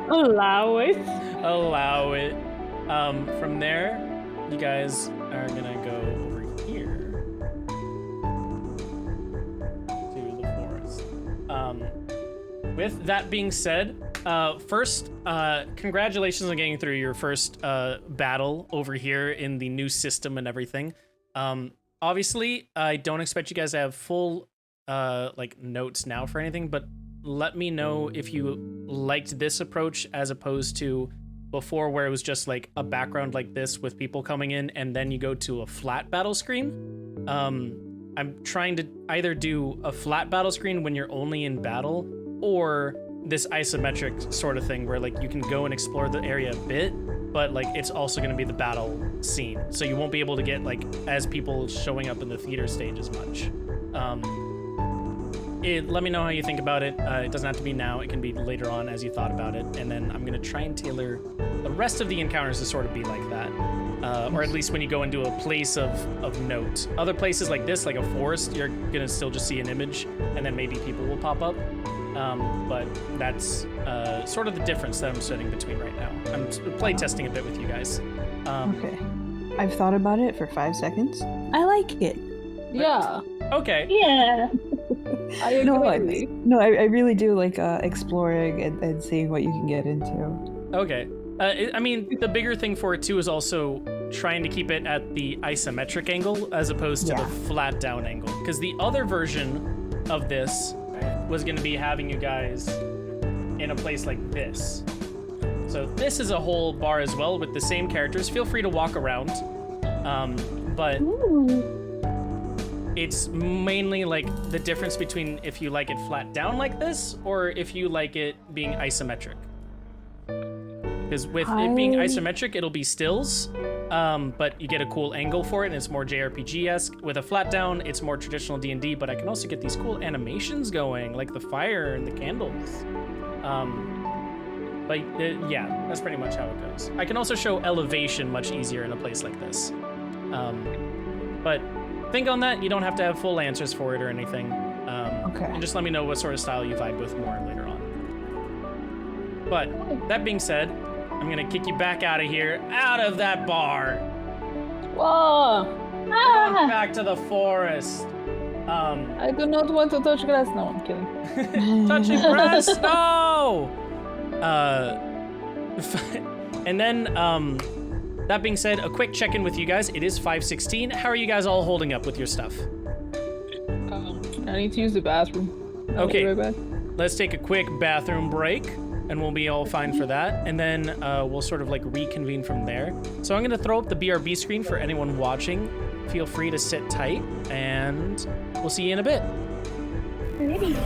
Allow it. Allow it. From there, you guys are gonna go over here to the forest. With that being said, first, congratulations on getting through your first battle over here in the new system and everything. Obviously, I don't expect you guys to have full like notes now for anything, but let me know if you liked this approach as opposed to before, where it was just like a background like this with people coming in and then you go to a flat battle screen. I'm trying to either do a flat battle screen when you're only in battle, or this isometric sort of thing where like you can go and explore the area a bit, but like it's also going to be the battle scene, so you won't be able to get like as people showing up in the theater stage as much. Let me know how you think about it. It doesn't have to be now. It can be later on as you thought about it. And then I'm going to try and tailor the rest of the encounters to sort of be like that. Or at least when you go into a place of note. Other places like this, like a forest, you're going to still just see an image, and then maybe people will pop up. But that's sort of the difference that I'm setting between right now. I'm play testing a bit with you guys. Okay. I've thought about it for 5 seconds. I like it. Yeah. Okay. Yeah. I agree. I really do like exploring and seeing what you can get into. Okay. I mean, the bigger thing for it too is also trying to keep it at the isometric angle as opposed to the flat down angle. Because the other version of this was going to be having you guys in a place like this. So this is a whole bar as well with the same characters. Feel free to walk around. But it's mainly like the difference between if you like it flat down like this or if you like it being isometric. Because with it being isometric, it'll be stills, but you get a cool angle for it, and it's more JRPG-esque. With a flat down, it's more traditional D&D, but I can also get these cool animations going, like the fire and the candles. Yeah, that's pretty much how it goes. I can also show elevation much easier in a place like this. But think on that. You don't have to have full answers for it or anything. Okay. And just let me know what sort of style you vibe with more later on. But that being said, I'm gonna kick you back out of here, out of that bar. Whoa! Going back to the forest. I do not want to touch grass. No, I'm kidding. Touching grass, no! And then, that being said, a quick check-in with you guys. It is 5:16. How are you guys all holding up with your stuff? I need to use the bathroom. I'll Okay. be right back. Let's take a quick bathroom break, and we'll be all fine for that. And then we'll sort of like reconvene from there. So I'm gonna throw up the BRB screen for anyone watching. Feel free to sit tight, and we'll see you in a bit. Ready.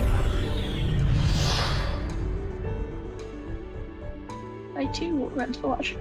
I too will run to watch.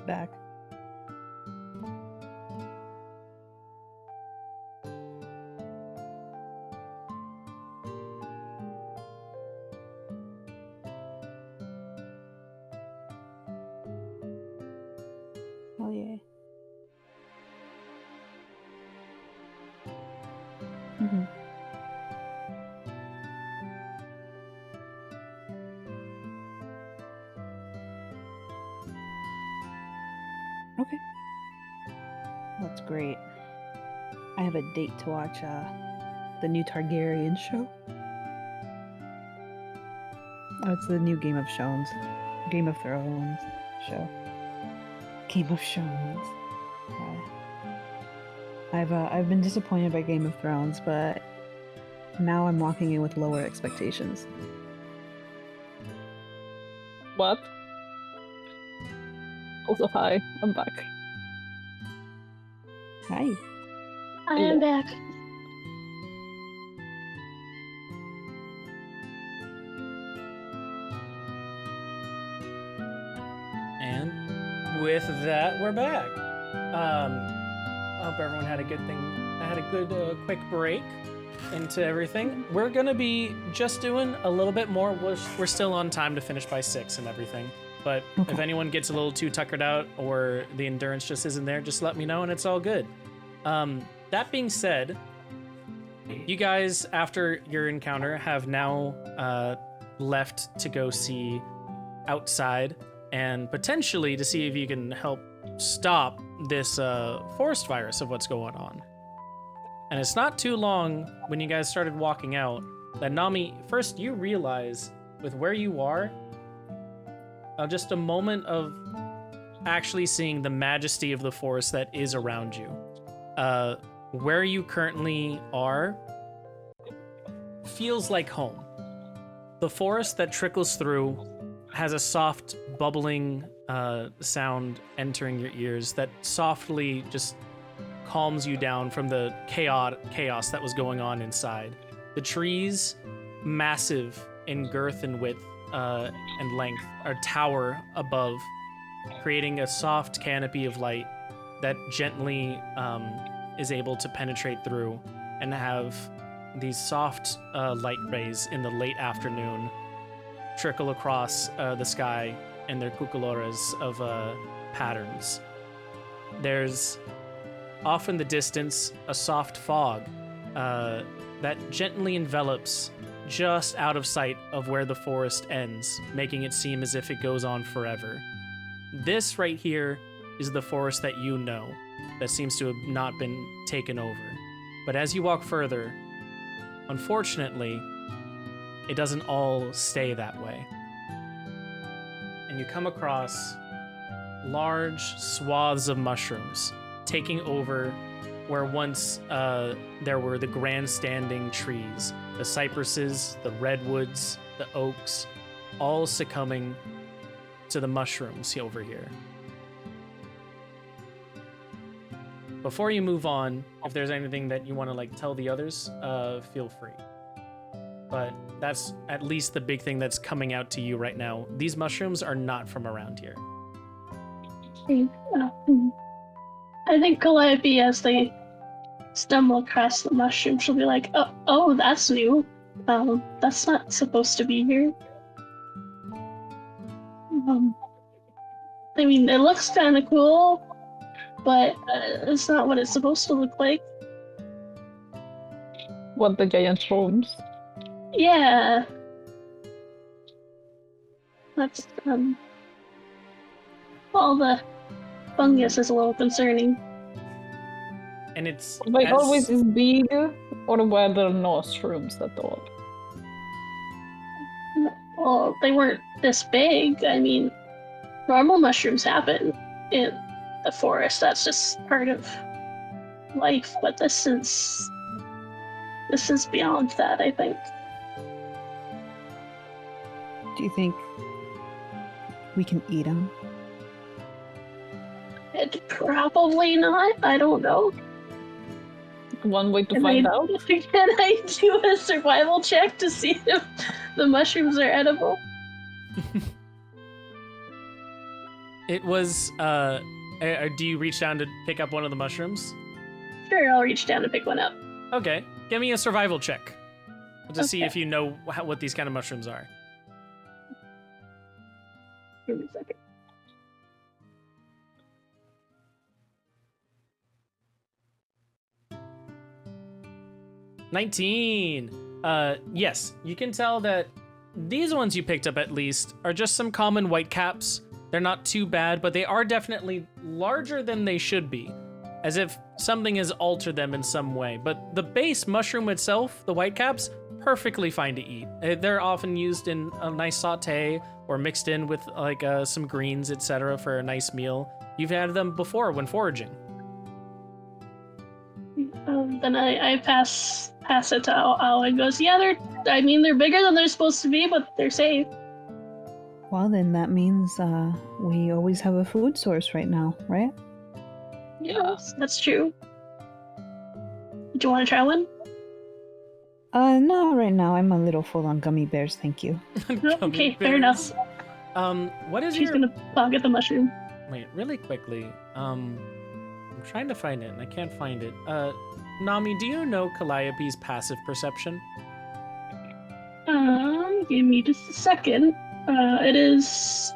back. Oh yeah. Mm-hmm. Okay. That's great. I have a date to watch the new Targaryen show. Oh, it's the new Game of Thrones show. Game of Thrones. I've been disappointed by Game of Thrones, but now I'm walking in with lower expectations. What? Also, hi, I'm back. Hi. I am back. And with that, we're back. I hope everyone had a good thing. I had a good quick break into everything. We're gonna be just doing a little bit more. We're still on time to finish by 6 and everything. But if anyone gets a little too tuckered out or the endurance just isn't there, just let me know and it's all good. That being said, you guys, after your encounter, have now left to go see outside and potentially to see if you can help stop this forest virus of what's going on. And it's not too long when you guys started walking out that Nami, first you realize with where you are, just a moment of actually seeing the majesty of the forest that is around you. Where you currently are feels like home. The forest that trickles through has a soft bubbling sound entering your ears that softly just calms you down from the chaos that was going on inside. The trees, massive in girth and width and length, are tower above, creating a soft canopy of light that gently is able to penetrate through and have these soft light rays in the late afternoon trickle across the sky in their cucoloras of patterns. There's off in the distance a soft fog that gently envelops just out of sight of where the forest ends, making it seem as if it goes on forever. This right here is the forest that you know, that seems to have not been taken over. But as you walk further, unfortunately, it doesn't all stay that way. And you come across large swaths of mushrooms taking over where once there were the grandstanding trees, the cypresses, the redwoods, the oaks, all succumbing to the mushrooms over here. Before you move on, if there's anything that you want to tell the others, feel free. But that's at least the big thing that's coming out to you right now. These mushrooms are not from around here. I think Calliope, as they stumble across the mushroom, she'll be like, oh, that's new. That's not supposed to be here. I mean, it looks kind of cool, but it's not what it's supposed to look like. What, the giant shrooms? Yeah. That's, well, the fungus is a little concerning. And it's Were they always this big, or were there no shrooms at all? Well, they weren't this big. I mean, normal mushrooms happen in the forest. That's just part of life. But this is beyond that, I think. Do you think we can eat them? Probably not. I don't know. One way to find out? Can I do a survival check to see if the mushrooms are edible? It was, do you reach down to pick up one of the mushrooms? Sure, I'll reach down to pick one up. Okay, give me a survival check to see Okay. if you know what these kind of mushrooms are. Give me a second. 19. Yes, you can tell that these ones you picked up at least are just some common whitecaps. They're not too bad, but they are definitely larger than they should be, as if something has altered them in some way. But the base mushroom itself, the whitecaps, perfectly fine to eat. They're often used in a nice saute or mixed in with like some greens, etc., for a nice meal. You've had them before when foraging. Then I pass it to Al and goes, yeah, they're bigger than they're supposed to be, but they're safe. Well, then that means we always have a food source right now, right? Yes, that's true. Do you want to try one? No, right now I'm a little full on gummy bears, thank you. No? Okay, fair enough. What is She's your... gonna pocket the mushroom. Wait, really quickly. I'm trying to find it and I can't find it. Nami, do you know Calliope's passive perception? Give me just a second. It is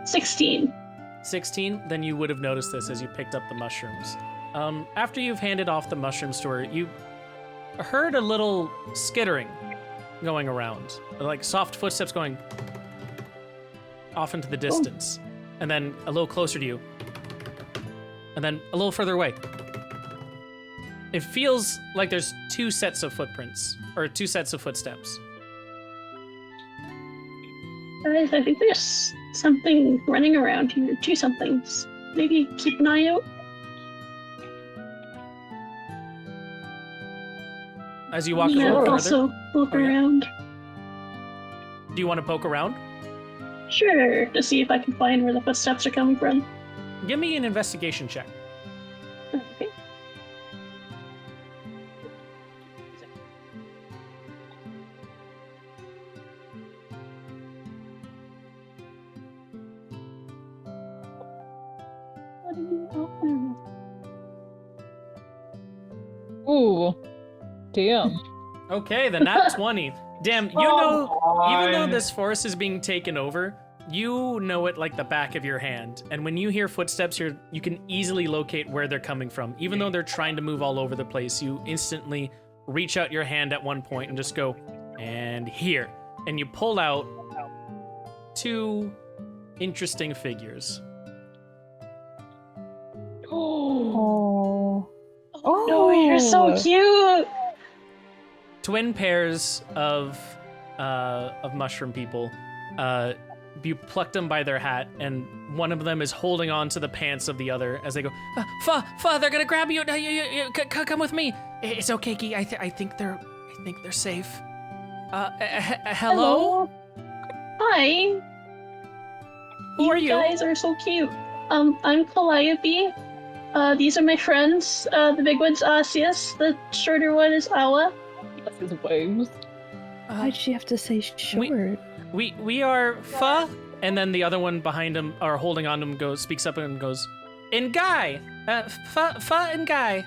16. 16? Then you would have noticed this as you picked up the mushrooms. After you've handed off the mushrooms to her, you heard a little skittering going around. Like soft footsteps going off into the distance. And then a little closer to you. And then a little further away. It feels like there's two sets of footprints, or two sets of footsteps. Guys, I think there's something running around here. Two somethings. Maybe keep an eye out. As you walk a Yeah, little further, also look Oh, yeah. around. do you want to poke around? Sure, to see if I can find where the footsteps are coming from. Give me an investigation check. Okay. What do you open? Ooh. Damn. Okay, the nat 20. Damn, you know, even though this forest is being taken over, you know it like the back of your hand. And when you hear footsteps, you can easily locate where they're coming from. Even though they're trying to move all over the place, you instantly reach out your hand at one point and just go, and here. And you pull out two interesting figures. Oh. Oh no, you're so cute! Twin pairs of mushroom people. You plucked them by their hat, and one of them is holding on to the pants of the other as they go, Fa, they're gonna grab you. Come with me. It's okay, Key. I think they're safe. Hello? Hi. Who are you? Guys are so cute. I'm Calliope. These are my friends. The big one's Asius. The shorter one is Awa. That's his waves. Why'd she have to say short? We are Fa, and then the other one behind him, or holding on to him, speaks up and goes, and Guy. Fa and Guy.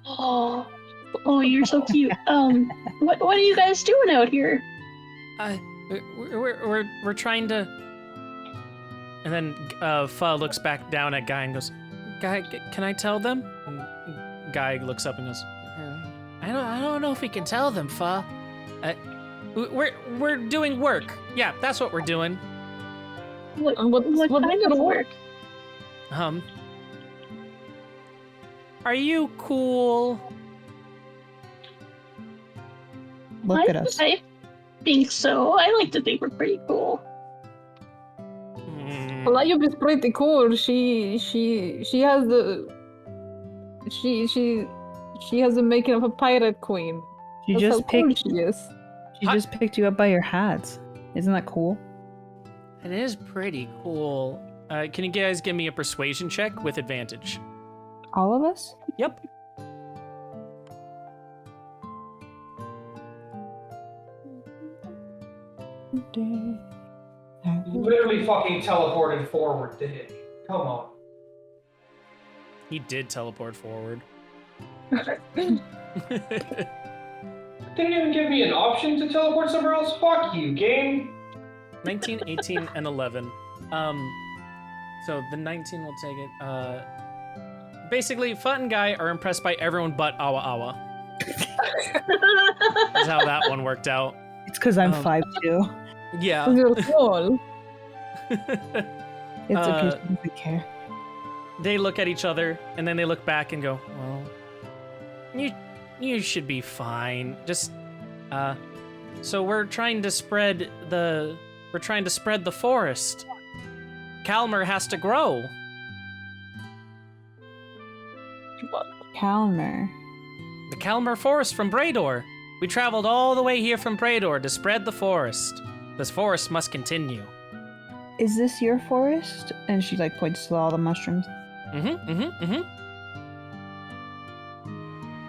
Oh, you're so cute. What are you guys doing out here? We're trying to. And then Fa looks back down at Guy and goes, Guy, can I tell them? And Guy looks up and goes, I don't know if we can tell them, Fa. We're doing work. Yeah, that's what we're doing. What what kind of work? Are you cool? Look at us. I think so. I like to think we're pretty cool. Calliope is pretty cool. She has the she has the making of a pirate queen. She That's just how cool picked. she is. She just picked you up by your hats. Isn't that cool? It is pretty cool. Can you guys give me a persuasion check with advantage? All of us? Yep. literally fucking teleported forward to hit me. Come on. He did teleport forward. Didn't even give me an option to teleport somewhere else. Fuck you, game. 19, 18, and 11. So the 19 will take it. Basically, Fut and Guy are impressed by everyone but Awa Awa. That's how that one worked out. It's because I'm 5'2". Yeah. You're small. It's a piece of care. They look at each other and then they look back and go, "Well, you should be fine. Just so we're trying to spread the forest. Calmer has to grow." Calmer. The Calmer forest from Brador. We traveled all the way here from Brador to spread the forest. This forest must continue. Is this your forest? And she like points to all the mushrooms.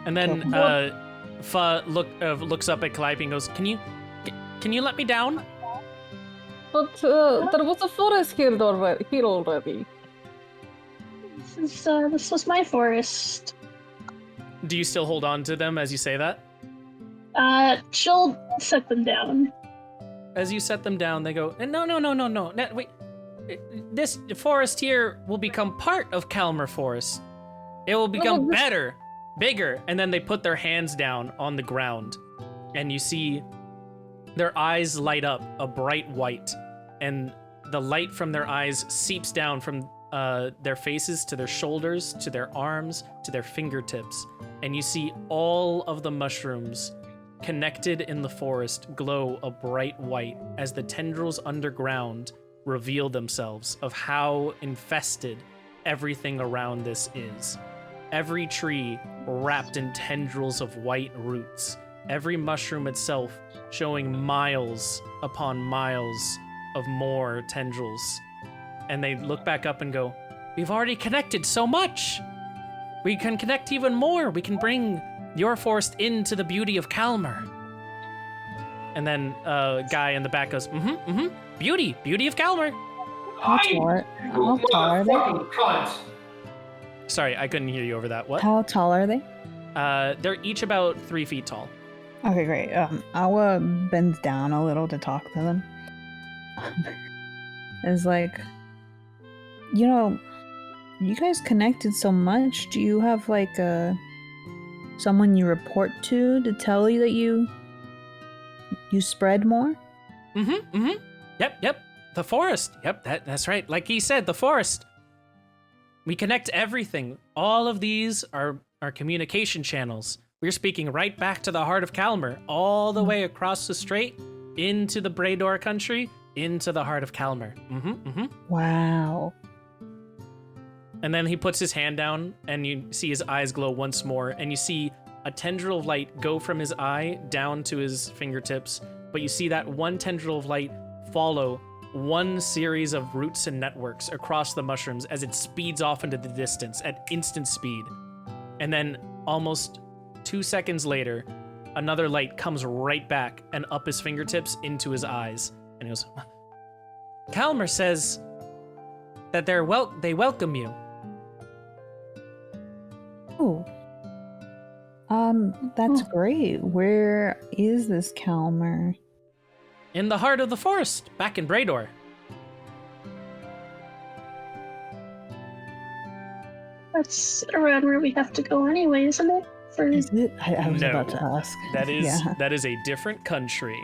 And then Fa looks up at Calliope and goes, Can you let me down? But there was a forest here already. This was my forest. Do you still hold on to them as you say that? She'll set them down. As you set them down, they go, No, wait. This forest here will become part of Calmer Forest. It will become better, bigger. And then they put their hands down on the ground. And you see their eyes light up a bright white. And the light from their eyes seeps down from their faces to their shoulders, to their arms, to their fingertips. And you see all of the mushrooms connected in the forest glow a bright white as the tendrils underground reveal themselves of how infested everything around this is. Every tree wrapped in tendrils of white roots, every mushroom itself showing miles upon miles of more tendrils. And they look back up and go, We've already connected so much! We can connect even more! We can bring your forest into the beauty of Calmer. And then Guy in the back goes, Beauty of Calmer. How tall are they? Fucking cunt. Sorry, I couldn't hear you over that. What? How tall are they? They're each about 3 feet tall. Okay, great. Awa bends down a little to talk to them. It's like, you guys connected so much. Do you have like someone you report to tell you that you spread more? Yep. The forest. Yep, that's right. Like he said, the forest. We connect everything. All of these are communication channels. We're speaking right back to the heart of Calmer, all the way across the strait, into the Brador country, into the heart of Calmer. Wow. And then he puts his hand down, and you see his eyes glow once more, and you see a tendril of light go from his eye down to his fingertips, but you see that one tendril of light follow one series of roots and networks across the mushrooms as it speeds off into the distance at instant speed. And then almost 2 seconds later, another light comes right back and up his fingertips into his eyes. And he goes, Calmer says that they welcome you. Oh. That's great. Where is this Calmer? In the heart of the forest, back in Brador. That's around where we have to go anyway, isn't it? Is it? I was No. about to ask. That is Yeah. that is a different country.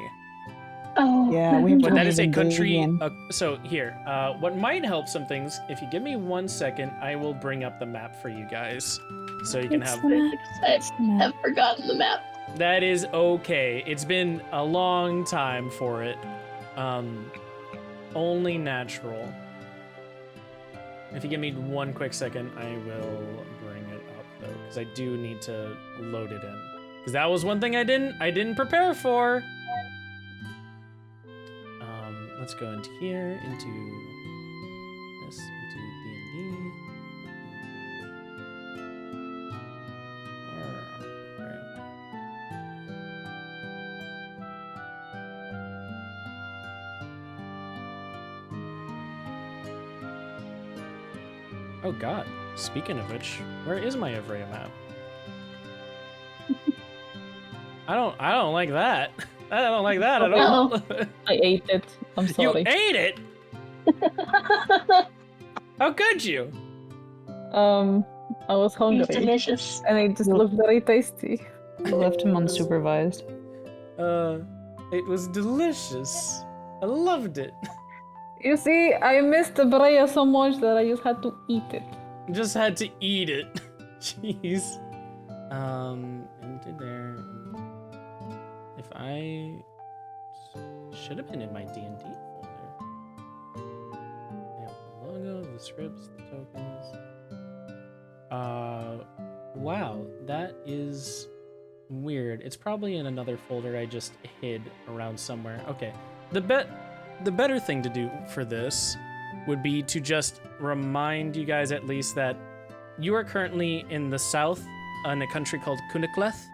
Oh. Yeah, we have But to that is a live in country. Davian. So here, what might help some things, if you give me 1 second, I will bring up the map for you guys, so you can It's have. the map. I have forgotten the map. That is okay. It's been a long time for it. Only natural. If you give me 1 quick second, I will bring it up though, because I do need to load it in. Because that was one thing I didn't prepare for. Let's go into here, into this, into D&D. Oh god. Speaking of which, where is my Ivraia map? I don't like that. I don't like that at all. I ate it. I'm You sorry. ate it? How could you? I was It's hungry. delicious. And it just looked very tasty. You left him unsupervised. It was delicious. I loved it. You see, I missed the Ivraia so much that I just had to eat it. Just had to eat it. Jeez. Into there. If I should have been in my D&D folder. I have the logo, the scripts, the tokens. Wow, that is weird. It's probably in another folder I just hid around somewhere. Okay. The better thing to do for this would be to just remind you guys at least that you are currently in the south in a country called Kundikleth.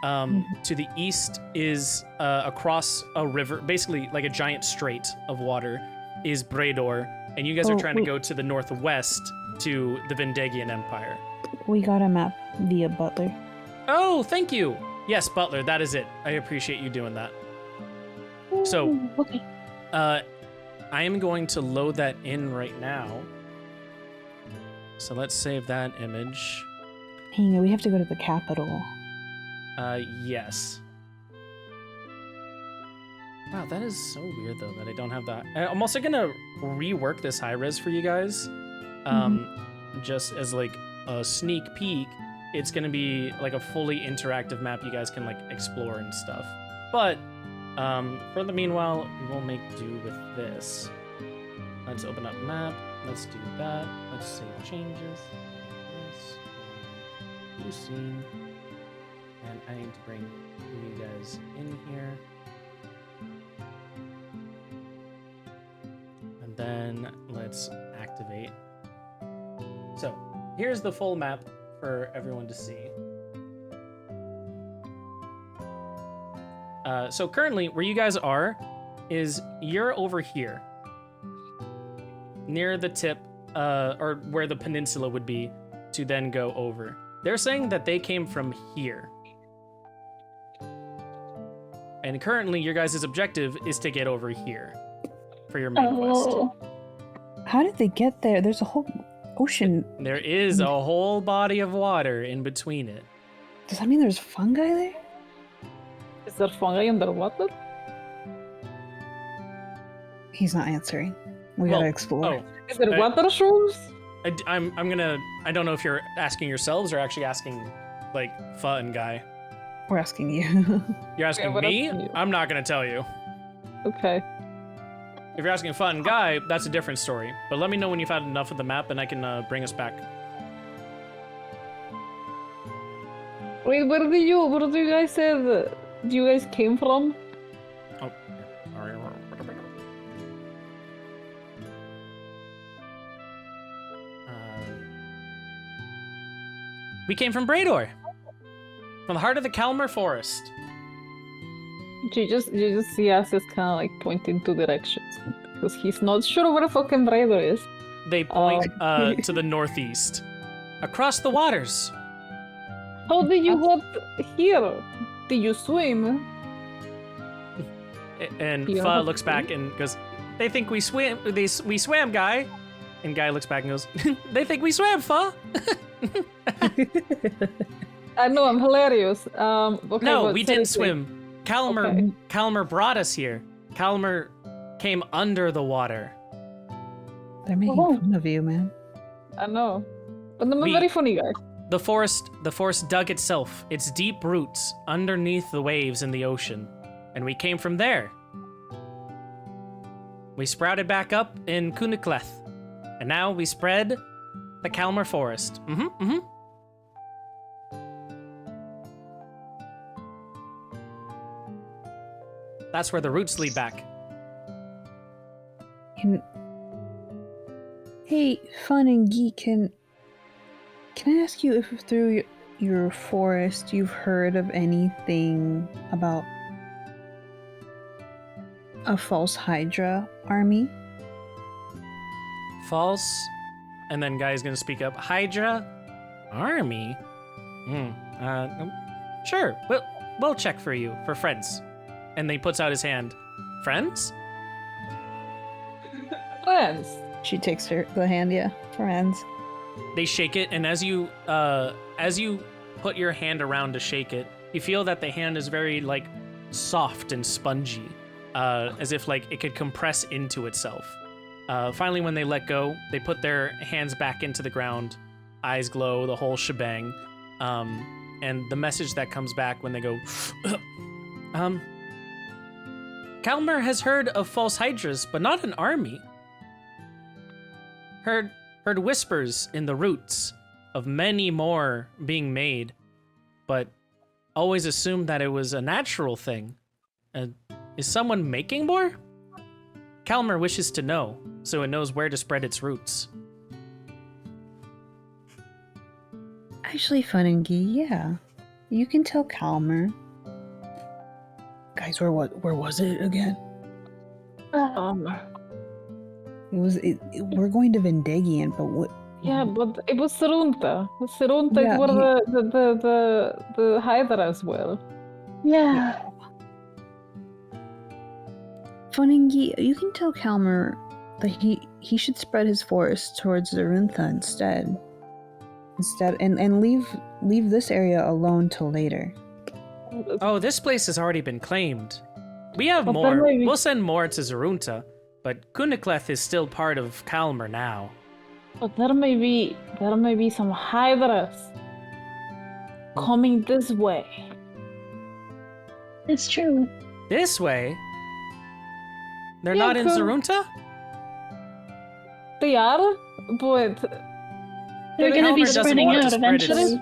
To the east is across a river, basically like a giant strait of water, is Bredor, and you guys are trying to go to the northwest to the Vendegian Empire. We got a map via Butler. Oh, thank you. Yes, Butler, that is it. I appreciate you doing that. So, Okay. I am going to load that in right now. So let's save that image. Hang on, we have to go to the capital. Yes. Wow, that is so weird though that I don't have that. I'm also gonna rework this high res for you guys. Just as like a sneak peek, it's gonna be like a fully interactive map you guys can like explore and stuff. But for the meanwhile, we'll make do with this. Let's open up map. Let's do that. Let's save changes. This. New scene. And I need to bring you guys in here. And then let's activate. So here's the full map for everyone to see. So currently, where you guys are, is you're over here. Near the tip, or where the peninsula would be, to then go over. They're saying that they came from here. And currently, your guys' objective is to get over here for your main quest. How did they get there? There's a whole ocean. There is a whole body of water in between it. Does that mean there's fungi there? Is there fungi underwater? He's not answering. We gotta explore. Oh, Is there water shrooms? I'm gonna. I don't know if you're asking yourselves or actually asking, like, Pha and Guy. We're asking you. You're asking we're me? asking you. I'm not gonna tell you. Okay. If you're asking Pha and Guy, that's a different story. But let me know when you've had enough of the map, and I can bring us back. Wait, where do you guys say that you guys came from? Oh. We came from Bredor. From the heart of the Kalmar Forest. You just see us just kind of like pointing two directions because he's not sure where fucking Bredor is. They point to the northeast. Across the waters. How did you get here? Did you swim? And Yeah. Pha looks back and goes, "They think we swim. We swam, Guy." And Guy looks back and goes, "They think we swam, Pha." I know, I'm hilarious. Okay, No, but we didn't seriously. swim. Kalmar, Okay. Kalmar brought us here. Kalmar came under the water. They're making Oh. fun of you, man. I know, but I'm a We- very funny guy. The forest dug itself, its deep roots, underneath the waves in the ocean, and we came from there. We sprouted back up in Kundikleth, and now we spread the Kalmar Forest. That's where the roots lead back. Hey, Fun and Geek, can I ask you if through your forest you've heard of anything about a false Hydra army? False And then guy's gonna speak up. Hydra? Army? Sure, we'll check for you, for friends. And then he puts out his hand. Friends? Friends. She takes the hand, yeah. Friends. They shake it, and as you put your hand around to shake it, you feel that the hand is very, like, soft and spongy. As if, like, it could compress into itself. Finally, when they let go, they put their hands back into the ground. Eyes glow, the whole shebang. And the message that comes back when they go, Kalmar has heard of false hydras, but not an army. Heard whispers in the roots of many more being made, but always assumed that it was a natural thing. Is someone making more? Kalmar wishes to know, so it knows where to spread its roots. Actually, Funningy, yeah. You can tell Kalmar. Guys, where was it again? We're going to Vendegian, but what? Yeah, but it was Serunta. Serunta Yeah, is where the Hydras were. Yeah. Funningy, you can tell Kalmar that he should spread his force towards Zaruntha instead, and leave this area alone till later. Oh, this place has already been claimed. We have But more. then maybe- We'll send more to Zarunta, but Kunikleth is still part of Kalmar now. But there may be some Hydras coming this way. It's true. This way? They're Yeah, not in cool. Zarunta? They are, but They're Kalmar gonna be doesn't spreading want to out spread its- eventually.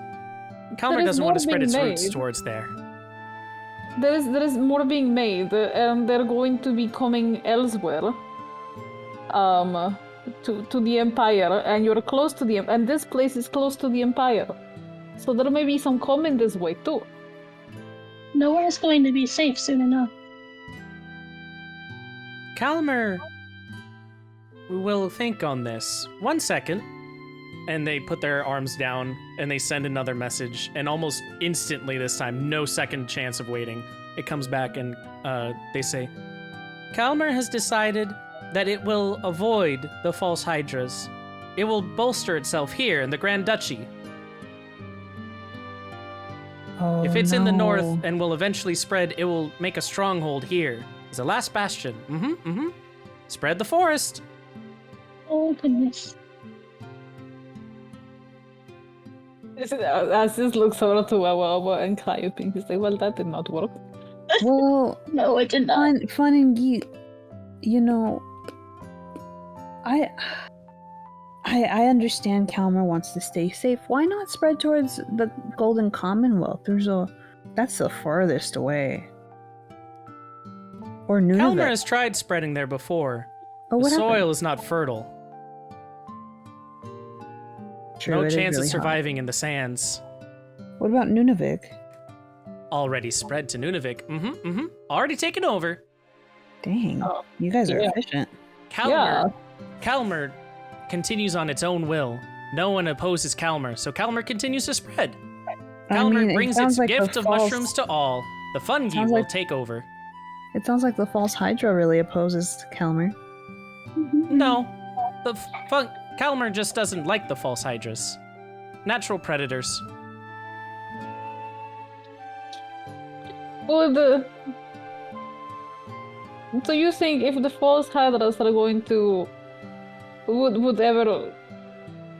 Kalmar there is doesn't want to more spread its being roots made. towards there. there is more being made, and they're going to be coming elsewhere. To the Empire, and you're close to and this place is close to the Empire, so there may be some coming this way too. Nowhere is going to be safe soon enough. Kalmar will think on this. 1 second. And they put their arms down, and they send another message, and almost instantly this time, no second chance of waiting, it comes back and they say, Kalmar has decided that it will avoid the false hydras. It will bolster itself here in the Grand Duchy. Oh, If it's in the north no. and will eventually spread, it will make a stronghold here as a last bastion. Spread the forest. Oh goodness. As this looks over to Wawa and Calliope, he's like, well, that did not work. Well, No, it did not. Funningy, you know, I understand Kalmar wants to stay safe. Why not spread towards the Golden Commonwealth? That's the farthest away. Or Nunavut. Kalmar has tried spreading there before. Oh, The what soil happened? is not fertile. True, No it is chance really of hot. surviving in the sands. What about Nunavik? Already spread to Nunavik. Already taken over. Dang, you guys are Yeah. efficient. Kalmar continues on its own will. No one opposes Kalmar, so Kalmar continues to spread. Kalmar I mean, brings it sounds its like gift the of false- mushrooms to all. The fungi Sounds will like- take over. It sounds like the false Hydra really opposes Kalmar. No, Kalmar just doesn't like the false hydras. Natural predators. So you think if the false Hydras are going to would ever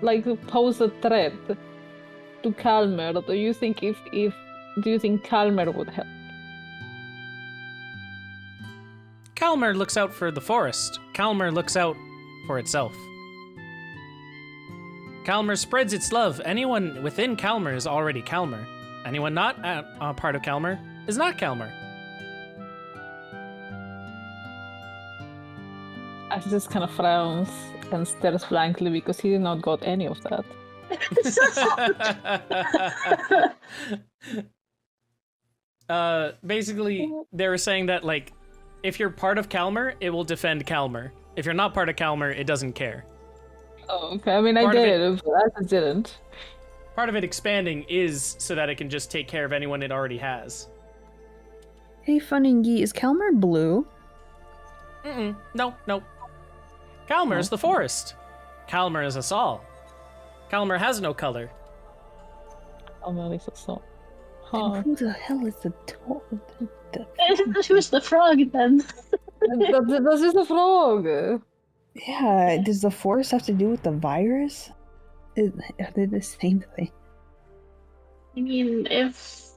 like pose a threat to Kalmar, do you think Kalmar would help? Kalmar looks out for the forest. Kalmar looks out for itself. Kalmar spreads its love. Anyone within Kalmar is already Kalmar. Anyone not a part of Kalmar is not Kalmar. Ash just kind of frowns and stares blankly because he did not got any of that. Basically, they were saying that, like, if you're part of Kalmar, it will defend Kalmar. If you're not part of Kalmar, it doesn't care. Oh, okay. I mean, I Part of did, but I just didn't. Part of it expanding is so that it can just take care of anyone it already has. Hey, Funningy, is Kelmer blue? No. Kalmar is the forest. Kalmar is us all. Kalmar has no color. Oh, no, Lisa, so. And Huh. who the hell is the Who's the frog then? That's just a frog. Yeah, does the forest have to do with the virus? Are they the same thing? I mean, if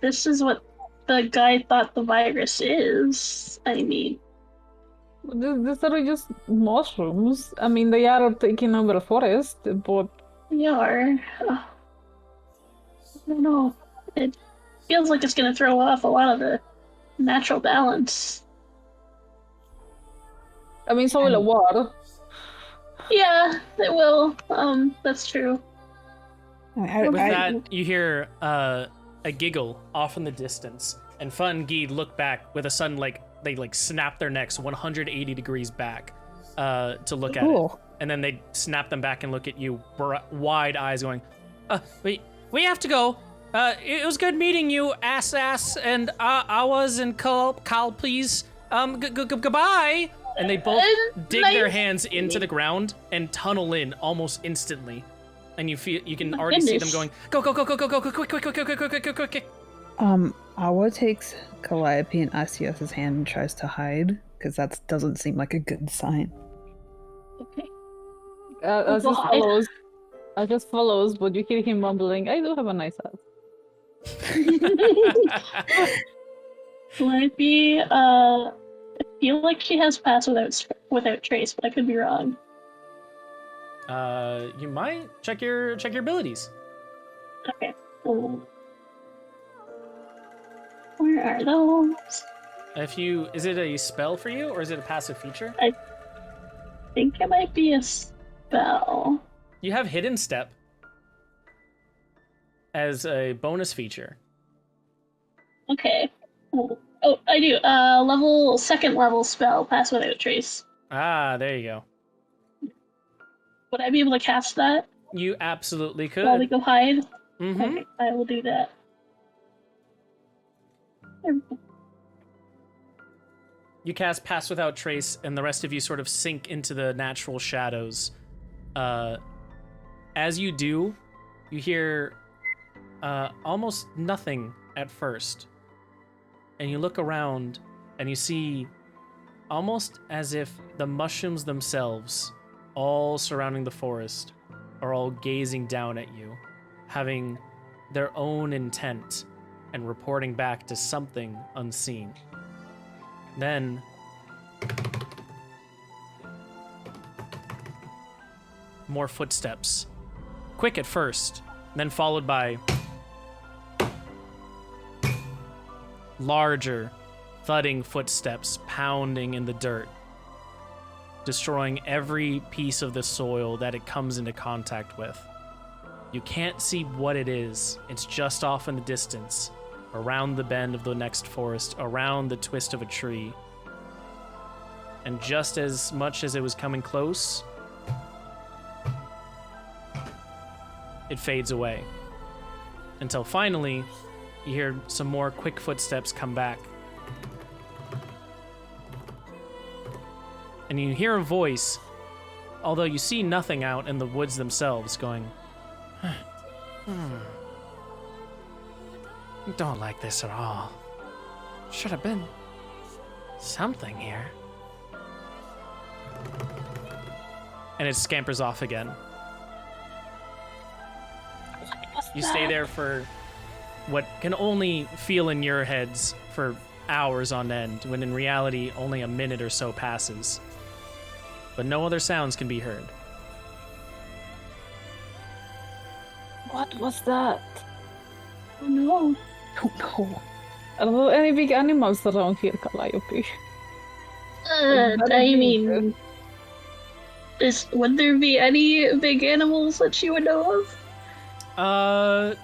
this is what the guy thought the virus is, I mean, These are just mushrooms. I mean, they are taking over the forest, but they are. I don't know. It feels like it's gonna throw off a lot of the natural balance. I mean, so will a war. Yeah, it will. That's true. With that, you hear a giggle off in the distance, and Fun and Geed look back with a sudden, they snap their necks 180 degrees back to look at it. And then they snap them back and look at you, wide eyes going, we have to go. It was good meeting you, ass, and Awas and Kal, please. Goodbye. And they both dig their hands into the ground and tunnel in almost instantly. And you can already see them going, go, quick. Awa takes Calliope and Asios's hand and tries to hide, because that doesn't seem like a good sign. Okay. I just follows, but you hear him mumbling, I do have a nice ass. Calliope, I feel like she has pass without trace, but I could be wrong. You might check your abilities. Okay. Where are those? Is it a spell for you, or is it a passive feature? I think it might be a spell. You have Hidden Step as a bonus feature. Okay. Oh, I do. Second level spell, pass without trace. Ah, there you go. Would I be able to cast that You absolutely could. while we go hide? Mm-hmm. Okay, I will do that. You cast Pass Without Trace, and the rest of you sort of sink into the natural shadows. As you do, you hear almost nothing at first. And you look around, and you see almost as if the mushrooms themselves, all surrounding the forest, are all gazing down at you, having their own intent and reporting back to something unseen. Then more footsteps. Quick at first, then followed by larger, thudding footsteps pounding in the dirt, destroying every piece of the soil that it comes into contact with. You can't see what it is. It's just off in the distance, around the bend of the next forest, around the twist of a tree. And just as much as it was coming close, it fades away. Until finally, you hear some more quick footsteps come back. And you hear a voice, although you see nothing out in the woods themselves, going, Don't like this at all. Should have been something here. And it scampers off again. You stay there for what can only feel in your heads for hours on end, when in reality only a minute or so passes. But no other sounds can be heard. What was that? Oh no. Don't know. Are there any big animals around here, Calliope? I mean, would there be any big animals that you would know of?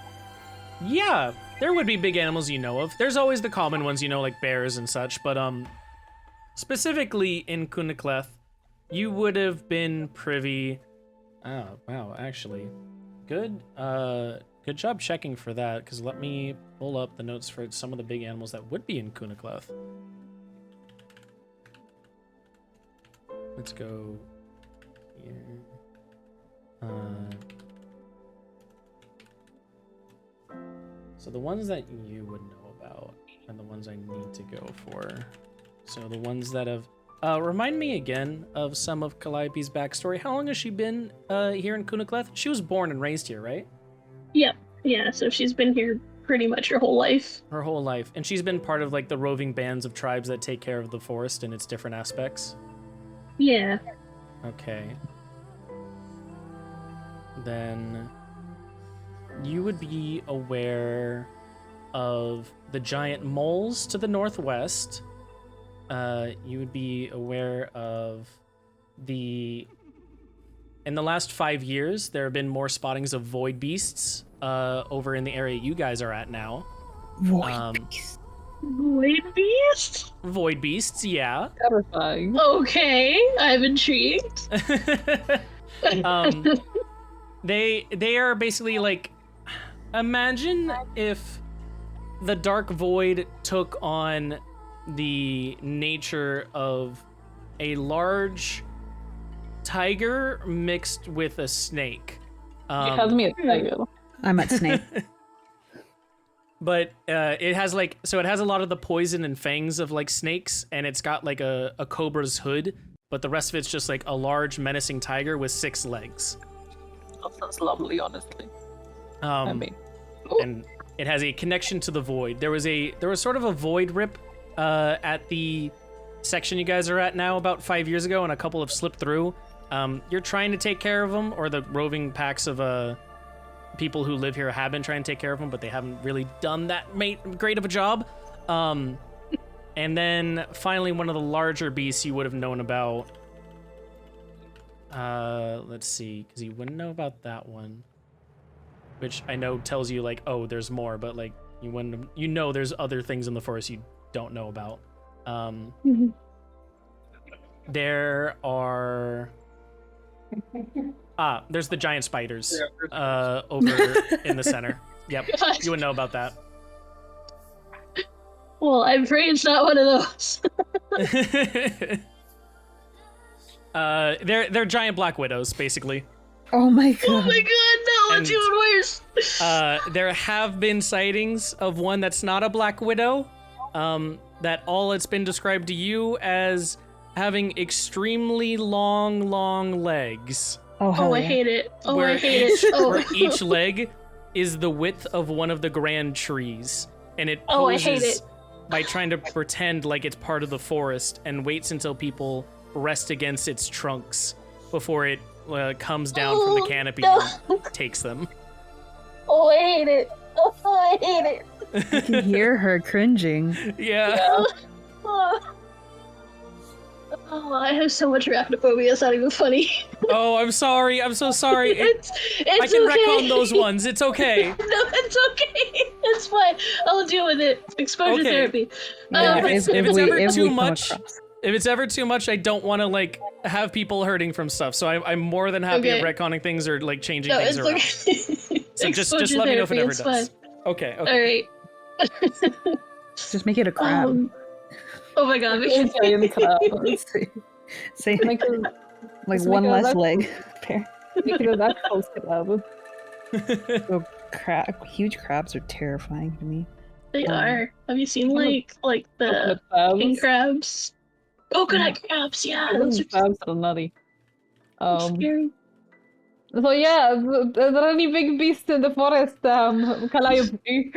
Yeah, there would be big animals you know of. There's always the common ones, like bears and such, but, specifically in Kunacleth, you would have been privy. Oh wow, actually, good job checking for that. Because let me pull up the notes for some of the big animals that would be in Kunacleth. Let's go here. So the ones that you would know about and the ones I need to go for. So the ones that have... remind me again of some of Calliope's backstory. How long has she been here in Kunacleth? She was born and raised here, right? Yep. Yeah, so she's been here pretty much her whole life. Her whole life. And she's been part of like the roving bands of tribes that take care of the forest and its different aspects? Yeah. Okay. Then you would be aware of the giant moles to the northwest. You would be aware of in the last 5 years, there have been more spottings of void beasts over in the area you guys are at now. Void beast. Void beast? Void beasts, yeah. Terrifying. Okay, I'm intrigued. They are basically like, imagine if the dark void took on the nature of a large tiger mixed with a snake. Tells me it's tiger. I'm at snake. But it has like, so it has a lot of the poison and fangs of like snakes, and it's got like a cobra's hood, but the rest of it's just like a large menacing tiger with 6 legs. That sounds lovely, honestly. And it has a connection to the void. There was sort of a void rip at the section you guys are at now about 5 years ago, and a couple have slipped through. You're trying to take care of them, or the roving packs of people who live here have been trying to take care of them, but they haven't really done that great of a job. And then finally, one of the larger beasts you would have known about. Let's see, because you wouldn't know about that one, which I know tells you like, oh, there's more, but like you wouldn't, there's other things in the forest you don't know about. There are there's the giant spiders over in the center. Yep, you would know about that. Well, I'm afraid it's not one of those. They're giant black widows, basically. Oh my god. Oh my god, no, it's even worse. There have been sightings of one that's not a black widow. That all it's been described to you as having extremely long legs. Oh, I hate it. Oh, I hate it. Oh. Where each leg is the width of one of the grand trees. And it I hate poses it. by trying to pretend like it's part of the forest and waits until people rest against its trunks before it comes down from the canopy and takes them. Oh, I hate it. Oh, I hate it. I can hear her cringing. Yeah. Oh, I have so much arachnophobia, it's not even funny. Oh, I'm sorry. I'm so sorry. It's I can okay. retcon those ones. It's okay. No, it's okay. It's fine. I'll deal with it. Exposure Okay. therapy. If it's ever too much, across. if it's ever too much, I don't want to like have people hurting from stuff. So I'm more than happy at retconning things or like changing No, things it's around. okay. So just let me know if it ever it's does. fine. Okay. All right. Just make it a crab. Oh my god. Giant crab. Say Make it, like just one make it a less red- leg. Pair. make it a red close crab. Oh, huge crabs are terrifying to me. They are. Have you seen like the Coconut king crabs. crabs? Coconut crabs, yeah. Those are Crabs are nutty. scary. So yeah, are there any big beasts in the forest, Calliope?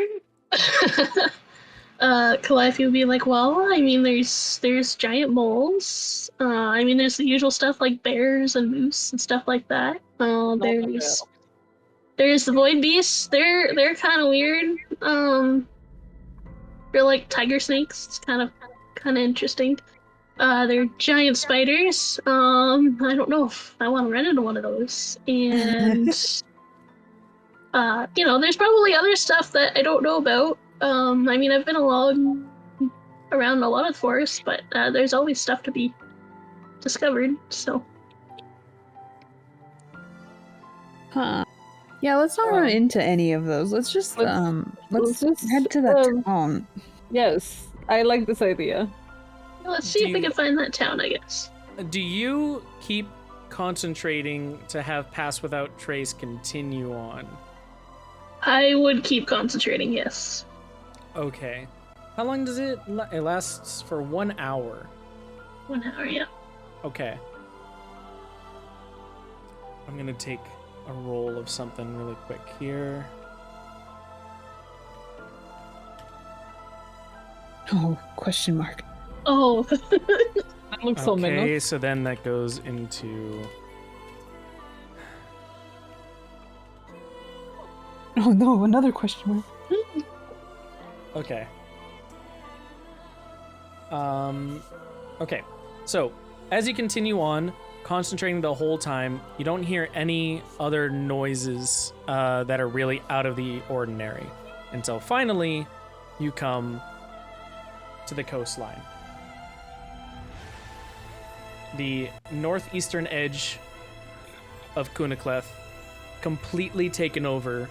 Calliope would be like, well, I mean, there's giant moles. I mean, there's the usual stuff like bears and moose and stuff like that. There's the void beasts. They're kind of weird. They're like tiger snakes. It's kind of interesting. They're giant spiders. I don't know if I want to run into one of those. And there's probably other stuff that I don't know about. I mean, I've been around a lot of forests, but there's always stuff to be discovered. So Huh. Yeah, let's not run into any of those. Let's just let's just, head to the town. Yes, I like this idea. let's see if we can find that town. I guess. Do you keep concentrating to have Pass Without Trace continue on? I would keep concentrating. Yes. Okay. How long does it? It lasts for 1 hour. 1 hour. Yeah. Okay. I'm gonna take a roll of something really quick here. Oh, question mark. Oh. That looks so Okay, ominous. so then that goes into. Oh no, another question mark. Okay. Okay. So, as you continue on, concentrating the whole time, you don't hear any other noises that are really out of the ordinary until finally you come to the coastline. The northeastern edge of Kunacleth, completely taken over.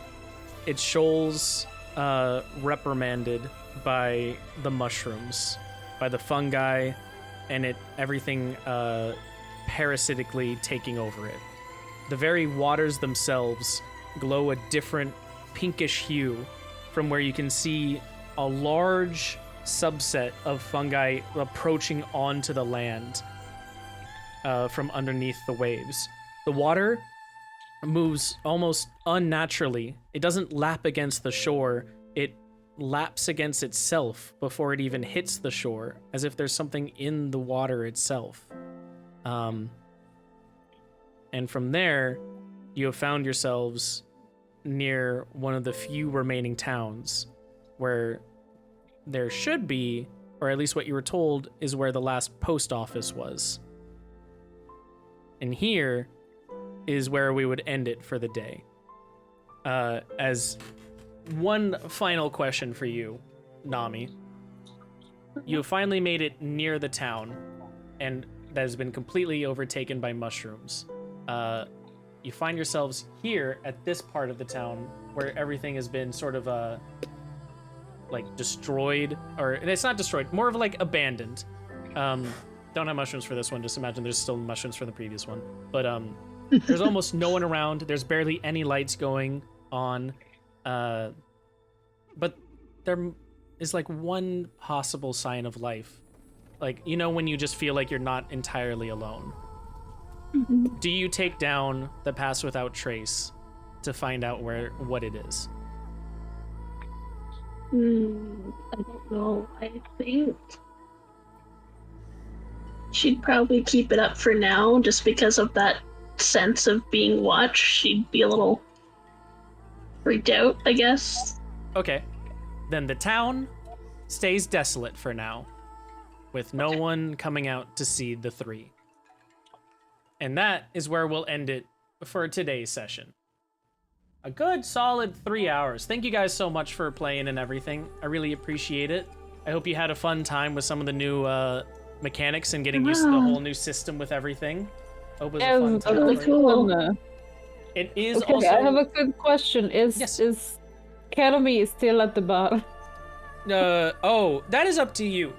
Its shoals reprimanded by the mushrooms, by the fungi, and everything parasitically taking over it. The very waters themselves glow a different pinkish hue from where you can see a large subset of fungi approaching onto the land from underneath the waves. The water moves almost unnaturally. It doesn't lap against the shore. It laps against itself before it even hits the shore, as if there's something in the water itself. And from there, you have found yourselves near one of the few remaining towns where there should be, or at least what you were told, is where the last post office was. And here is where we would end it for the day. As one final question for you, Nami. You have finally made it near the town, and that has been completely overtaken by mushrooms. You find yourselves here at this part of the town where everything has been sort of like destroyed, or it's not destroyed, more of like abandoned. Don't have mushrooms for this one, just imagine there's still mushrooms for the previous one. But there's almost no one around, there's barely any lights going on. But there is like one possible sign of life. Like, you know, when you just feel like you're not entirely alone. Mm-hmm. Do you take down the Pass Without Trace to find out what it is? I don't know. I think she'd probably keep it up for now, just because of that sense of being watched. She'd be a little freaked out, I guess. Okay. Then the town stays desolate for now, with no one coming out to see the three. And that is where we'll end it for today's session. A good solid 3 hours. Thank you guys so much for playing and everything. I really appreciate it. I hope you had a fun time with some of the new mechanics and getting used to the whole new system with everything. Hope it was a fun time. really for you. cool. It is Okay, also... I have a good question. Is Kermi still at the bar? Oh, that is up to you.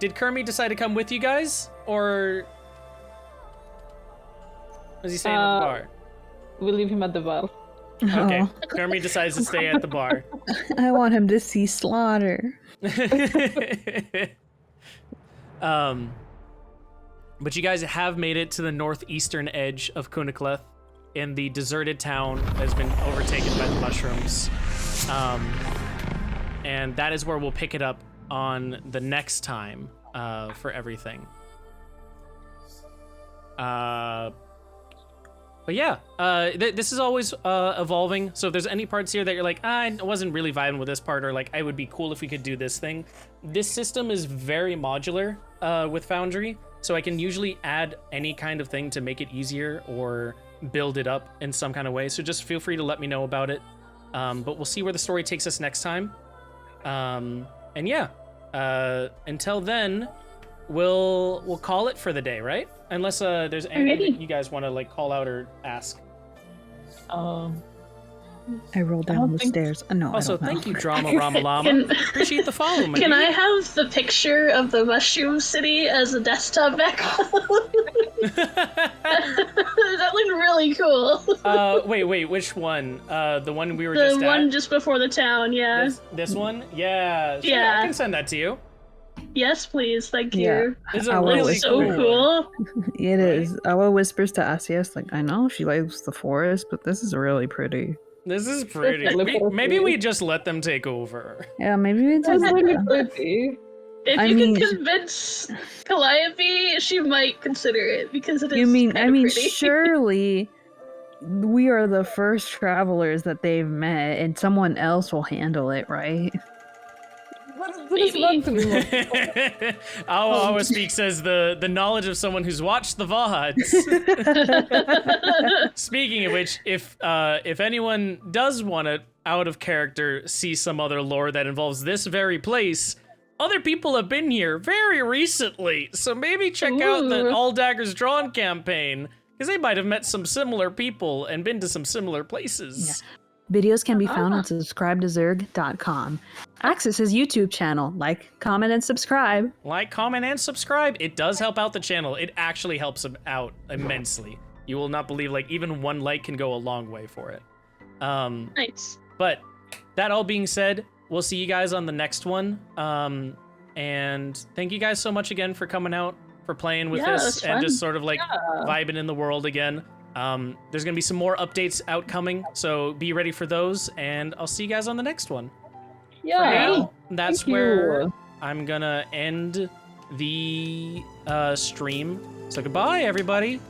Did Kermit decide to come with you guys? Or... was he staying at the bar? We'll leave him at the bar. Okay, Oh. Kermit decides to stay at the bar. I want him to see slaughter. But you guys have made it to the northeastern edge of Kunacleth in the deserted town that has been overtaken by the mushrooms. And that is where we'll pick it up on the next time for everything. But yeah, this is always evolving. So if there's any parts here that you're like, I wasn't really vibing with this part, or like, I would be cool if we could do this thing. This system is very modular with Foundry, so I can usually add any kind of thing to make it easier or build it up in some kind of way. So just feel free to let me know about it. But we'll see where the story takes us next time. And yeah, until then, we'll call it for the day, right? Unless there's anything Alrighty. that you guys want to like call out or ask. I rolled I down don't the think- stairs. No, Also, I don't know. thank you, Drama Rama Llama. Can- Appreciate the follow, my Can dude. I have the picture of the Mushroom City as a desktop background? That looked really cool. Wait, which one? The one we were The just one at? just before the town, yeah. This one? Yeah. Sure, Yeah. I can send that to you. Yes, please, thank Yeah. you. It's a I will really It's so cool. one. cool. It is. Awa whispers to Asias, like, I know she likes the forest, but this is really pretty. This is pretty. Maybe we just let them take over. Yeah, maybe we That's just. really pretty. If I you mean- can convince Calliope, she might consider it because it is. You mean, I kinda mean, pretty. surely we are the first travelers that they've met, and someone else will handle it, right? Maybe. Awa speaks as the knowledge of someone who's watched the VODs. Speaking of which, if anyone does want to, out of character, see some other lore that involves this very place, other people have been here very recently, so maybe check out the Ooh. All Daggers Drawn campaign, because they might have met some similar people and been to some similar places. Videos can be found on subscribetozurg.com. Access his YouTube channel. Like, comment, and subscribe. Like, comment, and subscribe. It does help out the channel. It actually helps him out immensely. You will not believe, like, even one like can go a long way for it. Nice. But that all being said, we'll see you guys on the next one. And thank you guys so much again for coming out, for playing with Yeah, it us, was and fun. just sort of like vibing in the world again. There's gonna be some more updates out coming, so be ready for those, and I'll see you guys on the next one. Yeah. For now, that's Thank where you. I'm gonna end the stream. So goodbye, everybody.